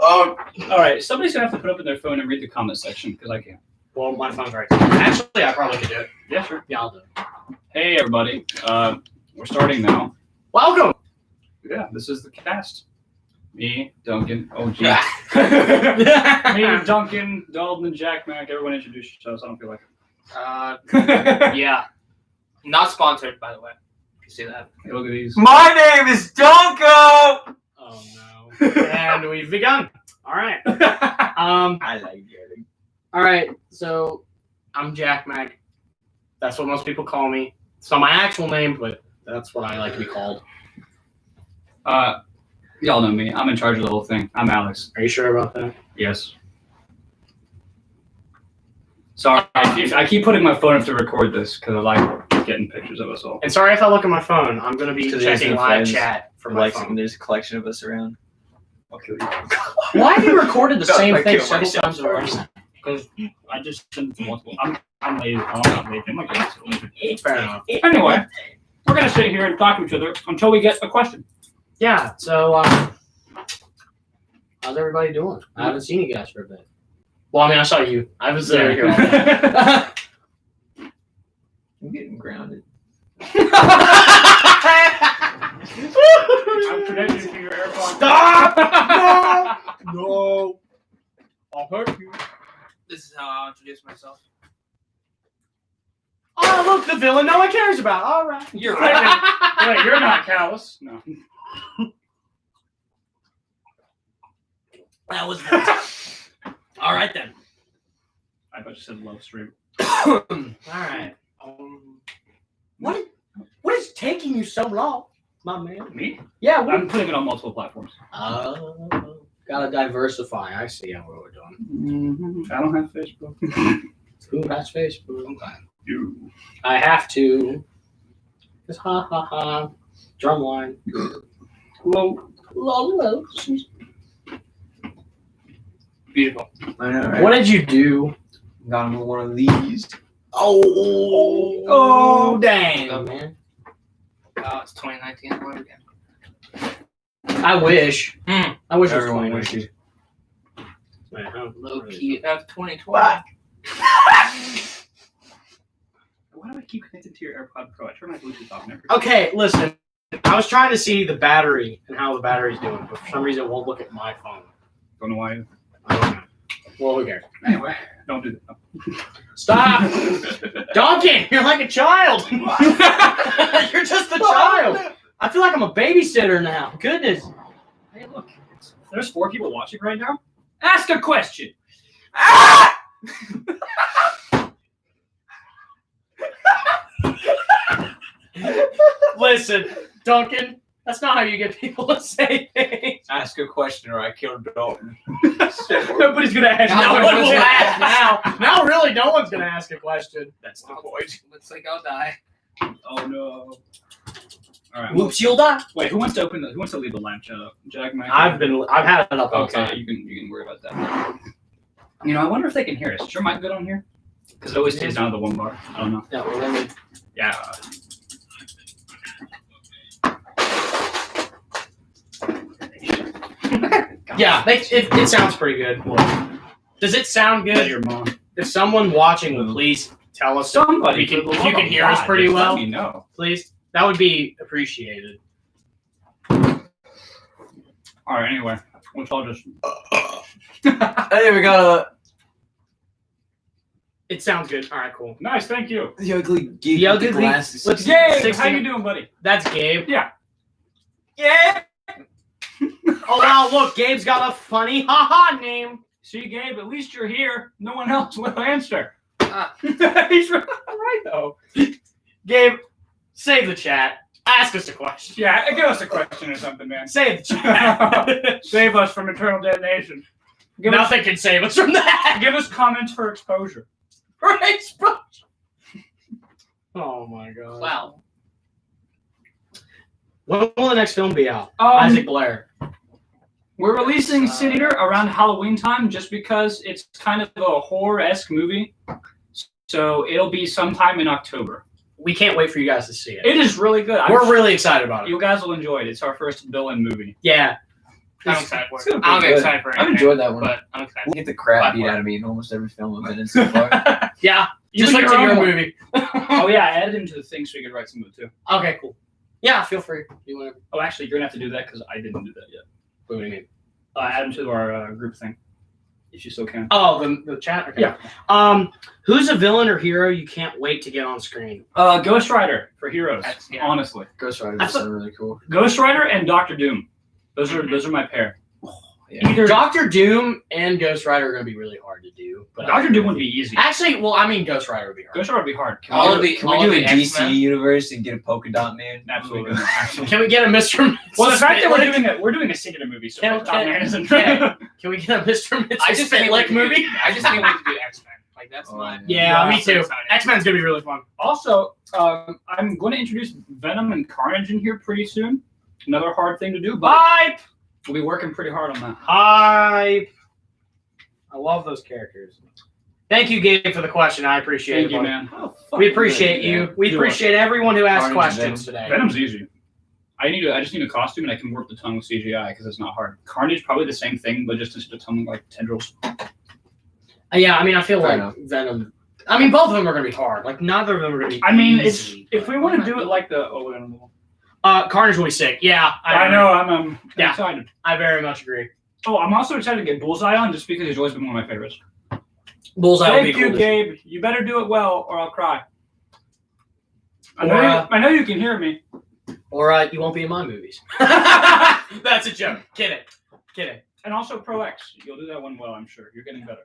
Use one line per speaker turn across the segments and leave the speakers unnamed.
All right, somebody's gonna have to put up in their phone and read the comment section because I can't.
Well, my phone's right there. Actually, I probably could do it.
Yeah, sure.
Yeah, I'll do it.
Hey, everybody. We're starting now.
Welcome.
Yeah, this is the cast. Me, Duncan. Oh, gee. Me, Duncan, Dalton, and Jack Mac. Everyone introduce yourselves. I don't feel like it.
Yeah. Not sponsored, by the way. You see that?
Hey, look at these.
My name is Donko!
Oh, no. And we've begun. All right.
I like it.
All right, so I'm Jack Mac. That's what most people call me. It's not my actual name, but that's what I like to be called.
Y'all know me. I'm in charge of the whole thing. I'm Alex.
Are you sure about that?
Yes. Sorry, I keep putting my phone up to record this because I like getting pictures of us all.
And sorry if I look at my phone. I'm going to be
So there's
checking
no
live
friends.
chat from my phone.
There's a collection of us around.
I'll kill you.
Why have you recorded the
Don't
same
I
thing
kill
several
myself
times in a row?
first?
Because I just sent it to multiple. I'm lazy. I'm not lazy. I'm like lazy.
Fair enough.
Anyway, we're gonna sit here and talk to each other until we get a question.
Yeah, so how's everybody doing? I haven't seen you guys for a bit. Well, I mean, I saw you. I was there here all day.
I'm getting grounded.
I'm connected to your AirPods.
Stop! No!
I'll hurt you.
This is how I'll introduce myself.
Oh, look, the villain no one cares about. All right.
You're right. Wait, you're not callous. No.
That was all right then.
I thought you said love stream.
All right. What is taking you so long, my man?
Me?
Yeah,
I'm putting it on multiple platforms.
Gotta diversify. I see how we're doing.
I don't have Facebook.
Who has Facebook?
You.
I have to. Just ha ha ha. Drumline.
Hello.
Hello.
Beautiful.
I know, right?
What did you do?
Got him with one of these.
Oh, damn, man.
It's 2019 all over again.
I wish. I wish
Everyone
it was
wishes.
2020.
Low key of 2020.
Why do I keep connected to your AirPod Pro? I turn my Bluetooth off never.
Okay, listen. I was trying to see the battery and how the battery's doing, but for some reason it won't look at my phone.
Don't know why.
I don't know. Well, who cares?
Anyway, don't do that.
Stop! Donkey, you're like a child. You're just a child. I feel like I'm a babysitter now. Goodness.
Hey, look. There's 4 people watching right now. Ask a question.
Ah!
Listen, Duncan, that's not how you get people to say things.
Ask a question or I kill Dalton.
Nobody's gonna ask.
No
Now
one
no
will
one's
ask now. Now, really, no one's going to ask a question.
That's the point.
Looks like I'll die.
Oh no. All right.
Whoops, you'll die.
Wait, who wants to open the? Who wants to leave the lamp shut up? Jack, Mike.
I've had it up all the
Okay,
time.
you can worry about that. You know, I wonder if they can hear us. Is your mic good on here? Because it always stays down to the one bar. I don't know.
Yeah, well, let me-
Yeah.
yeah, it sounds pretty good. Does it sound good?
Your mom.
If someone watching would please tell us
Somebody.
if you
for the
can
love of
hear us
God,
pretty
just
well,
Let me know.
please. That would be appreciated.
All right. Anyway, which I'll just.
Hey, we got
It sounds good. All right, cool.
Nice. Thank you.
the ugly geek
The
with the
ugly-
glasses.
let's-
Gabe,
16.
how you doing, buddy?
That's Gabe.
Yeah.
Yeah!
Oh, wow, look, Gabe's got a funny haha name.
See, Gabe, at least you're here. No one else will answer.
Ah.
He's right though.
Gabe, save the chat. Ask us a question.
Yeah, give us a question or something, man.
Save the chat.
Save us from eternal damnation.
Nothing can save us from that.
Give us comments for exposure.
Right, oh, my God.
Wow.
When will the next film be out?
Um,
Isaac Blair.
We're releasing City Eater around Halloween time just because it's kind of a horror-esque movie. So it'll be sometime in October.
We can't wait for you guys to see it.
It is really good.
We're really excited about it.
You guys will enjoy it. It's our first villain movie.
Yeah.
I'm excited for
It's
it.
gonna be
I'm
good.
excited for it.
I've enjoyed that one.
But I'm excited.
I get the crap
But-
beat out of me in almost every film I've been in so far.
Yeah,
You
just
and
like to
your
your
own one.
movie.
Oh yeah, add it into the thing so you could write some of it too.
Okay, cool. Yeah, feel free. Do whatever.
Oh, actually, you're gonna have to do that because I didn't do that yet.
What do you mean?
Add them to our group thing, if you still can.
Oh, the chat. Okay.
Yeah.
Who's a villain or hero you can't wait to get on screen?
Ghost Rider for heroes.
Yeah.
Honestly,
Ghost Rider
That's
sound really cool.
Ghost Rider and Doctor Doom. Those are my pair.
Yeah.
Either
Doctor Doom and Ghost Rider are going to be really hard to do. But
Doctor Doom would be easy.
Actually, well, I mean, Ghost Rider would be hard.
Ghost Rider would be hard. Can
All
we
of
do
the-
it?
Can we
all
do
of
a
the
DC
X-Men?
universe and get a polka dot man?
Absolutely.
Can we get a Mr.
Well, the fact that we're
Spitlick?
doing it, we're doing a singular movie, so
Can-
Top Man isn't.
can- Can we get a Mr.
I just can't wait
Spitlick
to
movie?
do- I just can't wait to do X-Men. Like that's
Oh,
my.
Yeah,
Yeah,
me too.
excited.
X-Men's going to be really fun.
Also, I'm going to introduce Venom and Carnage in here pretty soon. Another hard thing to do, but
Hype!
we'll be working pretty hard on that.
Hype! I love those characters. Thank you, Gabe, for the question. I appreciate
Thank
it.
you,
buddy.
man.
We appreciate you. We
You're
appreciate everyone who asked
Carnage
questions
Venom.
today.
Venom's easy. I just need a costume and I can work the tongue with CGI because it's not hard. Carnage probably the same thing, but just a tongue like tendrils.
Yeah, I mean, I feel
Fair
like
enough.
Venom. I mean, both of them are going to be hard. Like, neither of them are going to be.
I mean, it's
easy.
if we want to do it like the
Carnage will be sick. Yeah,
I know I'm
Yeah.
excited.
I very much agree.
Oh, I'm also excited to get Bullseye on just because he's always been one of my favorites.
Bullseye will be
Thank you,
cool.
Gabe. You better do it well or I'll cry. I
Or,
know you can hear me.
Or you won't be in my movies. That's a joke. Kidding.
And also Pro X. You'll do that one well, I'm sure. You're getting better.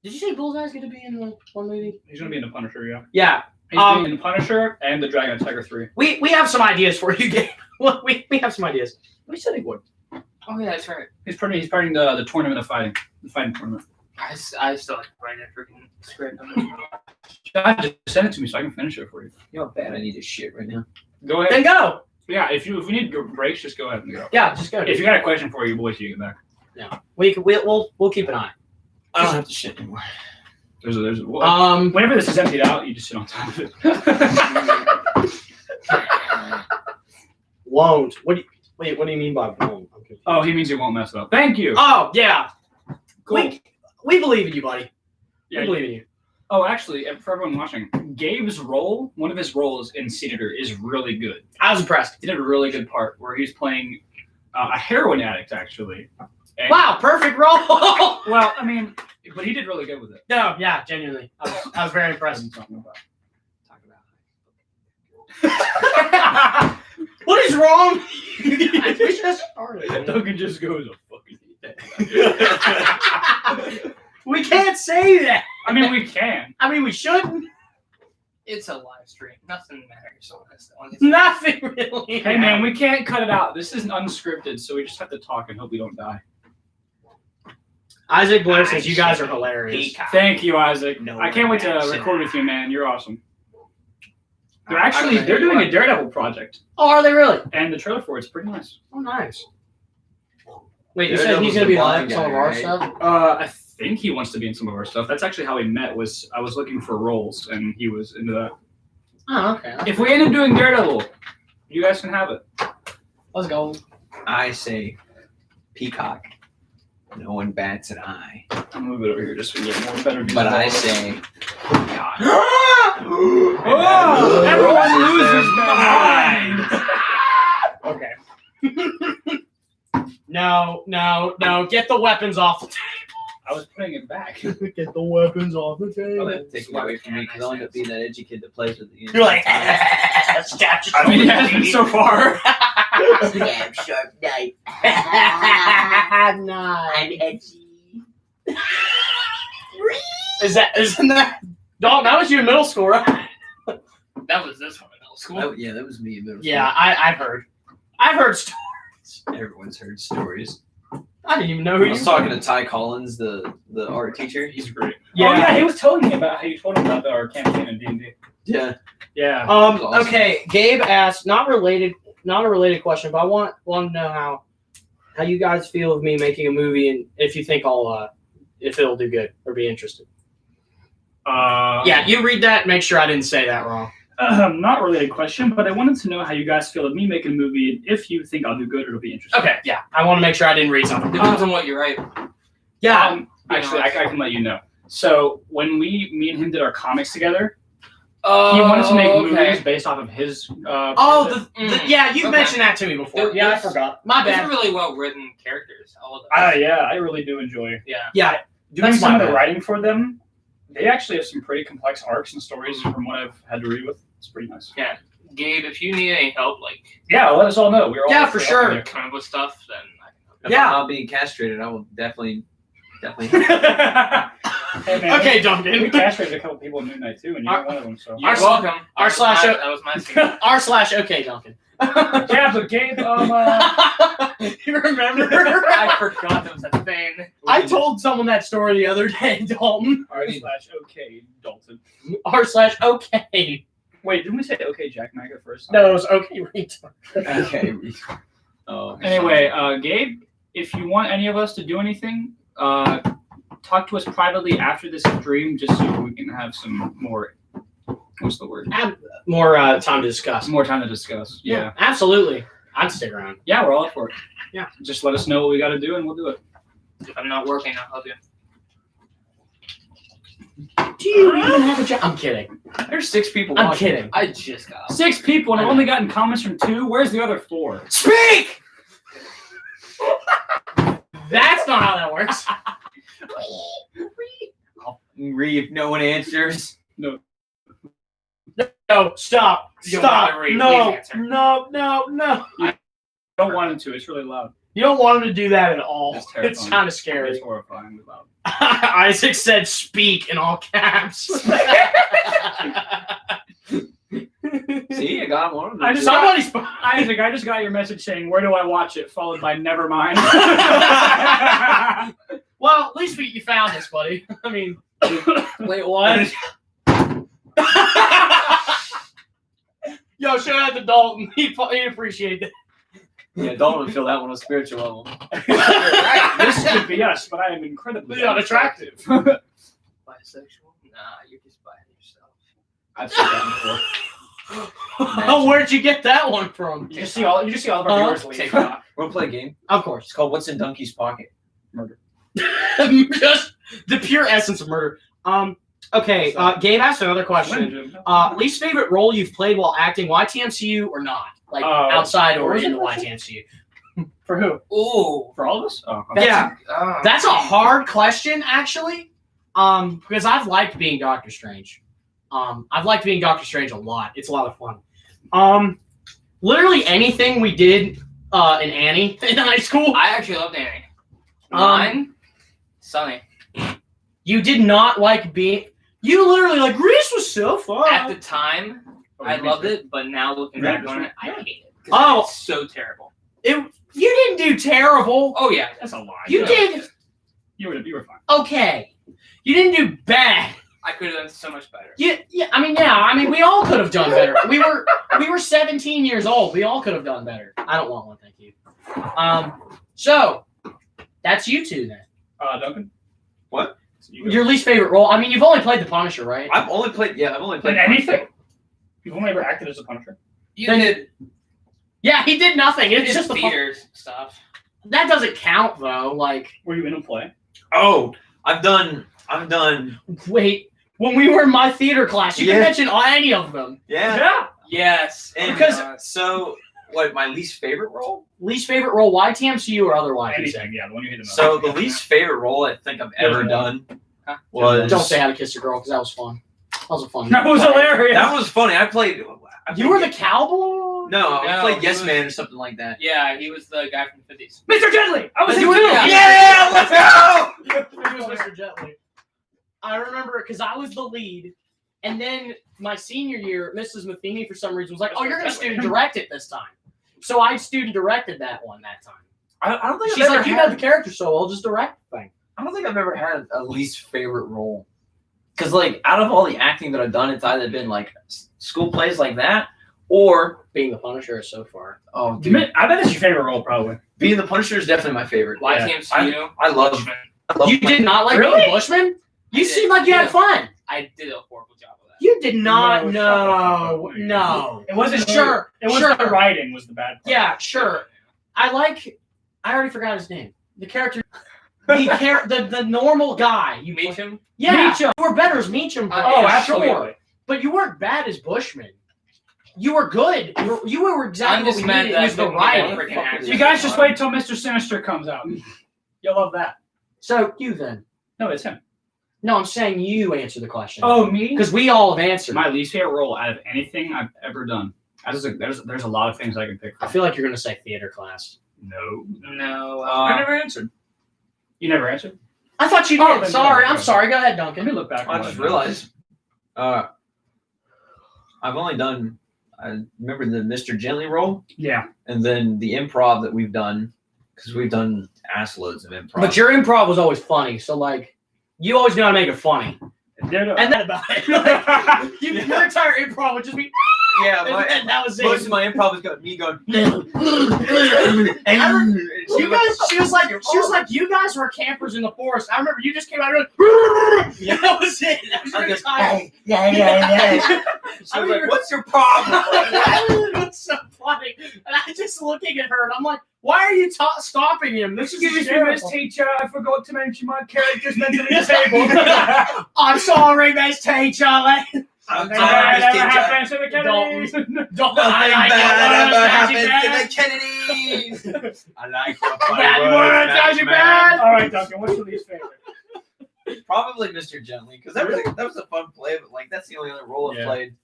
Did you say Bullseye's going to be in the one movie?
He's gonna be in the Punisher, yeah.
Yeah.
He's being in the Punisher and the Dragon and Tiger 3.
We have some ideas for you, Gabe. we have some ideas. We said he would.
Oh yeah, that's right.
He's parting the tournament of fighting. The fighting tournament.
I still like write a freaking script.
God, just send it to me so I can finish it for you.
You know how bad I need this shit right now.
Go ahead.
Then go.
Yeah, if we need breaks, just go ahead and go.
Yeah, just go.
If you got a question for you, boys, you get back.
We'll keep an eye.
I don't have to shit anymore.
There's a well, whenever this is emptied out, you just sit on top of it.
Won't. What do you mean by won't? I'm confused.
Oh, he means he won't mess it up. Thank you.
Oh yeah.
Cool.
We believe in you, buddy.
Yeah,
We believe in you.
Oh, actually, for everyone watching, Gabe's role, one of his roles in Senator is really good.
I was impressed.
He did a really good part where he's playing a heroin addict, actually. And-
Wow, perfect role.
Well, I mean, but he did really good with it.
No, yeah, genuinely. I was very impressed.
Talking about.
What is wrong? We just started.
Duncan just goes a fucking.
We can't say that.
I mean, we can.
I mean, we shouldn't.
It's a live stream. Nothing matters on this.
Nothing really.
Hey, man, we can't cut it out. This isn't unscripted, so we just have to talk and hope we don't die.
Isaac Blair says you guys are hilarious.
Thank you, Isaac.
No
I can't wait to
reaction.
record with you, man. You're awesome.
I don't know
They're
who you
doing
are.
a Daredevil project,
Oh, are they really?
and the trailer for it's pretty nice.
Oh, nice. Wait, you said he's
Daredevil's
gonna be
the
live
blind
some of
guy,
our
right?
stuff?
I think he wants to be in some of our stuff. That's actually how we met. I was looking for roles, and he was into that.
Oh, okay.
If we end up doing Daredevil, you guys can have it.
Let's go.
I say peacock. No one bats an eye.
I'll move it over here just so we get more better views.
But
of all
I
of it.
say peacock.
Oh, everyone loses their mind.
Okay. No. Get the weapons off the
I was putting it back.
table. Get the weapons off the
Well,
table.
that takes it away from me because I'll end up being that edgy kid that plays with the.
You're like, stab
I mean, it has been so far.
Stab sharp knife.
I'm edgy. Isn't that? Dog, that was you in middle school, right?
That was this one in middle school.
Oh, yeah, that was me in middle school.
Yeah, I've heard. I've heard stories.
Everyone's heard stories.
I didn't even know who
I
you
was talking to Ty Collins, the art teacher.
He's great.
Yeah.
Oh yeah, he was telling me about how you told him about our campaign in D&D.
Yeah.
Yeah.
awesome.
Okay, Gabe asked, not a related question, but I want to know how you guys feel of me making a movie and if you think if it'll do good or be interested. Yeah, you read that. Make sure I didn't say that wrong.
Not really a question, but I wanted to know how you guys feel of me making a movie. And if you think I'll do good, it'll be interesting.
Okay, yeah. I want to make sure I didn't read something.
Depends on what you write.
Yeah.
Actually, I can let you know. So when me and him did our comics together, he wanted to make movies based off of his.
Yeah, you mentioned that to me before.
Yeah,
I forgot. My
These
bad.
are really well written characters. All of them.
Yeah, I really do enjoy.
Yeah.
Doing some of the writing for them, they actually have some pretty complex arcs and stories from what I've had to read with. It's pretty nice.
Yeah, Gabe, if you need any help, like
let us all know. We're all
for sure.
kind of with stuff, then I can help.
If I'm not being castrated, I will definitely.
Hey, man,
Okay,
we
Duncan.
castrated a couple people at midnight too, and you're one of them. So
You're welcome.
That
That was my secret.
R/okay, Duncan.
yeah, but Gabe,
You remember?
I forgot there was a thing.
I told someone that story the other day, Dalton.
R/okay, Dalton.
R/okay.
Wait, didn't we say okay, Jack Mac at first?
No, it was okay, retard.
Okay. Oh.
Anyway, Gabe, if you want any of us to do anything, talk to us privately after this stream, just so we can have some more. What's the word?
More time to discuss.
More time to discuss. Yeah.
Absolutely. I'd stick around.
Yeah, we're all up for it.
Yeah.
Just let us know what we got to do, and we'll do it.
If I'm not working, I'll help you.
Do you even have a job? I'm kidding.
There's 6 people
I'm
watching.
kidding.
I just got off.
6 people, and I've only gotten comments from 2. Where's the other 4?
Speak! That's not how that works.
Read if no one answers.
No.
No, stop.
You don't
Stop.
wanna read,
No.
please answer.
No.
I don't want him to. It's really loud.
You don't want him to do that at all.
It's terrifying.
It's kind of scary.
It's horrifyingly loud.
Isaac said speak in all caps.
See, I got one of them.
Somebody's.
Isaac, I just got your message saying, "Where do I watch it?" Followed by "Never mind."
Well, at least you found this, buddy. I mean,
Wait, what?
Yo, shout out to Dalton. He'd appreciate that.
Yeah, Dalton would feel that one on a spiritual level.
This could be us, but I am incredibly
unattractive.
Bisexual? Nah, you're just by yourself.
I've said that before.
Oh, where'd you get that one from?
You just see all of our viewers leave.
TikTok.
We'll play a game.
Of course.
It's called What's in Donkey's Pocket?
Murder.
Just the pure essence of murder. Okay, Gabe asked another question. Least favorite role you've played while acting, YTMCU or not? Like outside or in the YTMCU?
For who?
Ooh.
For all of us? Oh,
Yeah. That's a hard question, actually. Because I've liked being Doctor Strange. I've liked being Doctor Strange a lot. It's a lot of fun. Literally anything we did in Annie in high school.
I actually loved Annie. Mine, Sunny.
You did not like being. You literally like Reese was so fun.
At the time, I loved it, but now looking back on it, I hate it.
Oh,
It's so terrible.
you didn't do terrible.
Oh yeah,
That's a lie.
You did
You were fine.
okay. You didn't do bad.
I could have done so much better.
I mean, we all could have done better. We were 17 years old. We all could have done better. I don't want one, thank you. So that's you two then.
Duncan?
What?
Your least favorite role? I mean, you've only played the Punisher, right?
I've only played.
In anything? You've only ever acted as a Punisher?
You
Then-
did
Yeah, he did nothing. It's just the
theaters stuff.
That doesn't count though. Like,
Were you in a play?
Oh, I've done.
wait, when we were in my theater class, you can
Yeah.
mention any of them.
Yeah.
Yes,
And
Because-
so, what? My least favorite role?
Least favorite role, YTMCU or otherwise? you said?
Anything, yeah, the one you hit the most.
So the least favorite role I think I've ever done was.
Don't say How to Kiss a Girl because that was fun. That was a fun.
That was hilarious.
That was funny. I played
You were the cowboy.
No, I
No,
played
he
Yes
was-
Man or something like that.
Yeah, he was the guy from the 50s.
Mr. Gently! I was
Let's
him
do
too!
it.
Yeah, let's go!
He was Mr. Gently. I remember because I was the lead, and then my senior year, Mrs. Matheny for some reason was like, "Oh, you're going to student direct it this time." So I student directed that one that time.
I don't think
She's like, "You know the character so well, just direct the thing."
I don't think I've ever had a least favorite role. Because, like, out of all the acting that I've done, it's either been, like, school plays like that, or
Being the Punisher is so far.
oh, dude,
I bet that's your favorite role, probably.
being the Punisher is definitely my favorite.
YTMCU.
I love
You did not like
Really?
being the Bushman? You
I
seem
did.
like you had
Yeah.
fun.
I did a horrible job of that.
You did not
No,
know.
shut the
No.
It wasn't
Sure.
It was
Sure.
the writing was the bad part.
Yeah, sure. I already forgot his name. The character. The normal guy. You
Meet him?
Yeah.
Meacham.
You were better as Meacham.
Oh,
for
absolutely.
Sure. But you weren't bad as Bushman. You were good. You were exactly
I'm
what
just
we
mad
needed.
that
It was
I
the
didn't
writing.
get a freaking accent.
You guys just wait till Mr. Sinister comes out. You'll love that.
So you then.
No, it's him.
No, I'm saying you answer the question.
Oh, me?
Because we all have answered.
My least favorite role out of anything I've ever done. There's a lot of things I can pick
I
from.
feel like you're going to say theater class.
No.
No.
I never answered. You never answered?
I thought you
Oh,
did.
then
Sorry.
go.
I'm sorry. Go ahead,
Let
Duncan.
me look back.
I just realized. I've only done. I remember the Mr. Gently role,
Yeah.
and then the improv that we've done, because we've done ass loads of improv.
But your improv was always funny. So, like, you always knew how to make it funny. And then about it. Like, your entire improv would just be.
yeah,
And that was it.
most of my improv was me going.
She was like, you guys were campers in the forest. I remember you just came out and yeah, that was it. That was your entire.
She was like, "What's your problem?"
It was so funny. And I just looking at her and I'm like, why are you stopping him? This is
Excuse me,
terrible.
Miss Teacher. I forgot to mention my character's mentally disabled.
I'm sorry, Miss Teacher.
I'm
Nothing
sorry,
bad
Miss
ever
Teacher.
happens to the Kennedys.
Don't
Nothing bad ever happens
bad.
to the Kennedys. I like your
Bad words, Magic Man.
All right, Duncan, what's your least favorite?
Probably Mr. Gently, because that was a fun play, but like that's the only other role I've played.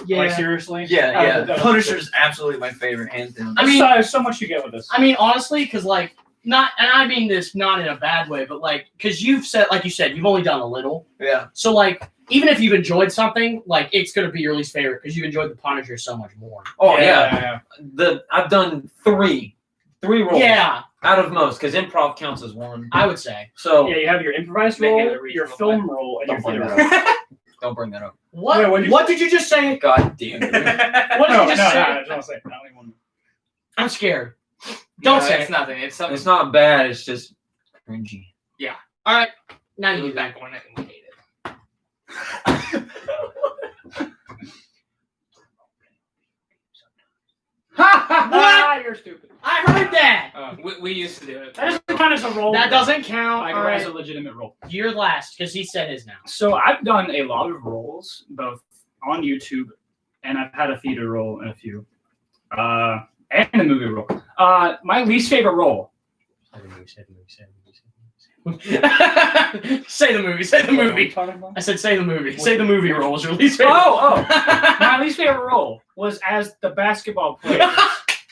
Yeah.
Like, seriously?
Yeah. Punisher's absolutely my favorite, hands down.
I mean-
there's so much you get with this.
I mean, honestly, because like not, and I mean this not in a bad way, but like because you've said, like you said, you've only done a little.
Yeah.
So like, even if you've enjoyed something, like it's gonna be your least favorite because you've enjoyed the Punisher so much more.
Oh yeah. I've done three roles.
Yeah,
Out of most, because improv counts as one.
I would say.
So
Yeah, you have your improvised
Make it
role,
a
your
reasonable
film role, and your
Don't bring
theater
that
role.
don't bring that up.
What?
Wait, what'd you
What
say?
did you just say?
God damn it.
What did
No,
you just say?
I don't say it. I don't even want to.
I'm scared. Don't say
it's
it.
nothing. It's something.
It's not bad, it's just cringy.
All right. Now
You
you
look
do that.
back on it and we hate it.
What? You're stupid.
I heard that.
We used to do it.
That doesn't count as a role.
That doesn't count.
Like,
All
as
right.
a legitimate role.
You're last because he said his now.
So I've done a lot of roles, both on YouTube, and I've had a theater role in a few, and a movie role. My least favorite role.
Say the movie. Say the
What are we
movie.
talking about?
I said say the movie. Say the movie role was your least favorite.
My least favorite role was as the basketball player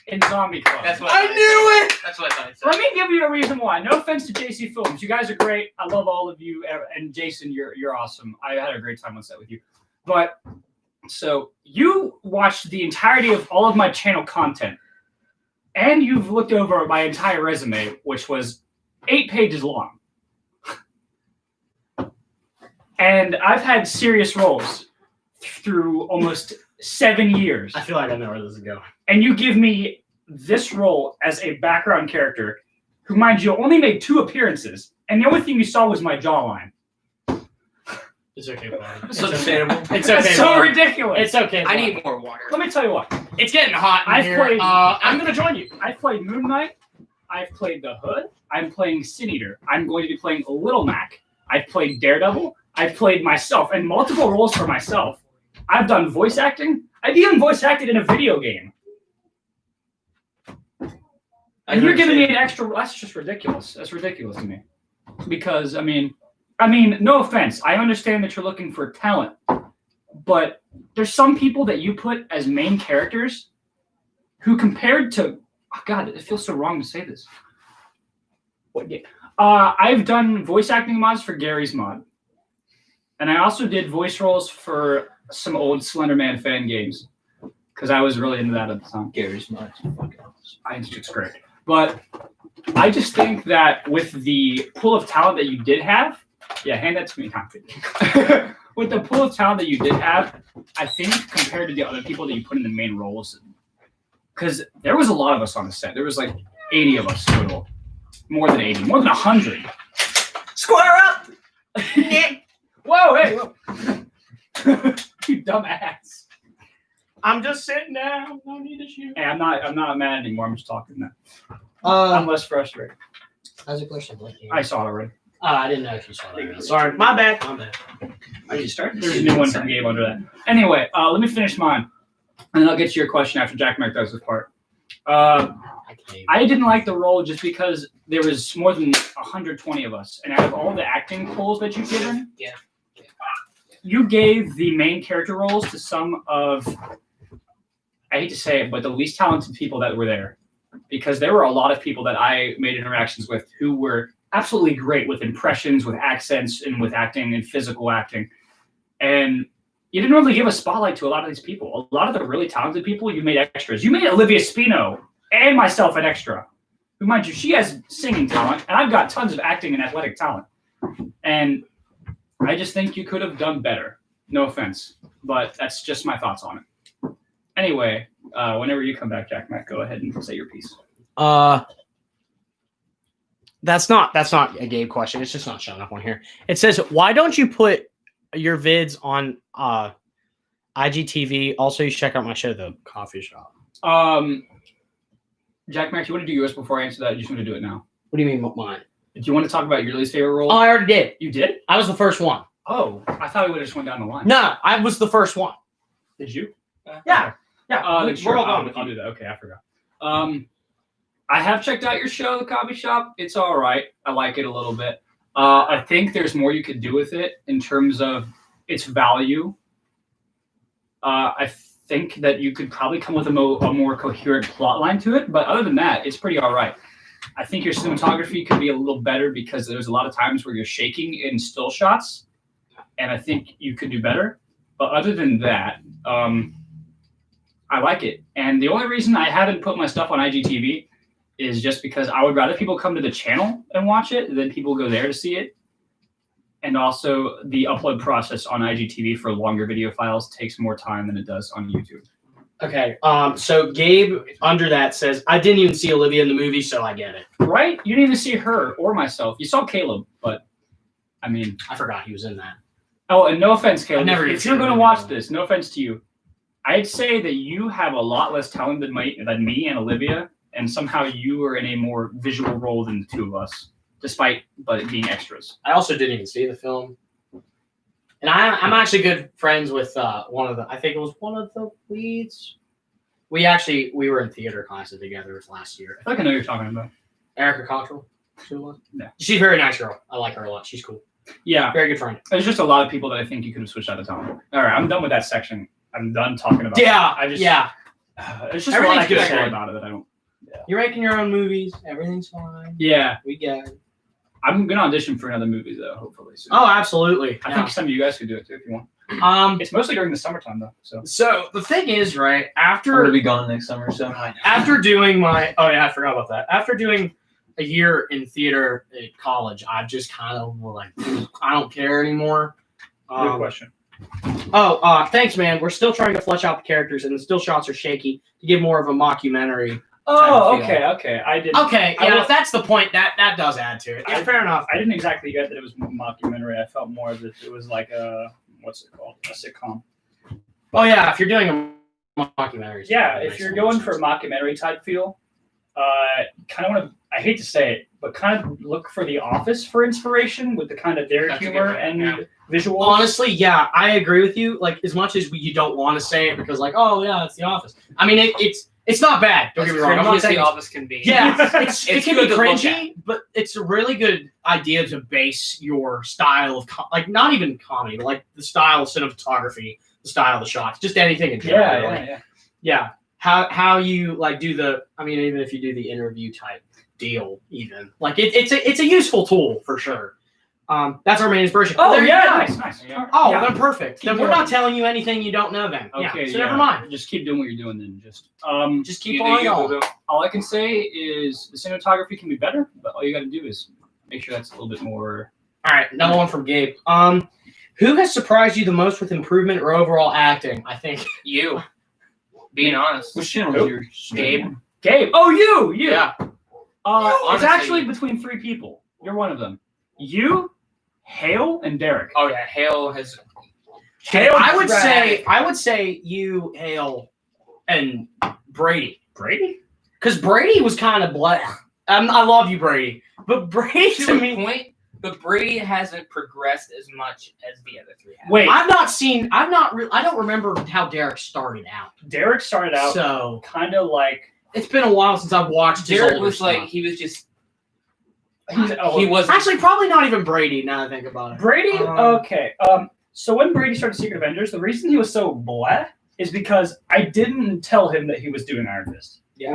in Zombie Club.
That's what
I knew it.
That's what I thought it said.
Let me give you a reason why. No offense to JC Films, you guys are great. I love all of you, and Jason, you're awesome. I had a great time on set with you. But so you watched the entirety of all of my channel content, and you've looked over my entire resume, which was 8 pages long. And I've had serious roles through almost 7 years.
I feel like I know where this is going.
And you give me this role as a background character who, mind you, only made 2 appearances, and the only thing you saw was my jawline.
It's okay, buddy.
It's understandable.
It's okay.
That's so
buddy.
ridiculous.
It's okay.
I
buddy.
need more water.
Let me tell you what.
It's getting hot in
I've
here.
played-
I'm gonna join you.
I've played Moon Knight. I've played The Hood. I'm playing Sin Eater. I'm going to be playing Little Mac. I've played Daredevil. I've played myself and multiple roles for myself. I've done voice acting. I've even voice acted in a video game. And you're giving me an extra. That's just ridiculous. That's ridiculous to me. Because I mean, no offense. I understand that you're looking for talent, but there's some people that you put as main characters who, compared to, oh God, it feels so wrong to say this. What? I've done voice acting mods for Gary's mod, and I also did voice roles for some old Slender Man fan games because I was really into that at the time.
Gary's much.
It's great. But I just think that with the pool of talent that you did have, yeah, hand that to me. With the pool of talent that you did have, I think compared to the other people that you put in the main roles, because there was a lot of us on the set. There was like 80 of us total. More than 80. More than 100.
Square up!
Whoa, hey, whoa. You dumbass.
I'm just sitting down. No need to shoot.
Hey, I'm not mad anymore. I'm just talking now. I'm less frustrated.
How's the question blinking?
I saw it already.
I didn't know if you saw that. Sorry, my bad. My bad.
Are you starting?
There's a new one from Gabe under that. Anyway, let me finish mine, and then I'll get to your question after Jack Mac does his part. I didn't like the role just because there was more than 120 of us, and out of all the acting roles that you've given, you gave the main character roles to some of, I hate to say it, but the least talented people that were there, because there were a lot of people that I made interactions with who were absolutely great with impressions, with accents, and with acting and physical acting, and you didn't really give a spotlight to a lot of these people. A lot of the really talented people, you made extras. You made Olivia Spino and myself an extra. Who, mind you, she has singing talent, and I've got tons of acting and athletic talent. And I just think you could have done better. No offense, but that's just my thoughts on it. Anyway, whenever you come back, Jack Mac, go ahead and say your piece.
That's not a Gabe question. It's just not showing up on here. It says, why don't you put your vids on IGTV? Also, you should check out my show, The Coffee Shop.
Jack Mac, do you want to do yours before I answer that? Or do you just want to do it now?
What do you mean mine?
Do you want to talk about your least favorite role?
Oh, I already did.
You did?
I was the first one.
Oh, I thought we would have just went down the line.
No, I was the first one.
Did you?
Yeah.
Then
We're all done.
I'll do that. Okay, I forgot. I have checked out your show, The Coffee Shop. It's all right. I like it a little bit. I think there's more you could do with it in terms of its value. I think that you could probably come with a more coherent plot line to it, but other than that, it's pretty all right. I think your cinematography could be a little better because there's a lot of times where you're shaking in still shots, and I think you could do better. But other than that, I like it. And the only reason I haven't put my stuff on IGTV is just because I would rather people come to the channel and watch it than people go there to see it. And also, the upload process on IGTV for longer video files takes more time than it does on YouTube.
Okay. So Gabe under that says, I didn't even see Olivia in the movie, so I get it.
Right? You didn't even see her or myself. You saw Caleb, but I mean,
I forgot he was in that.
Oh, and no offense, Caleb.
If
you're going to watch this, no offense to you, I'd say that you have a lot less talent than me and Olivia, and somehow you are in a more visual role than the two of us, despite it being extras.
I also didn't even see the film. And I'm actually good friends with I think it was one of the leads. We were in theater classes together last year.
I think I know who you're talking about.
Erica Cottrell.
Yeah.
She's a very nice girl. I like her a lot. She's cool.
Yeah.
Very good friend.
There's just a lot of people that I think you could have switched out of talent. All right, I'm done with that section. I'm done talking about
Yeah.
There's just a lot I could say about it that I don't.
Yeah. You're making your own movies. Everything's fine.
Yeah.
We get it.
I'm going to audition for another movie, though, hopefully soon.
Oh, absolutely.
I think some of you guys could do it, too, if you want. It's mostly during the summertime, though.
So the thing is, right,
I'm going to be gone next summer, so.
After doing I forgot about that. After doing a year in theater at college, I've just kind of like, I don't care anymore.
Good question.
Thanks, man. We're still trying to flesh out the characters, and the still shots are shaky to give more of a mockumentary.
Oh, okay. I didn't.
Okay, yeah. If that's the point, that does add to it. Yeah, fair enough.
I didn't exactly get that it was a mockumentary. I felt more that it was like a sitcom.
Oh yeah, if you're doing a mockumentary.
Yeah, if you're going for a mockumentary type feel, kind of want to. I hate to say it, but kind of look for The Office for inspiration with the kind of their humor and visual.
Honestly, yeah, I agree with you. Like as much as you don't want to say it because, like, oh yeah, it's The Office. I mean, it's not bad. Don't get me wrong. I'm not saying
The Office can be.
Yeah, it can be cringy,
at.
but it's a really good idea to base your style of not even comedy, but like the style of cinematography, the style of the shots, just anything in general. Yeah. How you like do even if you do the interview type deal, even like it's a useful tool for sure. That's our main inspiration.
Oh yeah, nice.
Oh, then perfect. Then we're not telling you anything you don't know. Then
okay,
so never mind.
Just keep doing what you're doing. Then
just keep on going.
All I can say is the cinematography can be better, but all you got to do is make sure that's a little bit more.
All right, another one from Gabe. Who has surprised you the most with improvement or overall acting? I think
you. Being honest.
Which channel is yours?
Gabe. Oh, you.
Yeah.
It's
Honestly.
actually between three people. You're one of them. You, Hale, and Derek.
Oh yeah, Hale has.
Hale,
I would say you, Hale, and Brady.
Brady.
Because Brady was kind of blah. I love you, Brady, but Brady
To
to
a
me,
point, but Brady hasn't progressed as much as the other three have.
Wait,
I don't remember how Derek started out.
Derek started out
So
kind of like
it's been a while since I've watched. his
Derek
older
was like
stuff.
he was just
he
was
Actually, probably not even Brady. Now that I think about it.
Brady.
Um,
Okay. So when Brady started Secret Avengers, the reason he was so blah is because I didn't tell him that he was doing Iron Fist.
Yeah.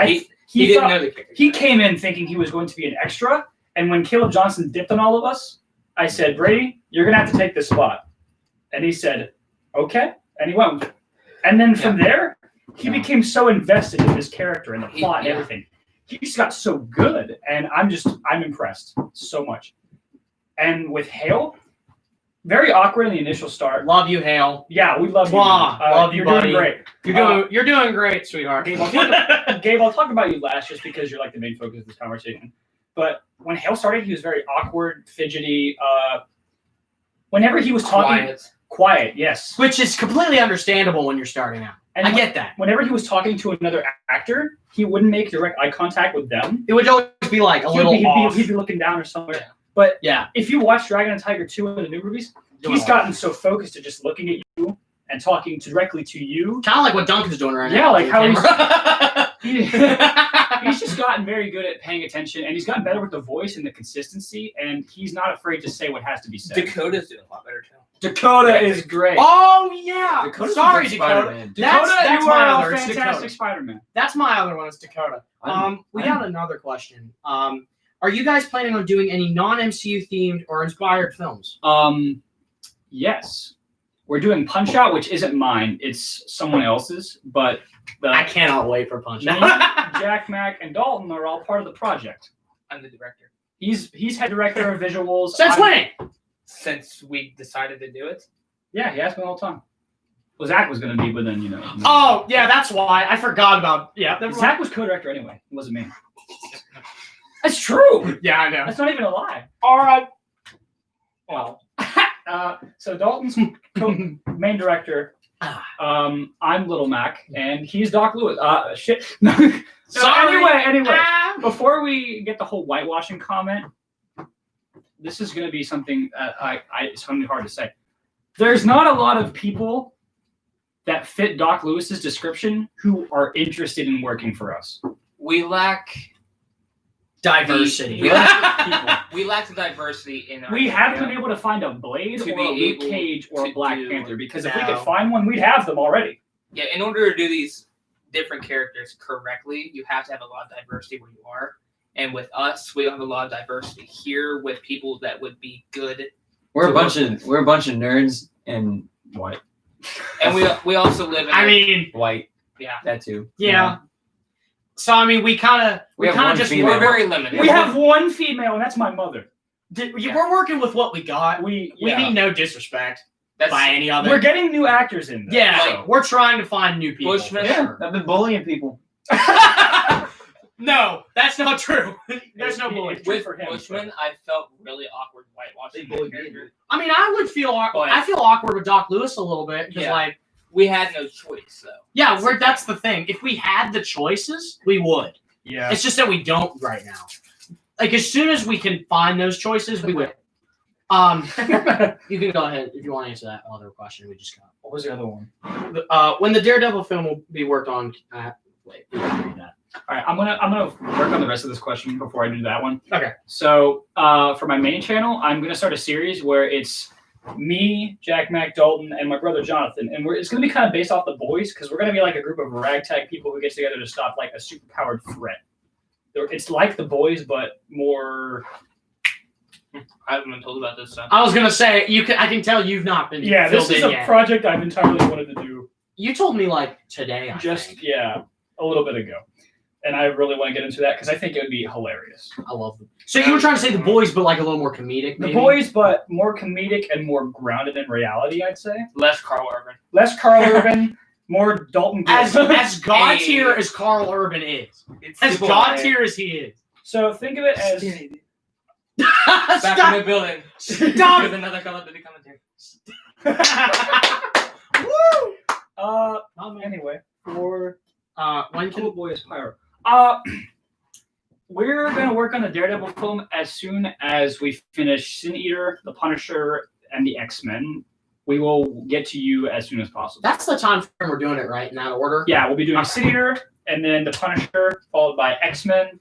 He
He
thought-
didn't know the character.
He came in thinking he was going to be an extra, and when Caleb Johnson dipped on all of us, I said, Brady, you're going to have to take this spot. And he said, okay. And he went with it. And then from there, he became so invested in his character and the plot and everything. He just got so good, and I'm impressed so much. And with Hale, very awkward in the initial start.
Love you, Hale.
Yeah, we love you.
Mwah. Love you,
you're
buddy.
doing great.
You're doing great, sweetheart.
Gabe, I'll talk about you last just because you're like the main focus of this conversation. But when Hale started, he was very awkward, fidgety. Whenever he was talking, quiet, yes.
Which is completely understandable when you're starting out.
And
I get that.
Whenever he was talking to another actor, he wouldn't make direct eye contact with them.
It would always be like a little off.
He'd be looking down or somewhere.
Yeah.
But
Yeah.
if you watch Dragon and Tiger 2 in the new movies, he's gotten so focused to just looking at you and talking directly to you.
Kind of like what Duncan's doing right now.
Yeah, like how
he's.
he's just gotten very good at paying attention, and he's gotten better with the voice and the consistency, and he's not afraid to say what has to be said.
Dakota's doing a lot better too.
Dakota is great.
Oh yeah.
Dakota's
Sorry,
a good
Dakota.
Spider-Man.
Dakota,
that's
you
my
are
other.
a
It's
fantastic
Dakota.
Spider-Man.
That's my other one. It's Dakota. We got another question. Are you guys planning on doing any non-MCU themed or inspired films?
Yes. We're doing Punch Out, which isn't mine. It's someone else's, but
I cannot wait for Punch
me,
Out.
Jack, Mac, and Dalton are all part of the project.
I'm the director.
He's head director of visuals.
Since when?
Since we decided to do it.
Yeah, he asked me all the time. Well, Zach was going to be, but then,
Oh, yeah, that's why. I forgot about. Yeah, never mind.
Zach was co-director anyway. It wasn't me. That's true.
Yeah, I know.
That's not even a lie.
All right.
Well, so Dalton's main director. I'm Little Mac, and he's Doc Lewis. Shit.
Sorry.
Anyway, before we get the whole whitewashing comment, this is going to be something it's going to be hard to say. There's not a lot of people that fit Doc Lewis's description who are interested in working for us.
We lack
Diversity.
We lack the diversity in our
We haven't
area.
been able to find a Blade
To
or
be
a Luke
able
Cage or a
to
Black
do-
Panther, because if we
No.
could find one, we'd have them already.
Yeah, in order to do these different characters correctly, you have to have a lot of diversity where you are. And with us, we don't have a lot of diversity here with people that would be good.
We're a bunch of nerds and white.
And we also live in
I mean,
White.
yeah.
That too.
yeah. So I mean, we kind of
have one
just
female.
We're very limited.
We have one female, and that's my mother.
we're working with what we got. We mean no disrespect
That's
by any other.
We're getting new actors in there.
yeah,
so.
we're trying to find new people.
Bushman.
for
Yeah,
sure.
I've been bullying people.
No, that's not true. There's no
It-
bullying.
it's true
with
for him,
Bushman, I felt really awkward whitewashing
They bullied
the
me.
character.
I mean, I would feel awkward.
But-
I feel awkward with Doc Lewis a little bit because,
Yeah.
like,
We had no choice though.
yeah, that's the thing. If we had the choices, we would.
Yeah.
It's just that we don't right now. Like, as soon as we can find those choices, we will. You can go ahead if you want to answer that other question we just got.
What was the other one?
When the Daredevil film will be worked on. Wait, we can read that.
All right, I'm gonna work on the rest of this question before I do that one.
Okay.
So for my main channel, I'm gonna start a series where it's me, Jack, Mac, Dalton, and my brother Jonathan, and it's gonna be kind of based off the boys because we're gonna be like a group of ragtag people who get together to stop like a superpowered threat. It's like the boys, but more.
I haven't been told about this stuff.
I was gonna say I can tell you've not been.
Yeah, this
filled
is
in
a
yet.
project I've entirely wanted to do.
You told me like today. I
Just
think.
a little bit ago, and I really want to get into that because I think it would be hilarious.
I love them. So you were trying to say the boys, but like a little more comedic.
The
maybe?
boys, but more comedic and more grounded in reality, I'd say.
Less Carl Urban.
Less Carl Urban, more Dalton.
as
Gleason.
as god
Hey.
tier as Carl Urban is,
It's
as
super
god
rare.
tier as he is.
So think of it as
Back in
Stop.
the building.
Stop.
With another Call of Duty commentary.
Woo!
Anyway, for
When
Cool
can
Boy is Pyro. We're gonna work on the Daredevil film as soon as we finish Sin Eater, The Punisher, and the X-Men. We will get to you as soon as possible.
that's the time frame we're doing it right in that order?
Yeah, we'll be doing Sin Eater, and then The Punisher, followed by X-Men,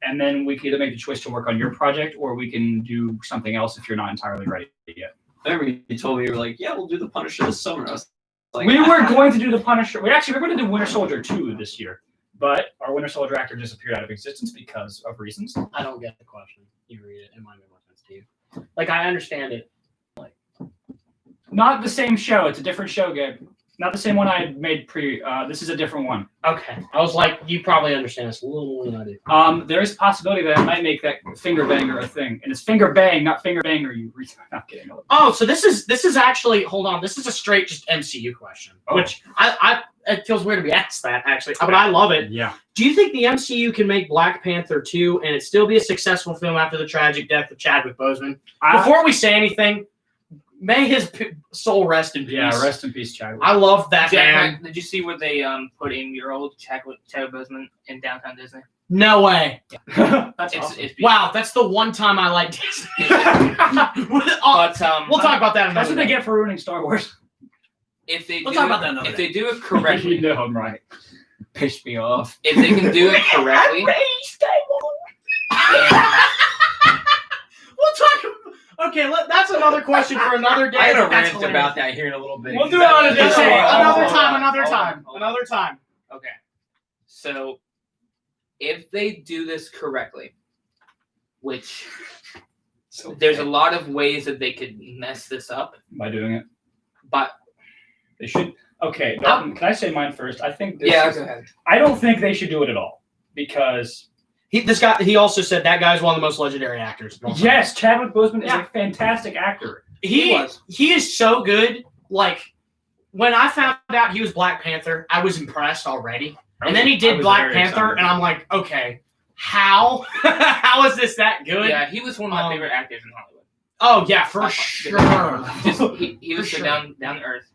and then we can either make the choice to work on your project, or we can do something else if you're not entirely ready yet.
I remember you told me you were like, yeah, we'll do the Punisher this summer. I was like,
We were going to do The Punisher. We're going to do Winter Soldier 2 this year, but our Winter Soldier actor disappeared out of existence because of reasons.
I don't get the question. You read it. It might make more sense to you. Like, I understand it.
Not the same show. It's a different show, Gabe. Not the same one I made pre. This is a different one.
Okay. I was like, you probably understand this a little more than I do.
There is a possibility that I might make that finger banger a thing, and it's finger bang, not finger banger. You not kidding.
Oh, so this is actually, hold on. This is a straight just MCU question, which I it feels weird to be asked that actually, but I love it.
Yeah.
Do you think the MCU can make Black Panther 2 and it still be a successful film after the tragic death of Chadwick Boseman? Before we say anything, may his soul rest in peace.
Yeah, rest in peace, Chadwick.
I love that man.
Did you see where they put in your old Chadwick Boseman in downtown Disney?
No way.
That's
It's,
awesome.
it's
Wow, that's the one time I like Disney.
But
we'll talk about that.
That's what they
day.
get for ruining Star Wars.
if they
We'll
do
talk
it,
about that another
if
day.
they do it correctly,
You know I'm right.
pissed me off.
if they can do it correctly,
We'll talk. Okay, that's another question for another day.
I got a
That's
rant
hilarious.
about that here in a little bit.
We'll do it on a
Another
different one.
time. Another time.
okay. So if they do this correctly, which there's a lot of ways that they could mess this up,
By doing it,
but
they should. Okay, can I say mine first? I think.
go
Is,
ahead.
I don't think they should do it at all because.
He also said that guy's one of the most legendary actors. of all time.
Yes, Chadwick Boseman is
Yeah.
a fantastic actor.
He was.
He is so good. Like when I found out he was Black Panther, I was impressed already. And then he
I
did
was
Black
very
Panther,
excited.
and I'm like, okay, how? How is this that good?
Yeah, he was one of my favorite actors in Hollywood.
Oh yeah, for sure.
Just, he was
For
so
sure.
down to earth.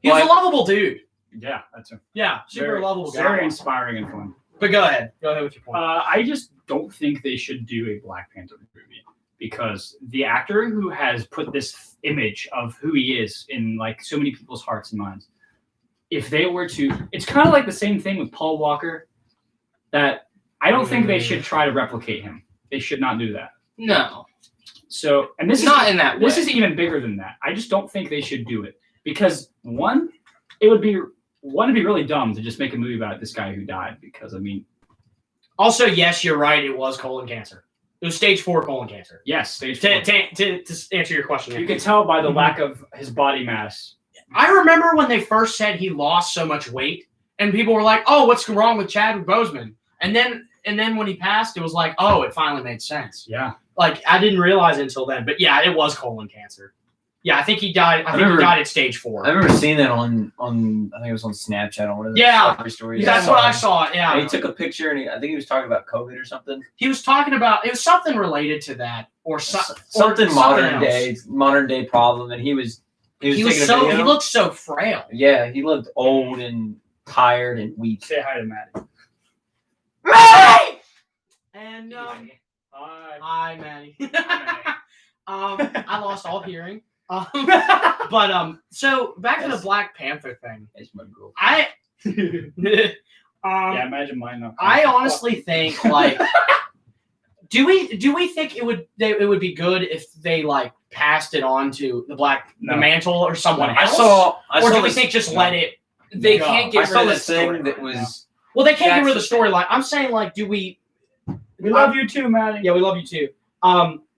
He was a
But-
lovable dude.
Yeah, that's a
Yeah, super
very,
lovable guy.
very inspiring and fun.
But go ahead. Go ahead with your point.
I just don't think they should do a Black Panther movie because the actor who has put this image of who he is in like so many people's hearts and minds, if they were to, it's kind of like the same thing with Paul Walker. That I don't think they should try to replicate him. They should not do that.
No,
So, and this
not
is
in that way.
this is even bigger than that. I just don't think they should do it because it'd be really dumb to just make a movie about this guy who died because I mean,
Also, yes, you're right. It was colon cancer. It was stage 4 colon cancer.
yes, stage
To,
4.
to answer your question,
You can tell by the
Mhm.
lack of his body mass.
I remember when they first said he lost so much weight, and people were like, "Oh, what's wrong with Chadwick Boseman?" And then when he passed, it was like, "Oh, it finally made sense."
Yeah.
Like I didn't realize it until then, but yeah, it was colon cancer. Yeah, I think he died. I think
remember-
he died at stage 4.
I remember seeing that on I think it was on Snapchat on one of the
Yeah.
stories.
That's what I saw. Yeah,
And he took a picture and I think he was talking about COVID or something.
he was talking about it was something related to that or
Something modern day problem, and he was
He
taking a
so
video.
he looked so frail.
Yeah, he looked old and tired and weak.
Say hi to Maddie.
And
Hi.
hi, Maddie.
Maddie.
I lost all hearing. But so back to the Black Panther thing.
It's my girl.
Yeah, imagine mine not.
I honestly think like, do we think it would be good if they like passed it on to the
No.
mantle or someone
I
else?
saw
or do we
this-
think just
no.
let it?
They
go?
can't
I
get
saw
rid of
this
the
thing that
storyline,
was
Well, they can't get rid of
That's
the storyline. I'm saying like, do we?
We love you too, Maddie.
Yeah, we love you too.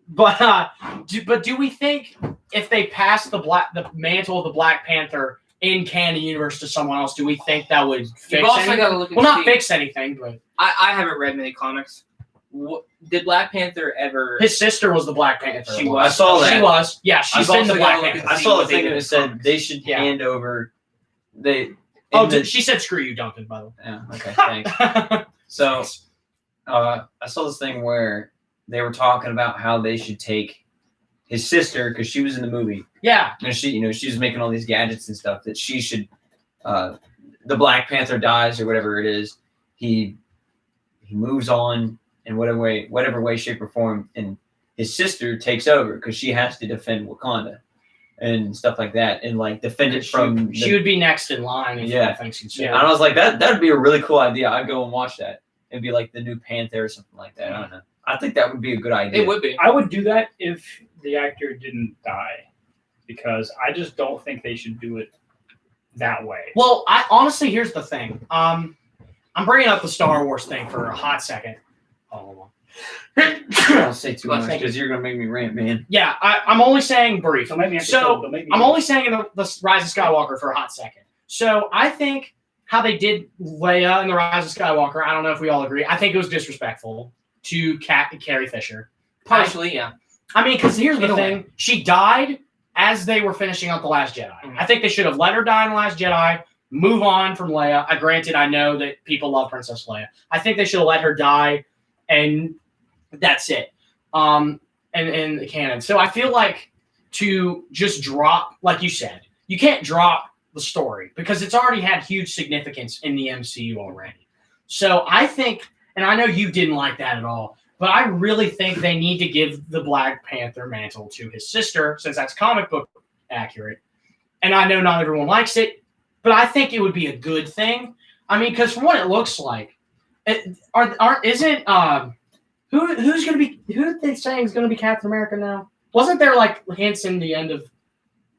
But do we think if they pass the mantle of the Black Panther in canon universe to someone else, do we think that would
You've
fix
also
anything?
got to look and
Well, not
see.
fix anything, but
I haven't read many comics. Did Black Panther ever?
his sister was the Black Panther.
She was.
I saw that.
She was. Yeah, she's
I've
been the
also
Black
gotta look
Panther.
at
I
see
saw
what
the
they
thing
did
that
in
said
comics.
they should
Yeah.
hand over
Oh,
in the-
she said screw you, Duncan, by the way.
yeah, okay, thanks. So I saw this thing where they were talking about how they should take his sister, because she was in the movie,
Yeah.
and she was making all these gadgets and stuff, that she should, the Black Panther dies or whatever it is, he moves on in whatever way, shape, or form, and his sister takes over because she has to defend Wakanda and stuff like that, and like defend it from.
She would be next in line. If
Yeah.
I think she'd say.
And I was like, that'd be a really cool idea. I'd go and watch that. It'd be like the new Panther or something like that. I don't know. I think that would be a good idea.
It would be.
I would do that if the actor didn't die, because I just don't think they should do it that way.
Well, I honestly, here's the thing. I'm bringing up the Star Wars thing for a hot second. Hold on.
Don't say too
Well,
much
thank you.
because you're gonna make me rant, man.
Yeah, I'm only saying brief.
Don't make me have to
So,
kill, don't make me
I'm only saying in the Rise of Skywalker for a hot second. So I think how they did Leia in the Rise of Skywalker, I don't know if we all agree. I think it was disrespectful to Carrie Fisher.
Partially, yeah.
I mean, because here's the
In a
thing. She died as they were finishing up The Last Jedi.
Mhm.
I think they should have let her die in The Last Jedi, move on from Leia. Granted, I know that people love Princess Leia. I think they should have let her die, and that's it. In the canon. So I feel like to just drop, like you said, you can't drop the story because it's already had huge significance in the MCU already. So I think, and I know you didn't like that at all, but I really think they need to give the Black Panther mantle to his sister, since that's comic book accurate. And I know not everyone likes it, but I think it would be a good thing. I mean, because from what it looks like, who's going to be, who are they saying is going to be Captain America now? Wasn't there like hints in the end of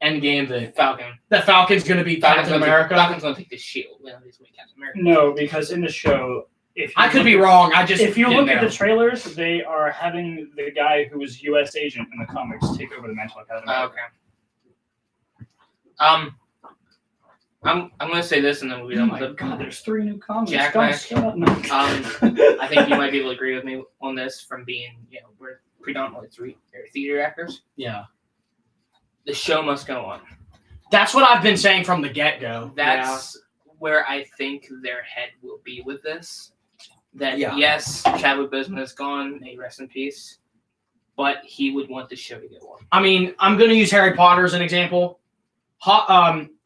Endgame that
Falcon.
Falcon's going to be Captain America?
Falcon's going to take the shield. Well, he's going to be Captain America.
No, because in the show,
I could be wrong.
If you
didn't
look at
know.
the trailers, they are having the guy who was U.S. agent in the comics take over the mantle of Captain America.
Okay. I'm gonna say this and then we'll be
Oh
done
my
with it.
God, there's 3 new comics.
Jack
Don't
Black.
stop. No.
I think you might be able to agree with me on this from being, we're predominantly theater actors.
Yeah.
The show must go on.
That's what I've been saying from the get-go.
That's where I think their head will be with this. That
Yeah.
yes, Chadwick Boseman is gone, may he rest in peace, but he would want the show to go on.
I mean, I'm going to use Harry Potter as an example.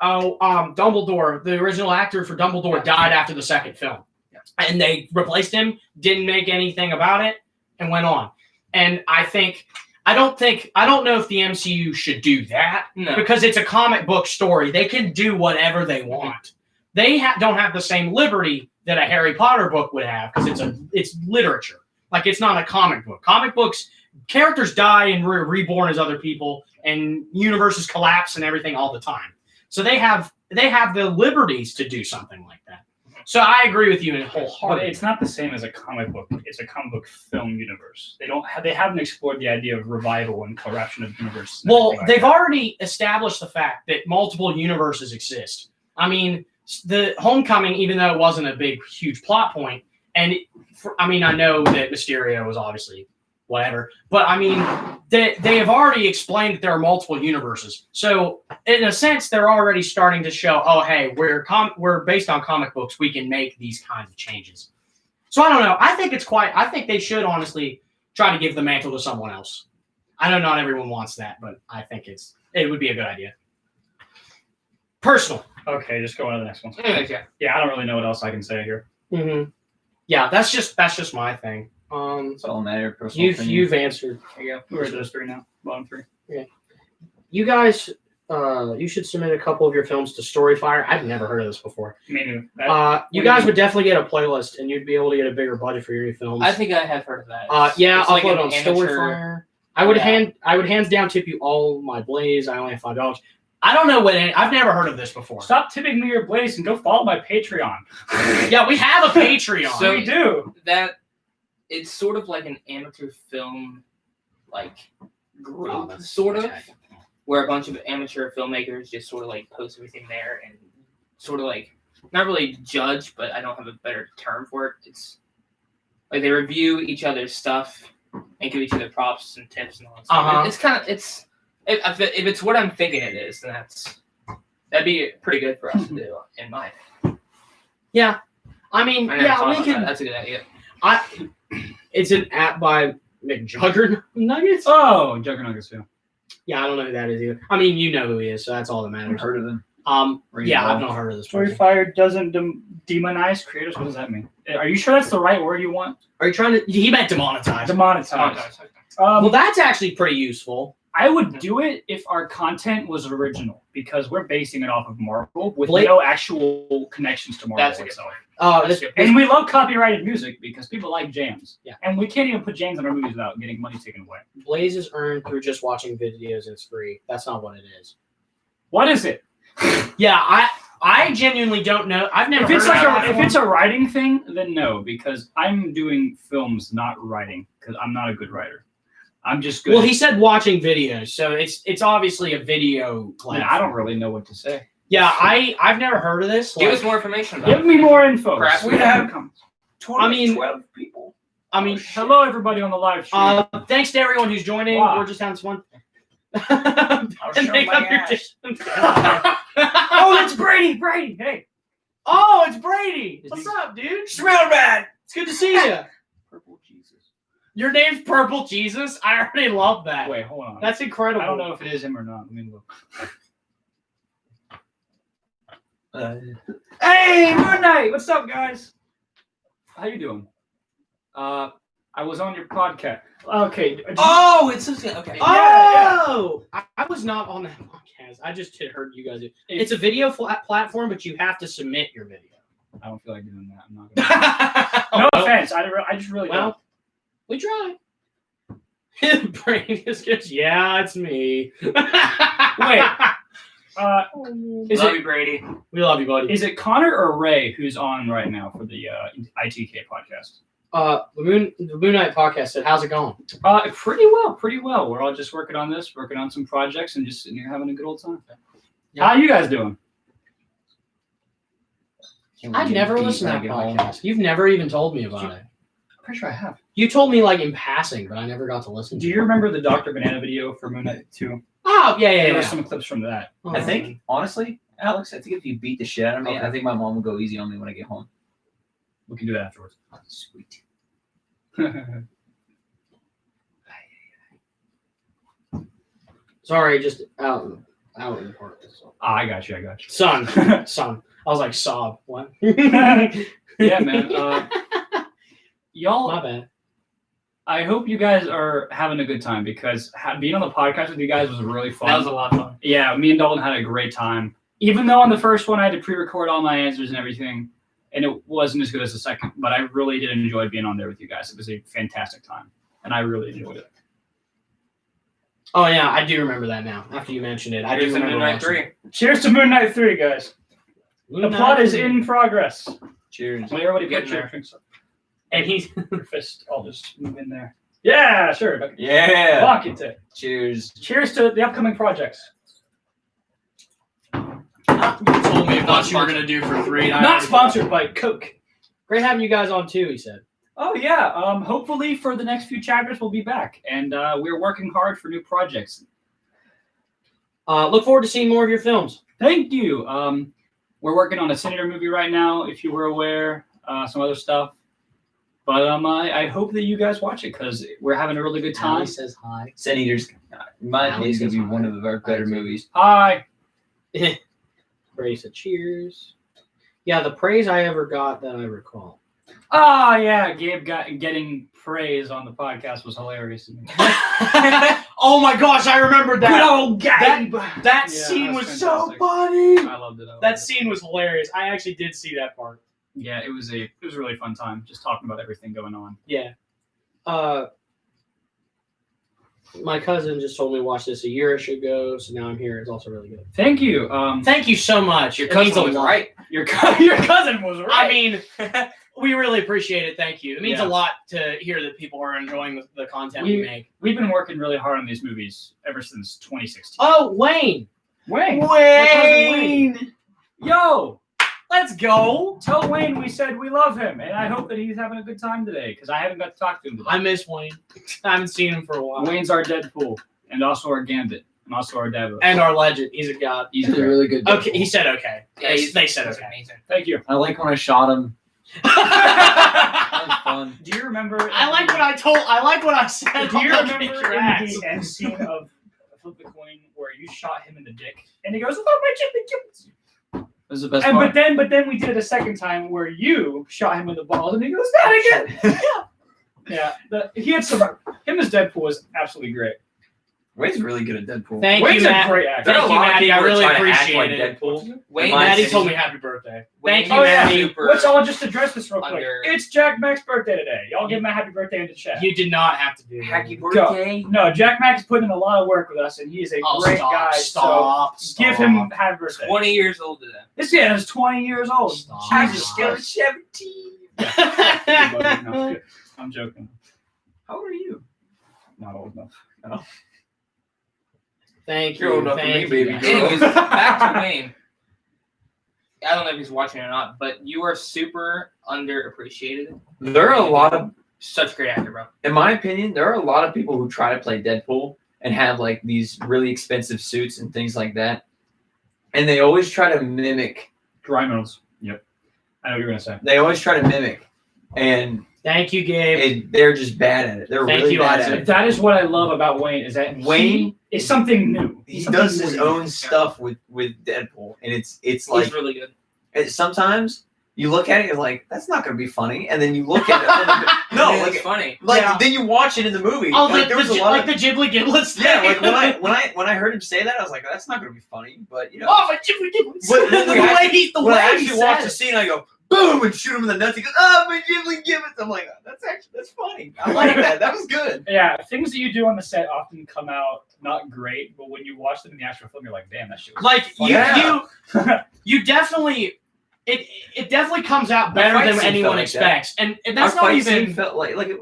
Dumbledore, the original actor for Dumbledore, died after the second film.
Yeah.
And they replaced him, didn't make anything about it, and went on. And I don't know if the MCU should do that,
No.
because it's a comic book story. They can do whatever they want. They don't have the same liberty that a Harry Potter book would have, because it's literature. Like, it's not a comic book. Comic books, characters die and reborn as other people, and universes collapse and everything all the time. So they have the liberties to do something like that. So I agree with you in
But
wholeheartedly.
it's not the same as a comic book. It's a comic book film universe. They haven't explored the idea of revival and corruption of universe. and
Well,
everything like
they've
that.
already established the fact that multiple universes exist. I mean, the Homecoming, even though it wasn't a huge plot point, and I know that Mysterio was obviously whatever, but I mean, they have already explained that there are multiple universes. So in a sense, they're already starting to show, oh, hey, we're based on comic books. We can make these kinds of changes. So I don't know. I think they should honestly try to give the mantle to someone else. I know not everyone wants that, but I think it would be a good idea. Personal.
Okay, just go on to the next one.
Anyways, yeah.
Yeah, I don't really know what else I can say here.
Mm-hmm. Yeah, that's just my thing.
It's all a matter of personal opinion.
You've answered.
There you go.
Who are those 3 now? Bottom 3.
You guys, you should submit a couple of your films to Storyfire. I've never heard of this before.
Me neither.
You guys would definitely get a playlist, and you'd be able to get a bigger budget for your films.
I think I have heard of that.
Yeah,
It's like
upload
an
on
amateur-
Storyfire. I would hands down tip you all my Blaze. I only have $5. I don't know I've never heard of this before.
Stop tipping me your Blaze and go follow my Patreon.
Yeah, we have a Patreon.
So-
we do.
That it's sort of like an amateur film group,
Oh, that's
sort of,
okay.
where a bunch of amateur filmmakers just sort of post everything there and sort of not really judge, but I don't have a better term for it. It's like they review each other's stuff and give each other props and tips and all that stuff.
Uh-huh.
It's kind of if it's what I'm thinking it is, then that'd be pretty good for us to do, in my opinion.
Yeah, I mean,
I never
yeah,
thought
we
about
can.
that. That's a good idea.
It's an app by McJuggernuggets.
Oh, Juggernuggets too.
Yeah, I don't know who that is either. I mean, you know who he is, so that's all that
I've
matters.
heard of them.
Yeah, I've not heard of this
Story
person.
Fire doesn't demonize creators. What does that mean? Are you sure that's the right word you want?
Are you trying to? He meant demonetize.
Demonetize.
Well, that's actually pretty useful.
I would do it if our content was original because we're basing it off of Marvel with
Blake-
no actual connections to Marvel
That's a good
itself.
This
And we love copyrighted music because people like jams.
Yeah.
And we can't even put jams in our movies without getting money taken away.
Blaze is earned through just watching videos and it's free. That's not what it is.
What is it?
Yeah, I genuinely don't know. I've never
If it's
heard of
like
that
if
one.
it's a writing thing, then no, because I'm doing films, not writing, because I'm not a good writer. I'm just good.
Well, he said watching videos, so it's obviously a video
Man,
class.
I don't really know what to say.
Yeah, I've never heard of this.
Give
like-
us more information about
Give
it.
me more info.
Perhaps
We
we
have.
I mean-
12 people.
I mean,
Hello, everybody on the live stream.
thanks to everyone who's joining.
Wow.
We're just having some fun.
I'll
And
show
make
my
up your
ass.
distance.
Oh, that's Brady. Brady, hey.
Oh, it's Brady.
His
What's
name's-
up, dude?
Smell bad.
It's good to see you.
Purple Jesus.
Your name's Purple Jesus. I already love that.
Wait, hold on.
That's incredible.
I don't know if it is him or not. Let me look. Hey, Moon Knight. What's up, guys? How you doing? I was on your podcast. Okay.
Oh, it's okay.
Oh, I was not on that podcast. I just had heard you guys. It's a video platform, but you have to submit your video.
I don't feel like doing that. I'm not gonna. No offense. I just really don't.
Well, we try. Brain just goes, yeah, it's me.
Wait. Is
Love
it
you, Brady.
We love you, buddy.
is it Connor or Ray who's on right now for the ITK podcast?
The Moon Knight podcast said, how's it going?
Pretty well. We're all just working on this, working on some projects, and just sitting here having a good old time.
Yeah.
How you guys doing?
I've never listened to that podcast. You've never even told me about it.
I'm pretty sure I have.
You told me like in passing, but I never got to listen to
Do
it.
you remember the Dr. Banana video for Moon Knight 2?
Oh, yeah,
There
yeah.
were some clips from that.
I think, honestly, Alex, I think if you beat the shit out of me,
Okay.
I think my mom will go easy on me when I get home.
We can do that afterwards.
Oh, sweet.
Sorry, just out in the park.
I got you.
Son. I was like, sob. What?
Yeah, man. Y'all,
My bad.
I hope you guys are having a good time because being on the podcast with you guys was really fun.
That was a lot of fun.
Yeah, me and Dalton had a great time. Even though on the first one I had to pre-record all my answers and everything, and it wasn't as good as the second, but I really did enjoy being on there with you guys. It was a fantastic time, and I really enjoyed it.
Oh, yeah, I do remember that now. After you mentioned it, I do
Here's the
remember
Midnight
watching
3.
Cheers to Moon Knight 3, guys.
Moon
The
Knight
plot is
3.
in progress.
Cheers.
Well, everybody
Getting
put your
there.
drinks up.
And he's
Your fist. I'll just move in there. Yeah, sure.
Yeah.
Bucket it.
Cheers.
Cheers to the upcoming projects.
you told me what you were gonna do for free. and I
Not
already-
sponsored by Coke.
Great having you guys on too. He said.
Oh yeah. Hopefully for the next few chapters we'll be back, and we're working hard for new projects.
Look forward to seeing more of your films.
Thank you. We're working on a Senator movie right now, if you were aware. Some other stuff, but I hope that you guys watch it because we're having a really good time.
Ali says hi.
Sin Eaters, in my opinion, is going to be
Alex is
one of our better movies.
Hi.
Brady said cheers. Yeah, the praise I ever got that I recall.
Oh yeah, Gabe getting praise on the podcast was hilarious to me.
Oh my gosh, I remembered that.
old Gabe.
That
Yeah,
scene
that
was
was
so
fantastic.
funny.
I loved it.
That scene was hilarious. I actually did see that part.
Yeah, it was a really fun time just talking about everything going on.
Yeah. My cousin just told me to watch this a year ago, so now I'm here. It's also really good.
Thank you.
Thank you so much.
Your
It means
cousin
a
was
lot.
right.
Your cousin was right.
I mean, we really appreciate it. Thank you. It means
Yeah.
a lot to hear that people are enjoying the content we make.
We've been working really hard on these movies ever since 2016.
Oh, Wayne.
Wayne,
Wayne.
yo,
Let's go.
tell Wayne we said we love him, and I hope that he's having a good time today because I haven't got to talk to him today.
I miss Wayne. I haven't seen him for a while.
Wayne's our Deadpool, and also our Gambit, and also our Davos.
And our legend. He's a god.
he's great.
really good.
Okay, he said okay.
Yeah,
they said
he's
okay.
amazing.
Thank you.
I like when I shot him. That was fun.
Do you remember?
I like what I said.
Do you
I'll
remember
kick your
in
ass.
the end scene of flip the coin where you shot him in the dick, and he goes, "Oh, my chicken."
That was the best
And
part.
but then we did it a second time where you shot him in the balls, and he goes, "Not again." Yeah, he had some. Him as Deadpool was absolutely great.
Wayne's really good at Deadpool.
Thank
Wayne's
you,
a
Matt.
great actor.
There are
Thank
a
you,
lot of
Maddie.
people
I
that
really
try to act
appreciate
like
it.
Deadpool.
Wayne
Mine
Maddie
is-
told me happy birthday.
Wayne
Thank you,
Oh yeah,
Maddie.
super
let's all just address this real quick.
under-
It's Jack Mack's birthday today. Y'all give him a happy birthday in the chat.
You did not have to do that.
Happy
Go.
birthday.
No, Jack Mack's putting in a lot of work with us, and he is a
Oh,
great
stop,
guy.
Stop.
So give him happy birthday.
20 years old today.
This guy is 20 years old.
Stop.
Jesus
Stop.
Christ.
17.
No, I'm joking.
How old are you?
Not old enough.
Thank
You're
you.
old enough for
Thank
me,
you,
baby
guys.
girl.
Anyways, back to Wayne. I don't know if he's watching or not, but you are super underappreciated.
There are a lot of,
Such a great actor, bro.
in my opinion, there are a lot of people who try to play Deadpool and have like these really expensive suits and things like that. And they always try to mimic.
Ryan Reynolds. Yep. I know what you're gonna say.
They always try to mimic. And
Thank you, Gabe.
they're just bad at it. They're
Thank
really
you,
bad
Isaac.
at it.
That is what I love about Wayne is that
Wayne
he is something new.
He
He's something
does his
new.
own stuff with Deadpool, and it's like
He's really good.
sometimes you look at it, you're like, that's not gonna be funny, and then you look at it, no,
Yeah,
like
it's funny.
Yeah.
then you watch it in the movie.
Oh,
like, there was a lot
like
of
the Ghibli Giblets
yeah,
thing.
like when I heard him say that, I was like, that's not gonna be funny, but you know,
Oh, my Ghibli Giblets.
But
the
when I-
way he
when I
he
actually watch the
says it.
scene, I go boom and shoot him in the nuts. He goes, oh, my Ghibli Gibbets. I'm like, that's funny. I like that. That was good.
Yeah, things that you do on the set often come out not great, but when you watch them in the actual film, you're like, damn, that shit was
Like
Yeah.
you definitely it definitely comes out
The
better
fight
than
scene
anyone
felt like
expects, and that's
Our
not
fight
even.
scene felt like it,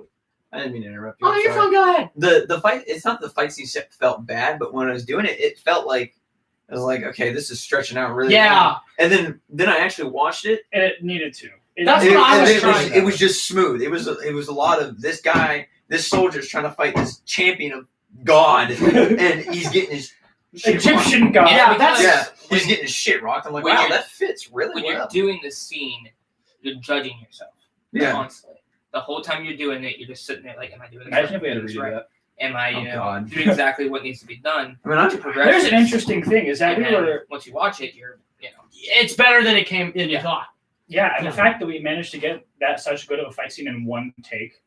I didn't mean to interrupt you.
Oh,
I'm
you're
sorry.
fine. Go ahead.
The fight, it's not the fight scene felt bad, but when I was doing it, it felt like I was like, okay, this is stretching out really
Yeah,
long. And then I actually watched it.
and it needed to.
That's
and
what I was
and
trying
it was just smooth. It was a lot of this guy, this soldier's trying to fight this champion of God, and he's getting his shit
Egyptian god.
Yeah,
rocked.
that's-
Yeah,
when-
he's getting his shit rocked. I'm like,
when
wow,
you're-
that fits really
When
well.
you're doing this scene, you're judging yourself
Yeah.
constantly. The whole time you're doing it, you're just sitting there like, am I doing this
Imagine
right?
if we had to
Am I doing
redo
this
that.
right? Am I,
Oh, God.
doing exactly what needs to be done
I mean,
to progress?
There's an
this?
interesting thing is that
And
we
then
were,
once you watch it, you're,
it's better than it came than you
Yeah.
thought.
yeah, and
Yeah.
the fact that we managed to get that such good of a fight scene in one take,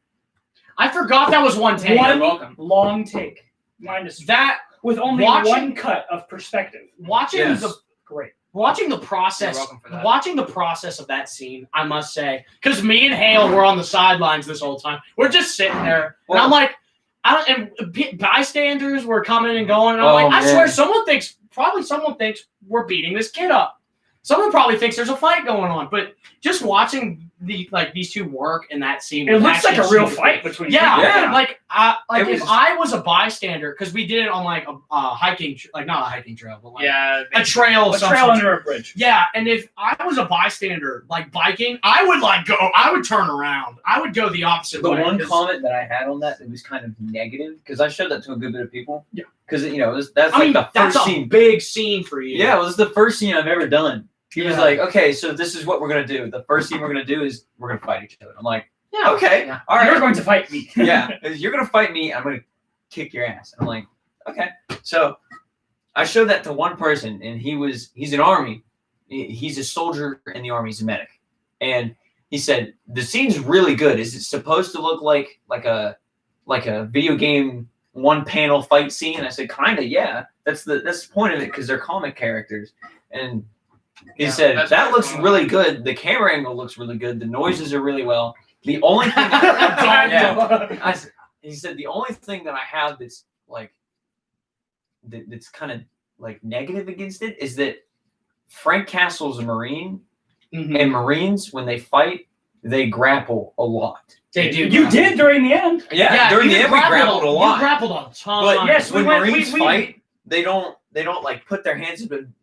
I forgot that was one take.
One-
you're welcome.
long take, minus
That
with only
watching-
one cut of perspective.
watching
Yes.
the
Great.
watching the
You're
process
welcome for that.
watching the process of that scene, I must say, because me and Hale were on the sidelines this whole time. We're just sitting there, and I'm like, and bystanders were coming and going, and I'm
Oh,
like, I swear,
man.
someone thinks we're beating this kid up. Someone probably thinks there's a fight going on, but just watching these two work in that scene,
It
was
looks like a
actually
real
super
fight
cool.
between
Yeah,
people.
Yeah.
like
It
if
was-
I was a bystander, because we did it on like a hiking, like not a hiking trail, but like
Yeah.
a trail, of
A
some
trail
sort.
under a bridge.
Yeah, and if I was a bystander, like biking, I would turn around. I would go the opposite
The
way.
one
'cause-
comment that I had on that was kind of negative because I showed that to a good bit of people.
Yeah.
Because that's
I
like
mean,
the
that's
first
a
scene.
big scene for you.
Yeah, it was the first scene I've ever done. He was
Yeah.
like, okay, so this is what we're gonna do. The first scene we're gonna do is we're gonna fight each other. I'm like,
Yeah.
okay,
Yeah.
all right,
You're going to fight me.
yeah, you're gonna fight me. I'm gonna kick your ass. I'm like, okay. So I showed that to one person, and he's an army. He's a soldier in the army. He's a medic, and he said the scene's really good. Is it supposed to look like a video game one panel fight scene? And I said, kinda, yeah. That's the point of it because they're comic characters. And he
Yeah,
said
that's
that
what
looks
it's
really good. The camera angle looks really good. The noises are really well. The only thing he said the only thing that I have that's like that's kind of like negative against it is that Frank Castle's a Marine,
Mhm.
and Marines when they fight they grapple a lot.
They do.
You did during the end.
Yeah, during the
you
end we grappled a lot.
You grappled a ton.
But
Yes, we
when
went-
Marines
we-
fight, they don't like put their hands up and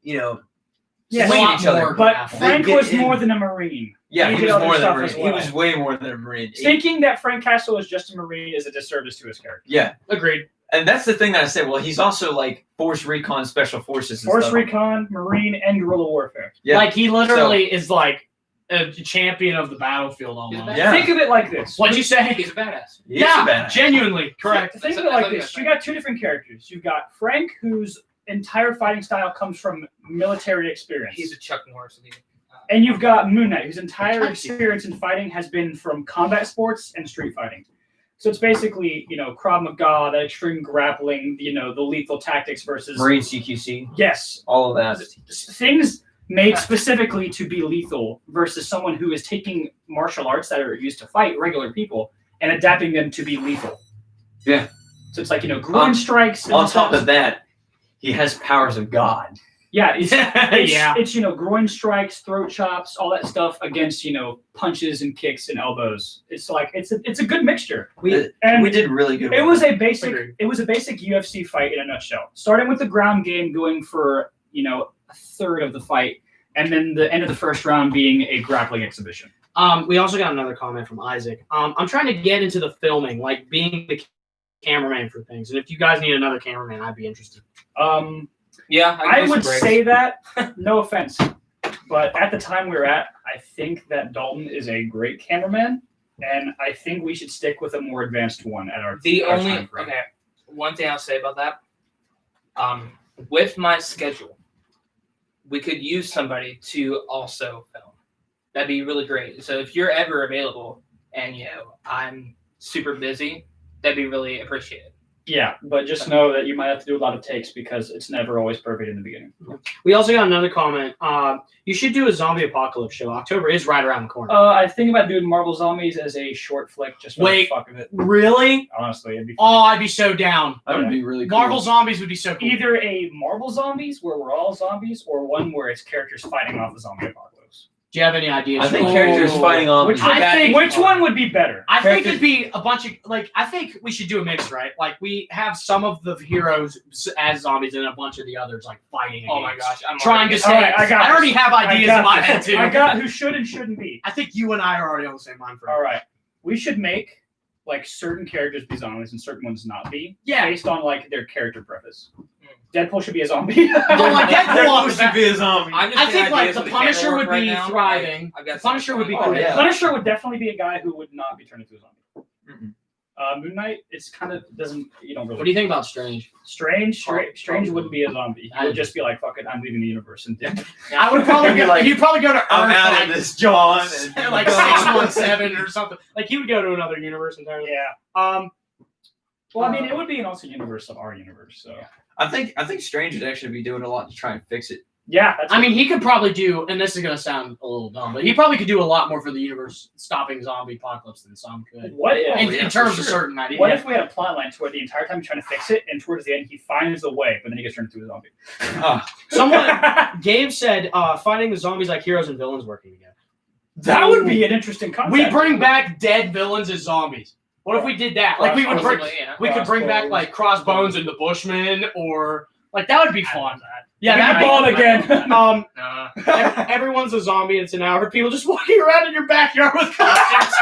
Yes,
swing
a
at
lot
each other.
more.
But
grapple.
Frank
get
was
in.
more than a Marine.
Yeah,
He
he
did
was
other
more than a
stuff
Marine.
as
He
well.
was way more than a Marine.
Thinking that Frank Castle is just a Marine is a disservice to his character.
Yeah,
Agreed.
and that's the thing that I said. Well, he's also like Force Recon Special Forces. And
Force
stuff.
Recon, Marine, and guerrilla warfare.
Yeah.
Like he literally is like a champion of the battlefield
He's a
almost.
badass.
Yeah.
Think of it like this.
What'd you say?
He's a badass.
He's
Yeah,
a badass.
genuinely correct.
Think of
I
it like
thought you
this.
were
You got two different characters. You've got Frank, whose entire fighting style comes from military experience.
He's a Chuck Norris.
And you've got Moon Knight, whose entire experience in fighting has been from combat sports and street fighting. So it's basically, Krav Maga, that extreme grappling, the lethal tactics versus
Marine CQC,
yes,
all of that.
things made specifically to be lethal versus someone who is taking martial arts that are used to fight regular people and adapting them to be lethal.
Yeah.
So it's like, groin strikes.
On top of that, he has powers of God.
Yeah, it's
Yeah.
it's groin strikes, throat chops, all that stuff against punches and kicks and elbows. It's like it's a good mixture.
We did really good.
It
with
was
it.
a basic
Agreed.
UFC fight in a nutshell. Starting with the ground game, going for a third of the fight, and then the end of the first round being a grappling exhibition.
We also got another comment from Isaac. I'm trying to get into the filming, like being the cameraman for things. And if you guys need another cameraman, I'd be interested.
Yeah,
I would say that. No offense, but at the time we were at, I think that Dalton is a great cameraman, and I think we should stick with a more advanced one at our our time frame.
One thing I'll say about that, with my schedule, we could use somebody to also film. That'd be really great. So if you're ever available and I'm super busy, that'd be really appreciated.
Yeah, but just know that you might have to do a lot of takes because it's never always perfect in the beginning.
We also got another comment. You should do a zombie apocalypse show. October is right around the corner.
I think about doing Marvel Zombies as a short flick just for
Wait.
the fuck of it.
Really?
Honestly, it'd be
Oh,
fun.
I'd be so down.
That would be really cool.
Marvel Zombies would be so cool.
Either a Marvel Zombies where we're all zombies, or one where it's characters fighting off the zombie apocalypse.
Do you have any ideas?
I think
Oh.
characters fighting off.
Which,
I
which one would be better?
I think it'd be a bunch of I think we should do a mix, right? Like we have some of the heroes as zombies and a bunch of the others like fighting.
Oh my
against.
gosh, I'm
Trying to
already-
say.
Alright, I got
already
this.
have ideas in my head too.
I got who should and shouldn't be.
I think you and I are already on the same mind frame.
All right, we should make certain characters be zombies and certain ones not be.
Yeah.
Based on their character preface. Deadpool should be a zombie.
Don't like Deadpool.
should be a zombie.
I'm just
I
getting
think like
ideas
the
for
Punisher
camera
would
work
be
right now.
thriving.
I've got
The Punisher would be
something
cool.
going on.
yeah.
Punisher would definitely be a guy who would not be turned into a zombie.
Mm-mm.
Moon Knight, it's kind of doesn't you don't really.
What do you think about Strange?
Strange wouldn't be a zombie. He would just be like, "Fuck it, I'm leaving the universe." And
I would probably
He'd be
go.
like,
He'd probably go to Earth.
I'm out
like,
of this, John. And
like 617 or something. Like he would go to another universe entirely.
yeah. Well, I mean, it would be an also universe of our universe. So
I think Strange would actually be doing a lot to try and fix it.
yeah, that's
I mean, he could probably do, and this is gonna sound a little dumb, but he probably could do a lot more for the universe stopping zombie apocalypse than some could.
what if?
In,
yeah,
in terms
for
of
sure.
certain ideas.
What if we had a plot line to where the entire time he's trying to fix it, and towards the end he finds the way, but then he gets turned into a zombie?
Someone, Gabe said, fighting the zombies like heroes and villains working together.
That would be an interesting concept.
We bring back dead villains as zombies. What if we did that? Like we would bring,
Possibly, yeah.
we could bring back
Crossbones.
like Crossbones and the Bushmen, or like that would be fun.
Yeah,
that'd
that
be-
ball again.
Nah.
Everyone's a zombie. It's an hour. People just walking around in your backyard with costumes.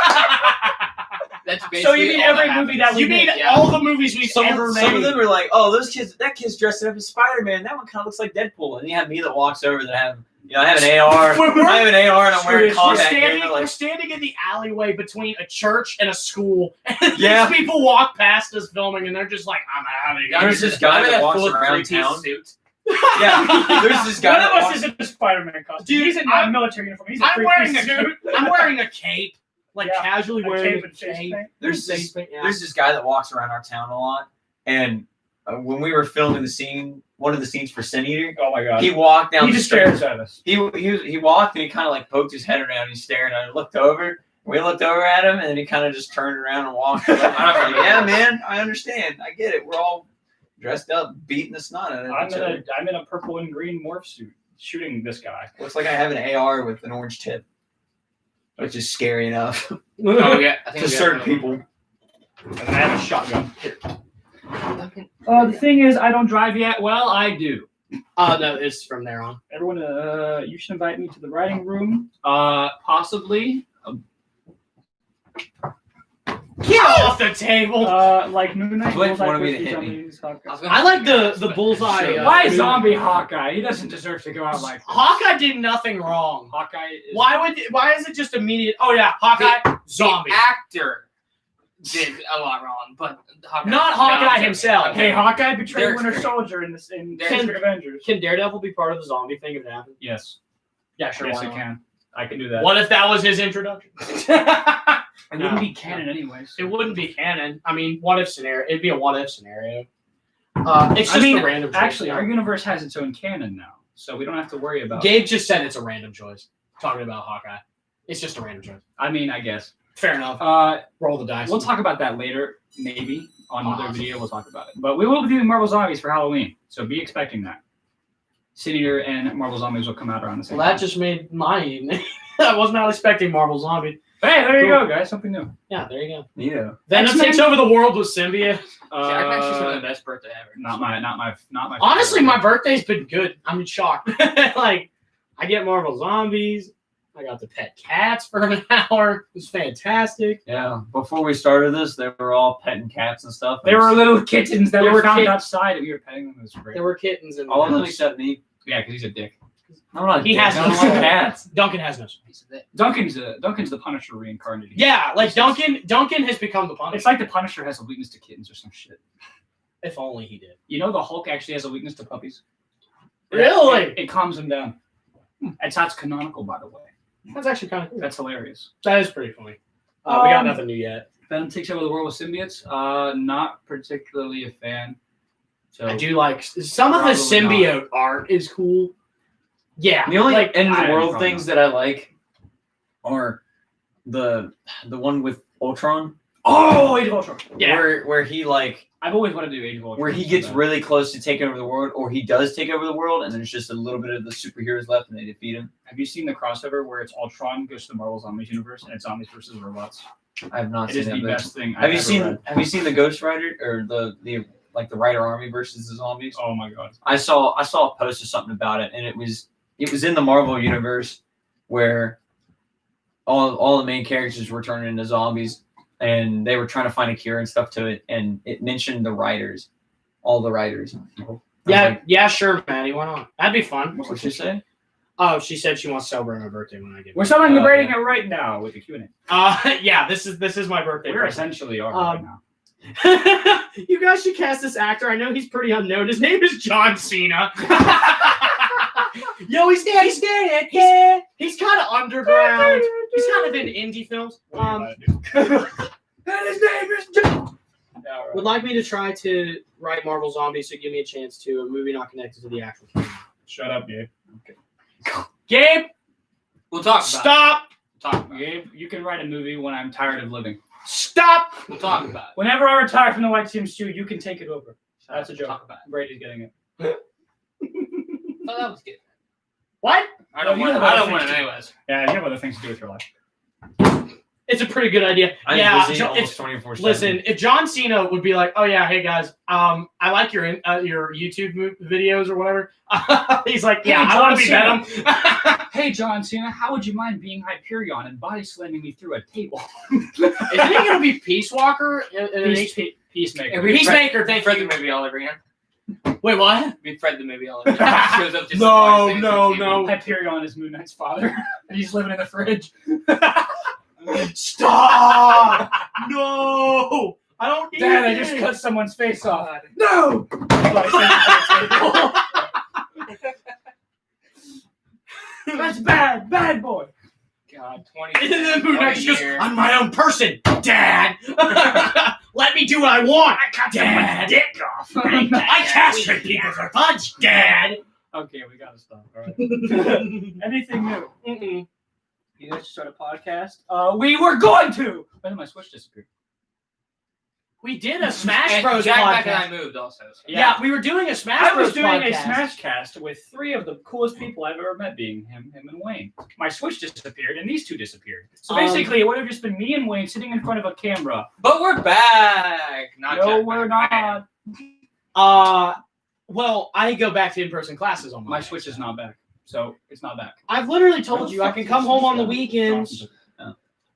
That's basically
So you mean
all
every
that
movie
happens.
that
You
we
need
make,
all the movies we've
Some
ever
of
made.
them are like, oh, that kid's dressed up as Spider-Man. That one kind of looks like Deadpool. And you have me that walks over that have, I have an AR.
We're-
I have an AR and I'm wearing
we're
combat gear. And
standing,
they're
we're
like,
standing in the alleyway between a church and a school. And
Yeah.
these people walk past us filming, and they're just like, "I'm out of here."
There's this guy
I'm in
that
a
walks
full
around
three-piece
town.
suit.
Yeah, there's this guy
One
that
of us
walks.
is in a Spider-Man costume.
Dude,
He's in a
I'm-
military uniform. He's a
I'm wearing a
three-piece suit.
I'm wearing a cape, like
Yeah,
casually
A
wearing
cape
a
and face
cape.
paint.
There's this
Face paint, yeah.
There's this guy that walks around our town a lot, and when we were filming one of the scenes for Sin Eater,
Oh my god.
he walked down
He
the
just
street.
stares at us.
He walked and he kind of like poked his head around. He's staring at it. Looked over. We looked over at him, and then he kind of just turned around and walked. Away. I'm like, yeah, man, I understand. I get it. We're all dressed up, beating the snot out of each other.
I'm in a purple and green morph suit shooting this guy.
Looks like I have an AR with an orange tip, which is scary enough
Oh yeah, I think
to
we got
certain
another
people.
And I have a shotgun.
one.
The thing is, I don't drive yet. Well, I do.
No, it's from there on.
Everyone, you should invite me to the writing room. Possibly.
Get off the table.
Like Moon Knight.
I was waiting for
Bullseye
one of you to
versus
hit me.
zombies, Hawkeye.
I like the bullseye.
Sure.
Why
Moon-
zombie Hawkeye? He doesn't deserve to go out like this.
Hawkeye did nothing wrong.
Hawkeye is.
Why is it just immediate? Oh yeah, Hawkeye, zombie.
The actor did a lot wrong, but Hawkeye,
Not Hawkeye himself.
Okay, Hawkeye betrayed
Derek's
Winter
great.
Soldier in
Derek's
Secret Avengers.
Can Daredevil be part of the zombie thing if it happens?
Yes.
Yeah, sure.
Yes,
why
it
not?
can. I can do that.
What if that was his introduction?
It
No.
wouldn't be canon anyways.
It wouldn't be canon. I mean, what if scenario? It'd be a what if scenario. It's just a random choice.
Actually, our universe has its own canon now, so we don't have to worry about.
Gabe just said it's a random choice. Talking about Hawkeye. It's just a random choice.
I mean, I guess.
Fair enough. Roll the dice.
We'll talk about that later, maybe on another
Awesome.
video. We'll talk about it, but we will be doing Marvel Zombies for Halloween, so be expecting that. Sin Eater and Marvel Zombies will come out around the same
Well, that
time.
just made my evening. I was not expecting Marvel Zombie.
Hey, there you
Cool.
go, guys. Something new.
Yeah, there you go.
Yeah.
Venom
X-Men?
takes over the world with symbiote.
Jack actually some of the best birthday ever.
Not my.
Honestly,
favorite.
my birthday's been good. I'm in shock. Like, I get Marvel Zombies. I got to pet cats for an hour. It was fantastic.
Yeah. Before we started this, they were all petting cats and stuff.
There were little kittens that
There
were
were
found
kit-
outside, and we were petting them. It was great.
There were kittens in the
all of them
house.
except me.
Yeah, because he's a dick.
I'm not.
He has
I don't
no
like
soul.
cats.
Duncan has no soul.
Piece of it.
Duncan's the Punisher reincarnated.
Yeah, like Duncan has become the Punisher.
It's like the Punisher has a weakness to kittens or some shit.
If only he did.
You know, the Hulk actually has a weakness to puppies.
Really?
It calms him down. It's not canonical, by the way.
That's actually kind of cool.
That's hilarious.
That is pretty funny. We got
Um,
nothing new yet.
Venom takes over the world with symbiotes. Not particularly a fan. So
I do like some of the
Probably
symbiote art is cool. Yeah,
The only
like
end of
I
the
have
world
problem.
things that I like are the one with Ultron.
Oh, Age of Ultron.
Yeah.
Where he like
I've always wanted to do Age of Ultron.
where he
so
gets
bad.
really close to taking over the world, or he does take over the world, and there's just a little bit of the superheroes left, and they defeat him.
Have you seen the crossover where it's Ultron goes to the Marvel Zombies universe and it's zombies versus robots?
I have not
It
seen
is the
that. but-
best thing.
Have
I've
you
ever
seen
read.
Have you seen the Ghost Rider or the like the Rider Army versus the zombies?
Oh my god.
I saw a post or something about it, and it was in the Marvel universe where all the main characters were turning into zombies, and they were trying to find a cure and stuff to it, and it mentioned the writers, all the writers. I was
Yeah,
like,
yeah, sure, Maddie. Why not? That'd be fun.
what'd she say?
Oh, she said she wants to celebrate my birthday when I get.
We're celebrating
yeah.
it right now with the Q&A.
Yeah, this is my birthday.
We're
present.
essentially are right now.
You guys should cast this actor. I know he's pretty unknown. His name is John Cena. Yo, he's kind of underground. He's kind of in indie films.
And his name is John.
Would like me to try to write Marvel Zombies to give me a chance to a movie not connected to the actual film.
Shut up, Gabe.
Gabe,
We'll talk about
stop!
it. Talk about it.
Gabe, you can write a movie when I'm tired of living.
Stop!
We'll talk about it.
Whenever I retire from the Ytmcu, you can take it over. That's a joke.
Talk about
Brady's getting it.
it. Oh, that was good.
What?
I don't
you
want.
have
I
other
don't
things
want it
to-
anyways.
Yeah, you have other things to do with your life.
It's a pretty good idea.
I'm
Yeah,
busy
Jo-
almost
if,
24/7.
listen, if John Cena would be like, "Oh yeah, hey guys, I like your YouTube videos or whatever," he's like, "Yeah,
Hey,
I want to be
John
Venom."
Hey, John Cena, how would you mind being Hyperion and body slamming me through a table?
Isn't he gonna be Peace Walker?
Peacemaker.
Peacemaker, thank
Fred
you.
the movie all over again.
Wait, what?
Be Fred the movie all over again. Shows up just
No,
surprising
no,
as
no.
Hyperion is Moon Knight's father, and he's living in the fridge.
Stop! No, I don't need
Dad, I
it.
just cut someone's face off.
God.
No! That's bad, bad boy.
God,
And then Moon Knight
20
goes,
years.
"I'm my own person, Dad. Let me do what I want,
I cut
Dad.
someone's dick off.
I castrate people for fun, Dad."
Okay, we gotta stop. All right. Anything new?
Mm-mm.
You guys start a podcast? We were going to. When did my Switch disappear?
We did a Smash
And
Bros.
Jack Black
podcast.
and I moved also. So.
Yeah, we were doing a Smash
I
Bros.
was doing
podcast.
a Smash cast with three of the coolest people I've ever met, being him, and Wayne. My Switch disappeared, and these two disappeared. So basically, it would have just been me and Wayne sitting in front of a camera.
But we're back. Not
No,
Jack
we're
Black.
not.
Well, I go back to in-person classes on
My
Monday.
Switch is not back, so it's not back.
I've literally told you I can come home on the weekends.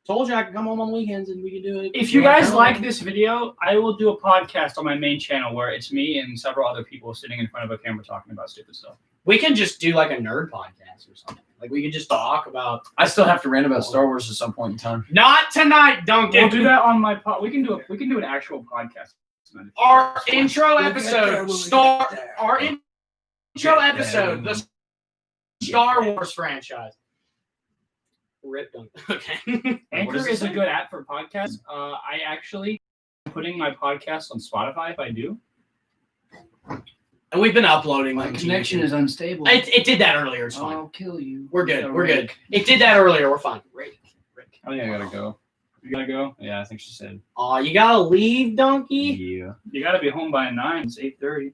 Told you I could come home on weekends and we could do it.
If you guys like this video, I will do a podcast on my main channel where it's me and several other people sitting in front of a camera talking about stupid stuff.
We can just do like a nerd podcast or something. Like we could just talk about.
I still have to rant about Star Wars at some point in time.
Not tonight, Duncan.
We'll do that on my pod. We can do an actual podcast.
Our intro episode. The Star Wars franchise. Rip Duncan. Okay.
Anchor is a good app for podcasts. I actually am putting my podcast on Spotify if I do.
And we've been uploading.
My
them to
connection
YouTube.
is unstable.
It did that earlier. It's fine.
I'll kill you.
We're good. We're good. It did that earlier. We're fine.
Rick.
I think I gotta go.
You gotta go?
Yeah, I think she said.
You gotta leave, donkey.
Yeah.
You gotta be home by 9. It's 8:30.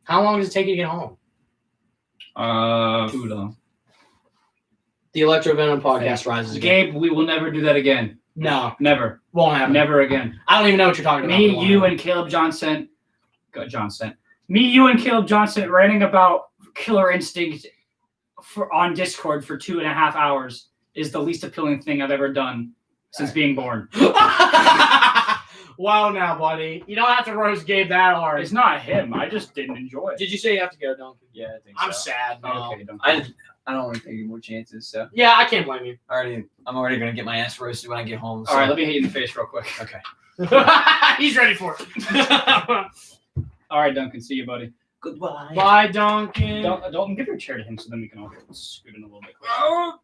How long does it take you to get home?
Too long.
The Electro-Venom podcast rises again.
Gabe, we will never do that again.
No,
Never.
won't happen.
Never again.
I don't even know what you're talking about.
Me, you, and Caleb Johnson. Me, you, and Caleb Johnson ranting about Killer Instinct on Discord for 2.5 hours is the least appealing thing I've ever done since being born.
Wow, now, buddy. You don't have to roast Gabe that hard.
It's not him. I just didn't enjoy it.
Did you say you have to go, Donkey?
Yeah, I think
I'm
so.
sad, man.
Okay, don't.
I don't want to take any more chances, so
Yeah, I can't blame you.
I'm already gonna get my ass roasted when I get home. So.
All right, let me hit you in the face real quick.
Okay.
He's ready for it.
All right, Duncan. See you, buddy.
Goodbye.
Bye, Duncan.
Dalton, give your chair to him so then we can all scoot in a little bit closer.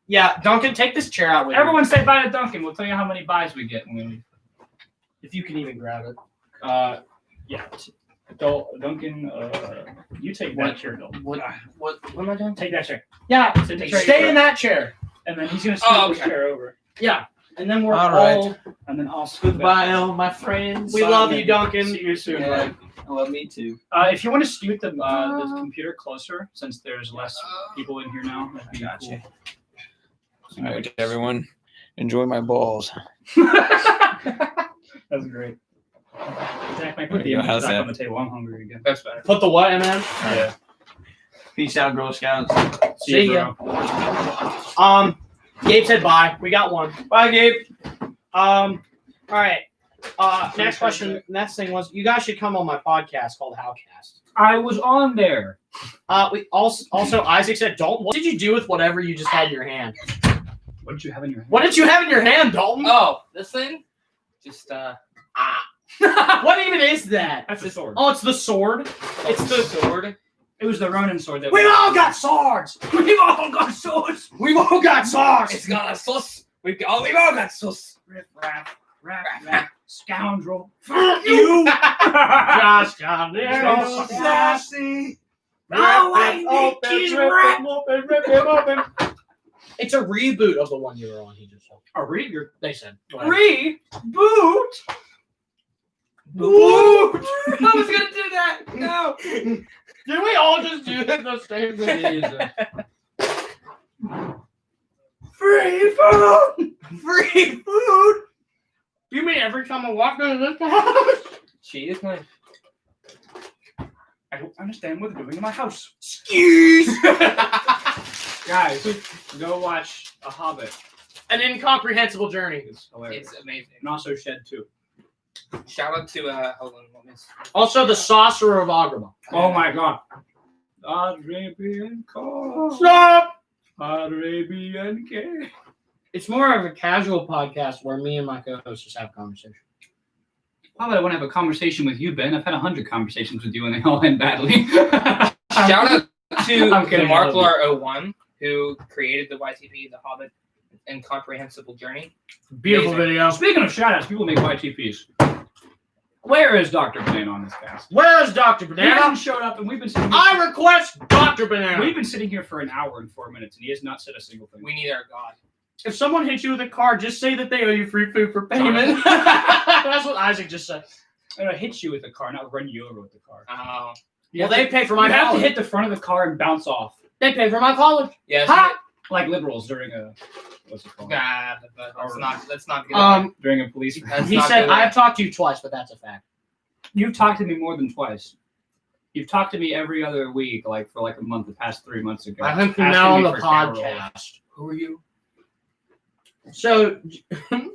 Yeah, Duncan, take this chair out with you.
Everyone say bye to Duncan. We'll tell you how many buys we get when we leave.
If you can even grab it.
Yeah. Duncan, you take that chair, Dalton.
What am I doing?
Take that chair.
Yeah,
Sit the chair.
stay in that chair.
And then he's gonna scoot this
okay.
chair over.
Yeah, and then we're
All
all.
right.
And then I'll scoot
Goodbye,
back.
all my friends.
We love you, Duncan.
See you soon,
Yeah.
buddy.
I love me too.
If you want to scoot the computer closer, since there's less people in here now, that'd be
Gotcha.
cool.
All right, everyone. Enjoy my balls.
That's great. Zach, I put the
Yo,
image
how's
back
that?
on the table. I'm hungry again.
That's better.
Put the what, man?
Yeah.
Peace out, Girl Scouts.
See ya.
bro.
Gabe said bye. We got one.
Bye, Gabe.
All right. Next question. Next thing was, you guys should come on my podcast called Howcast.
I was on there.
We also Isaac said, Dalton, what did you do with whatever you just had in your hand?
What did you have in your hand?
What did you have in your hand, Dalton?
Oh, this thing? Just
What even is that?
That's the sword.
Oh, it's the sword.
it's the sword.
It was the Ronin sword that
We've all got swords.
We've all got swords.
We've all got swords.
It's got a sauce. We've all got sauce.
Rip, rap, scoundrel.
You. Just
So
sassy. It's a reboot of the one you were on. He just said. They said. Whatever.
Reboot.
Boot.
I was gonna do that. No.
Did we all just do the same thing?
Free food.
Free food. You mean every time I walk into this house?
She is my.
I don't understand what they're doing in my house.
Skis.
Guys, go watch A Hobbit.
An incomprehensible journey.
It's hilarious.
It's amazing.
And also Shed 2.
Shout out to hold on, what is?
Also, the Sorcerer of Agrabah.
Oh my god. Arabian car.
Stop.
Arabian car.
It's more of a casual podcast where me and my co-host just have a conversation.
Why would I want to have a conversation with you, Ben? I've had 100 conversations with you and they all end badly.
Shout out to
I'm
the
kidding, I love
Marklar01 who created the YTP, the Hobbit Incomprehensible Journey.
Beautiful
Amazing.
video.
Speaking of shoutouts, people make YTPs. Where is Dr. Banana on this cast?
Where's Dr.
He
Banana?
hasn't showed up and we've been sitting here.
I request Dr. Banana.
We've been sitting here for an hour and 4 minutes and he has not said a single thing.
We need our God.
If someone hits you with a car, just say that they owe you free food for payment. That's what Isaac just said.
I'm gonna hit you with the car, not run you over with the car.
Oh.
Well, they pay for my
You have to
college.
hit the front of the car and bounce off.
They pay for my college.
Yes.
Ha!
Like liberals during a what's it called?
Nah, that's not good.
During a police
That's
He
not
said,
good.
I've talked to you twice, but that's a fact.
You've talked to me more than twice. You've talked to me every other week, like for like a month, the past 3 months ago.
I think you're
asking
now on
me
the
for camera rolls.
podcast.
Who are you?
So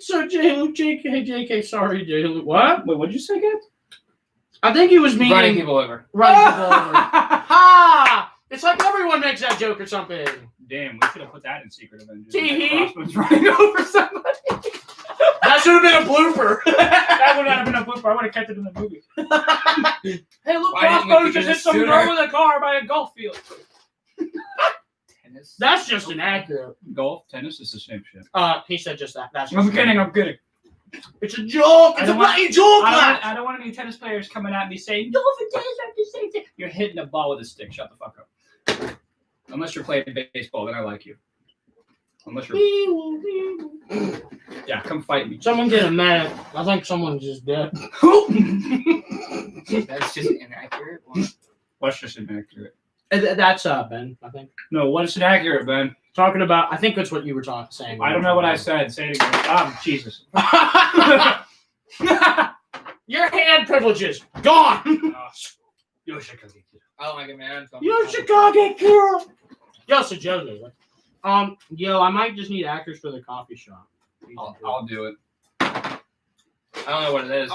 JK, sorry, JK. What?
Wait, what'd you say again?
I think he was meaning
Running people over.
running people over. Ha! It's like everyone makes that joke or something.
Damn, we should have put that in Secret Avengers.
Tee-hee.
Crossbones running over somebody.
That should have been a blooper.
That would not have been a blooper. I would have kept it in the movie. Hey, look,
Why didn't we
Crossbones
think
just
of
hit
this
some
sooner?
girl with a car by a golf field.
Tennis.
That's just inaccurate.
Golf, tennis is the same shit.
He said just that. That's
I'm kidding. I'm kidding.
It's a joke.
I
It's a
don't want-
bloody joke, man.
I don't want any tennis players coming at me saying golf and tennis are the same thing. You're hitting a ball with a stick. Shut the fuck up. Unless you're playing baseball, then I like you. Unless you're come fight me.
Someone get a man. I think someone's just dead.
That's just inaccurate.
What's just inaccurate?
That's Ben, I think.
No, what's inaccurate, Ben?
Talking about, I think that's what you were saying.
I don't know what I said. Say it again. Jesus.
Your hand privileges gone.
Yoshikage.
Oh my god, man.
Yoshikage Kira. Yo, so Jojo. Yo, I might just need actors for the coffee shop.
I'll do it.
I don't know what it is.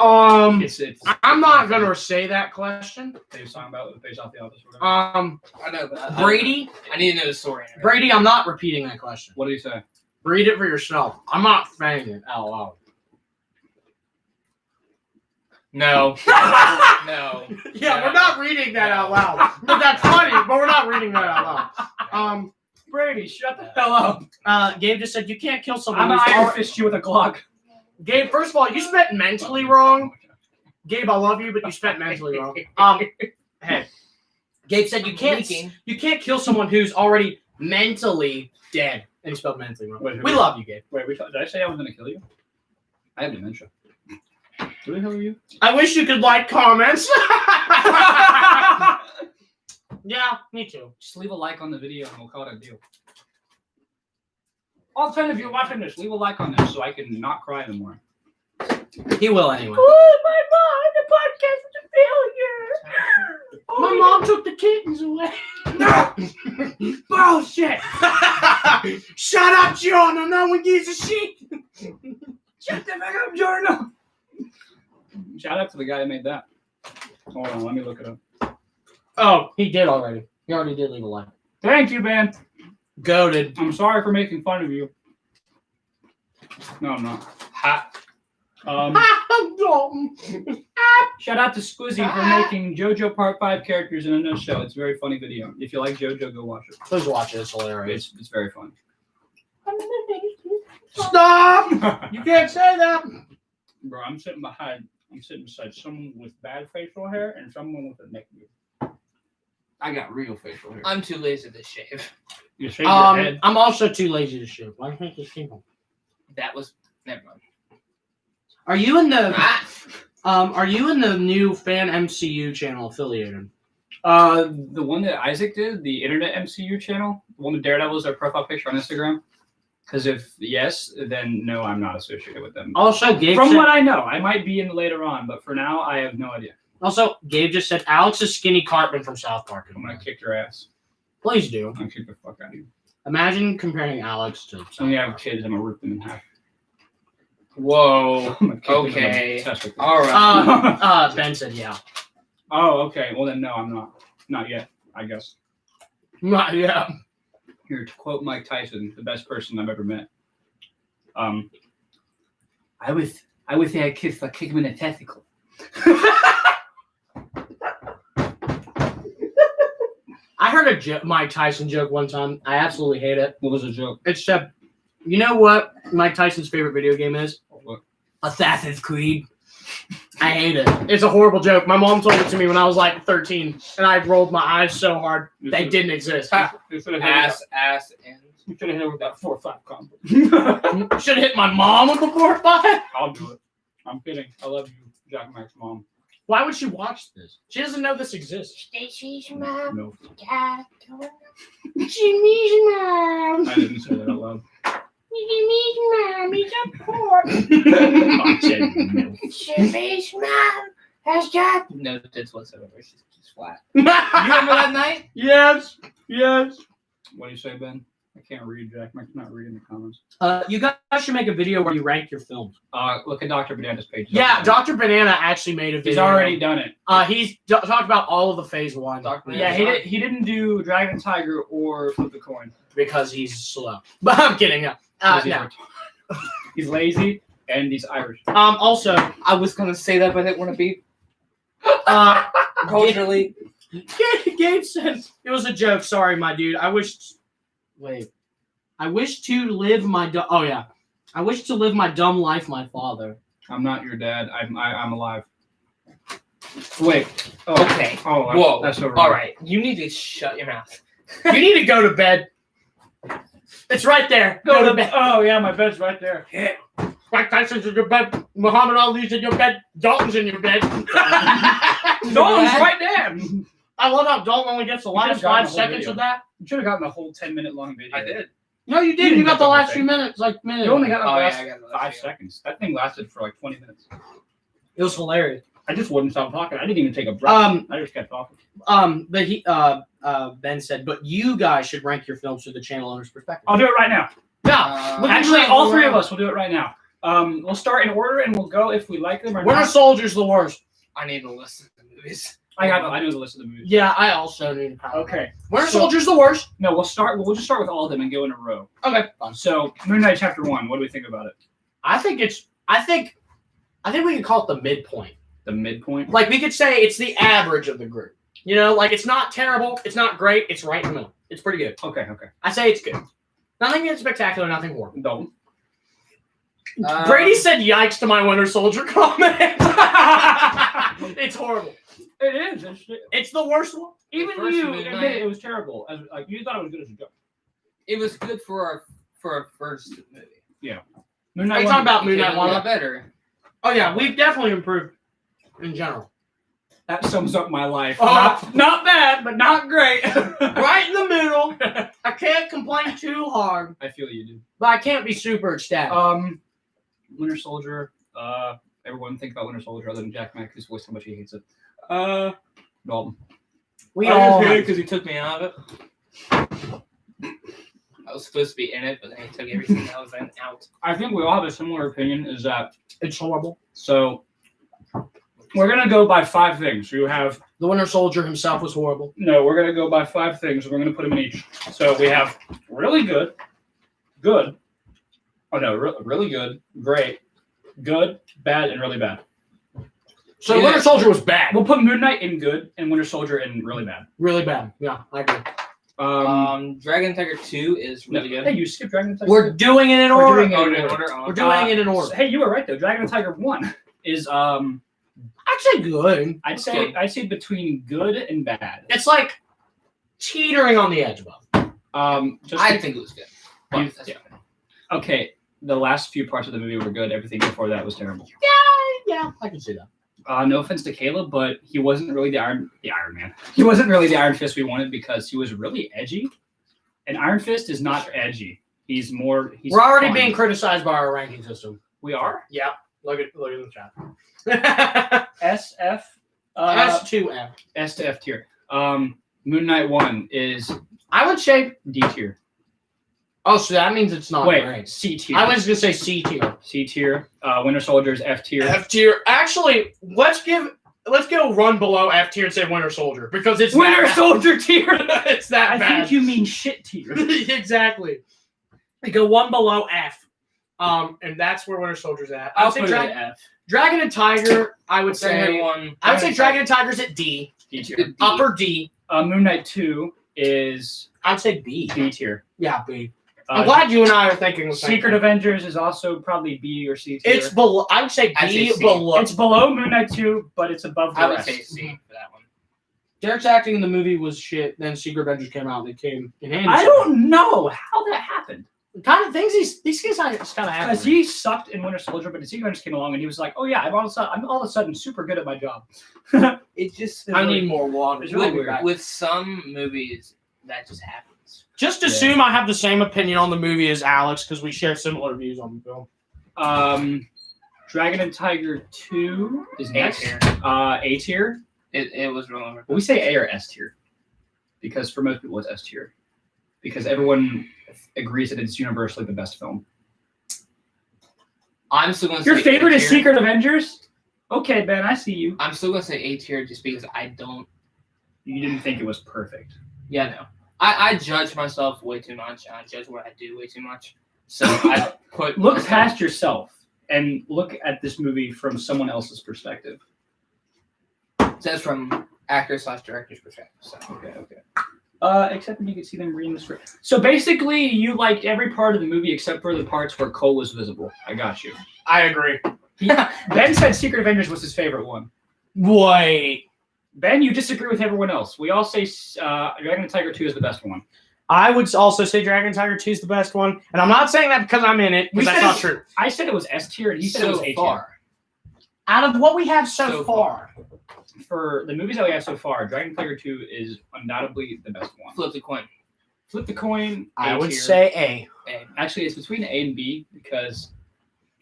It's
I'm not gonna say that question.
They're talking about the face off the office. Or whatever.
I know, but
Brady,
I need to know the story.
Brady, I'm not repeating that question.
What do you say?
Read it for yourself. I'm not saying it out loud.
No. No.
Yeah, we're not reading that out loud. But that's funny, but we're not reading that out loud.
Brady, shut the hell up.
Gabe just said you can't kill someone.
I'm gonna
who's
iron
already-
fist you with a Glock.
Gabe, first of all, you spent mentally wrong. Gabe, I love you, but you spent mentally wrong. Hey, Gabe said you can't kill someone who's already mentally dead. And he spelled mentally wrong.
Wait,
We love you, Gabe.
Wait, did I say I was gonna kill you? I have dementia. Who the hell are you?
I wish you could like comments. Yeah, me too.
Just leave a like on the video and we'll call it a deal. All 10 of you watching this, leave a like on this so I can not cry anymore.
He will anyway.
Oh, my mom, the podcast is a failure.
My mom took the kittens away.
Bullshit.
Shut up, Jonah. No one gives a shit.
Shut the fuck up, Jordan. Shout out to the guy that made that. Hold on, let me look it up.
Oh, he did already. He already did leave a like.
Thank you, man.
Goated.
I'm sorry for making fun of you. No, I'm not. Ha. Shout out to Squizzy for making JoJo Part 5 characters in a nutshell. It's a very funny video. If you like JoJo, go watch it.
Please watch it. It's hilarious.
It's very funny.
Stop! You can't say that.
Bro, I'm sitting beside someone with bad facial hair and someone with a neck beard. I got real facial hair.
I'm too lazy to shave.
You shave your head.
I'm also too lazy to shave. Why can't you shave them?
That was never mind.
Are you in the new Fan MCU channel affiliated?
The one that Isaac did, the Internet MCU channel, the one with Daredevil is their profile picture on Instagram. Because if yes, then no, I'm not associated with them.
Also, Gabe
From
said,
what I know, I might be in later on, but for now, I have no idea.
Also, Gabe just said Alex is Skinny Cartman from South Park.
I'm gonna kick your ass.
Please do.
I'm gonna kick the fuck out of you.
Imagine comparing Alex to South
When you have
Park.
kids, I'm gonna rip them in half.
Whoa.
I'm gonna kick them in the
Okay.
testicles.
All right.
Ben said yeah.
Oh, okay. Well then, no, I'm not. Not yet. I guess.
Yeah.
Here to quote Mike Tyson, the best person I've ever met. I wish I had kids to kick him in the testicle.
I heard a Mike Tyson joke one time. I absolutely hate it.
What was the joke?
Except, you know what Mike Tyson's favorite video game is?
What?
Assassin's Creed. I hate it. It's a horrible joke. My mom told it to me when I was like 13, and I rolled my eyes so hard they didn't exist.
You should have hit
Ass, and
You should have hit her with that 4-5 combo.
Should have hit my mom with the 4-5.
I'll do it. I'm kidding. I love you, Jack Mac's mom.
Why would she watch this? She doesn't know this exists.
Stacy's mom.
No,
Jimmy's mom.
I didn't say that out loud.
Jimmy's mom is a pork.
I said no.
Jimmy's mom has got no tits whatsoever. She's just flat. You remember that night?
Yes.
What do you say, Ben? I can't read, Jack. I'm not reading the comments.
You guys should make a video where you rank your films.
Look at Dr. Banana's page.
Yeah, Dr. Banana actually made a video.
He's already done it.
He's talked about all of the Phase 1.
Yeah, he didn't do Dragon Tiger or Flip the Coin.
Because he's slow. But I'm kidding. No. No.
He's lazy and he's Irish.
Also,
I was gonna say that, but I didn't want to be culturally.
Gabe said it was a joke. Sorry, my dude. I wish to live my I wish to live my dumb life, my father.
I'm not your dad. I'm alive. Wait. Oh,
Okay.
Oh.
Whoa.
That's over.
All right. You need to shut your mouth.
You need to go to bed. It's right there. Go to bed.
Oh yeah, my bed's right there.
Yeah. Mike Tyson's in your bed. Muhammad Ali's in your bed. Dalton's in your bed.
Dalton's right there.
I love how Dalton only gets the last 5 seconds
video.
of that.
You should have gotten the whole 10-minute long video.
I did.
No, you didn't. You got the last few minutes, minute.
You only got the
Oh, yeah,
last
I got the last
5
video.
seconds. That thing lasted for like 20 minutes.
It was hilarious.
I just wouldn't stop talking. I didn't even take a breath. I just kept talking.
But he Ben said, but you guys should rank your films through the channel owner's perspective.
I'll do it right now.
Yeah.
Actually, all 3 of us will do it right now. We'll start in order and we'll go if we like them or
Winter
not.
Soldier's the worst.
I need to listen to the movies.
I know the list of the movies.
Yeah, I also need to.
Okay.
Winter
So-
Soldier's the worst.
No, we'll just start with all of them and go in a row.
Okay, fine.
So Moon Knight Chapter 1. What do we think about it?
I think we could call it the midpoint.
The midpoint.
Like we could say it's the average of the group. You know, like it's not terrible, it's not great, it's right in the middle. It's pretty good.
Okay.
I say it's good. Nothing spectacular, nothing horrible.
Dalton.
Brady said yikes to my Winter Soldier comment. It's horrible.
It is.
It's the worst one.
Even
First
you
Moon
admit
Knight.
it was terrible. Like you thought it was good as a joke.
It was good for our first movie.
Moon
Are you
Knight.
talking about Moon
It
Knight
was a
1?
lot better.
Oh yeah, we've definitely improved in general.
That sums up my life.
Oh.
Not bad, but not great.
Right in the middle. I can't complain too hard,
I feel you do.
but I can't be super ecstatic.
Winter Soldier. Everyone think about Winter Soldier other than Jack Mack, who's voiced how much he hates it. Dalton.
We
I
all
just did it
have-
because he took me out of it. I was supposed to be in it, but then he took everything else and out.
I think we all have a similar opinion. Is that
It's horrible.
so? We're gonna go by 5 things. You have
The Winter Soldier himself was horrible.
no. We're gonna go by 5 things. We're gonna put them in each. So we have really good, good. Oh no, really good, great, good, bad, and really bad.
So
Yeah.
Winter Soldier was bad.
We'll put Moon Knight in good and Winter Soldier in really bad.
Really bad. Yeah, I agree.
Dragon Tiger 2 is really
Hey,
good.
you skipped Dragon and Tiger.
We're doing it in
We're
order.
doing it
Oh,
in
in
order.
order.
We're doing it in order.
Hey, you were right though. Dragon and Tiger 1 is
Actually good.
I'd say between good and bad.
It's like teetering on the edge above.
I think it was good.
You-
But that's
yeah.
fine.
Okay, the last few parts of the movie were good. Everything before that was terrible.
Yeah, I can see that.
No offense to Caleb, but he wasn't really the Iron Man. He wasn't really the Iron Fist we wanted because he was really edgy. And Iron Fist is not edgy. He's more.
We're already
fun.
being criticized by our ranking system.
We are
Yeah. Look at the chat.
SF.
S2F.
S to F tier. Moon Knight 1 is
I would say.
D tier.
Oh, so that means it's not
Wait,
great.
C tier.
I was gonna say C tier.
C tier. Winter Soldier is F tier.
F tier. Actually, let's go run below F tier and say Winter Soldier because it's
Winter
that
Soldier tier.
bad. It's that
I
bad.
think you mean shit tier.
Exactly. We go one below F. And that's where Winter Soldier's at. I
I'll
would say
put it at F.
Dragon and Tiger. I would
Dragon
say.
1.
I would say Dragon and Tiger's at D.
D tier.
Good D.
Upper D.
Moon Knight 2 is
I'd say B.
B tier.
Yeah, B. I'm glad you and I are thinking the same.
Secret
thing.
Avengers is also probably B or C tier.
It's below. I would say
I'd
B
say C.
below.
It's below Moon Knight 2, but it's above the
I would
rest.
say C for that one.
Derek's acting in the movie was shit. Then Secret Avengers came out. And they came in handy.
I don't know how that happened.
kind of things these guys kind of
Because
happen.
he sucked in Winter Soldier, but the Secret Avengers came along and he was like, "Oh yeah, I'm all of a sudden super good at my job."
It just
I need more water.
It's really weird.
with some movies that just happens.
Just assume I have the same opinion on the movie as Alex because we share similar views on the film.
Dragon and Tiger 2 is
A
next.
tier.
A tier.
It was really.
We say A or S tier because for most people it's S tier because everyone agrees that it's universally the best film.
I'm still going to
Your
say
favorite
A
is
tier.
Secret Avengers? Okay, Ben, I see you.
I'm still going to say A tier just because I don't.
You didn't think it was perfect.
Yeah, no. I judge myself way too much, and I judge what I do way too much. So I put
Look past yourself and look at this movie from someone else's perspective.
That's from actor/director's perspective. So.
Okay. Except when you can see them reading the script. So basically, you liked every part of the movie except for the parts where Cole was visible. I got you.
I agree.
Ben said Secret Avengers was his favorite one.
Wait.
Ben, you disagree with everyone else. We all say Dragon and Tiger 2 is the best one.
I would also say Dragon Tiger 2 is the best one, and I'm not saying that because I'm in it. Because that's not true.
I said it was S tier, and he said it was A tier.
far.
Out of what we have so far,
For the movies that we have so far, Dragon and Tiger 2 is undoubtedly the best one.
Flip the coin.
Flip the coin.
I
A
would
tier.
say A.
A.
Actually, it's between A and B because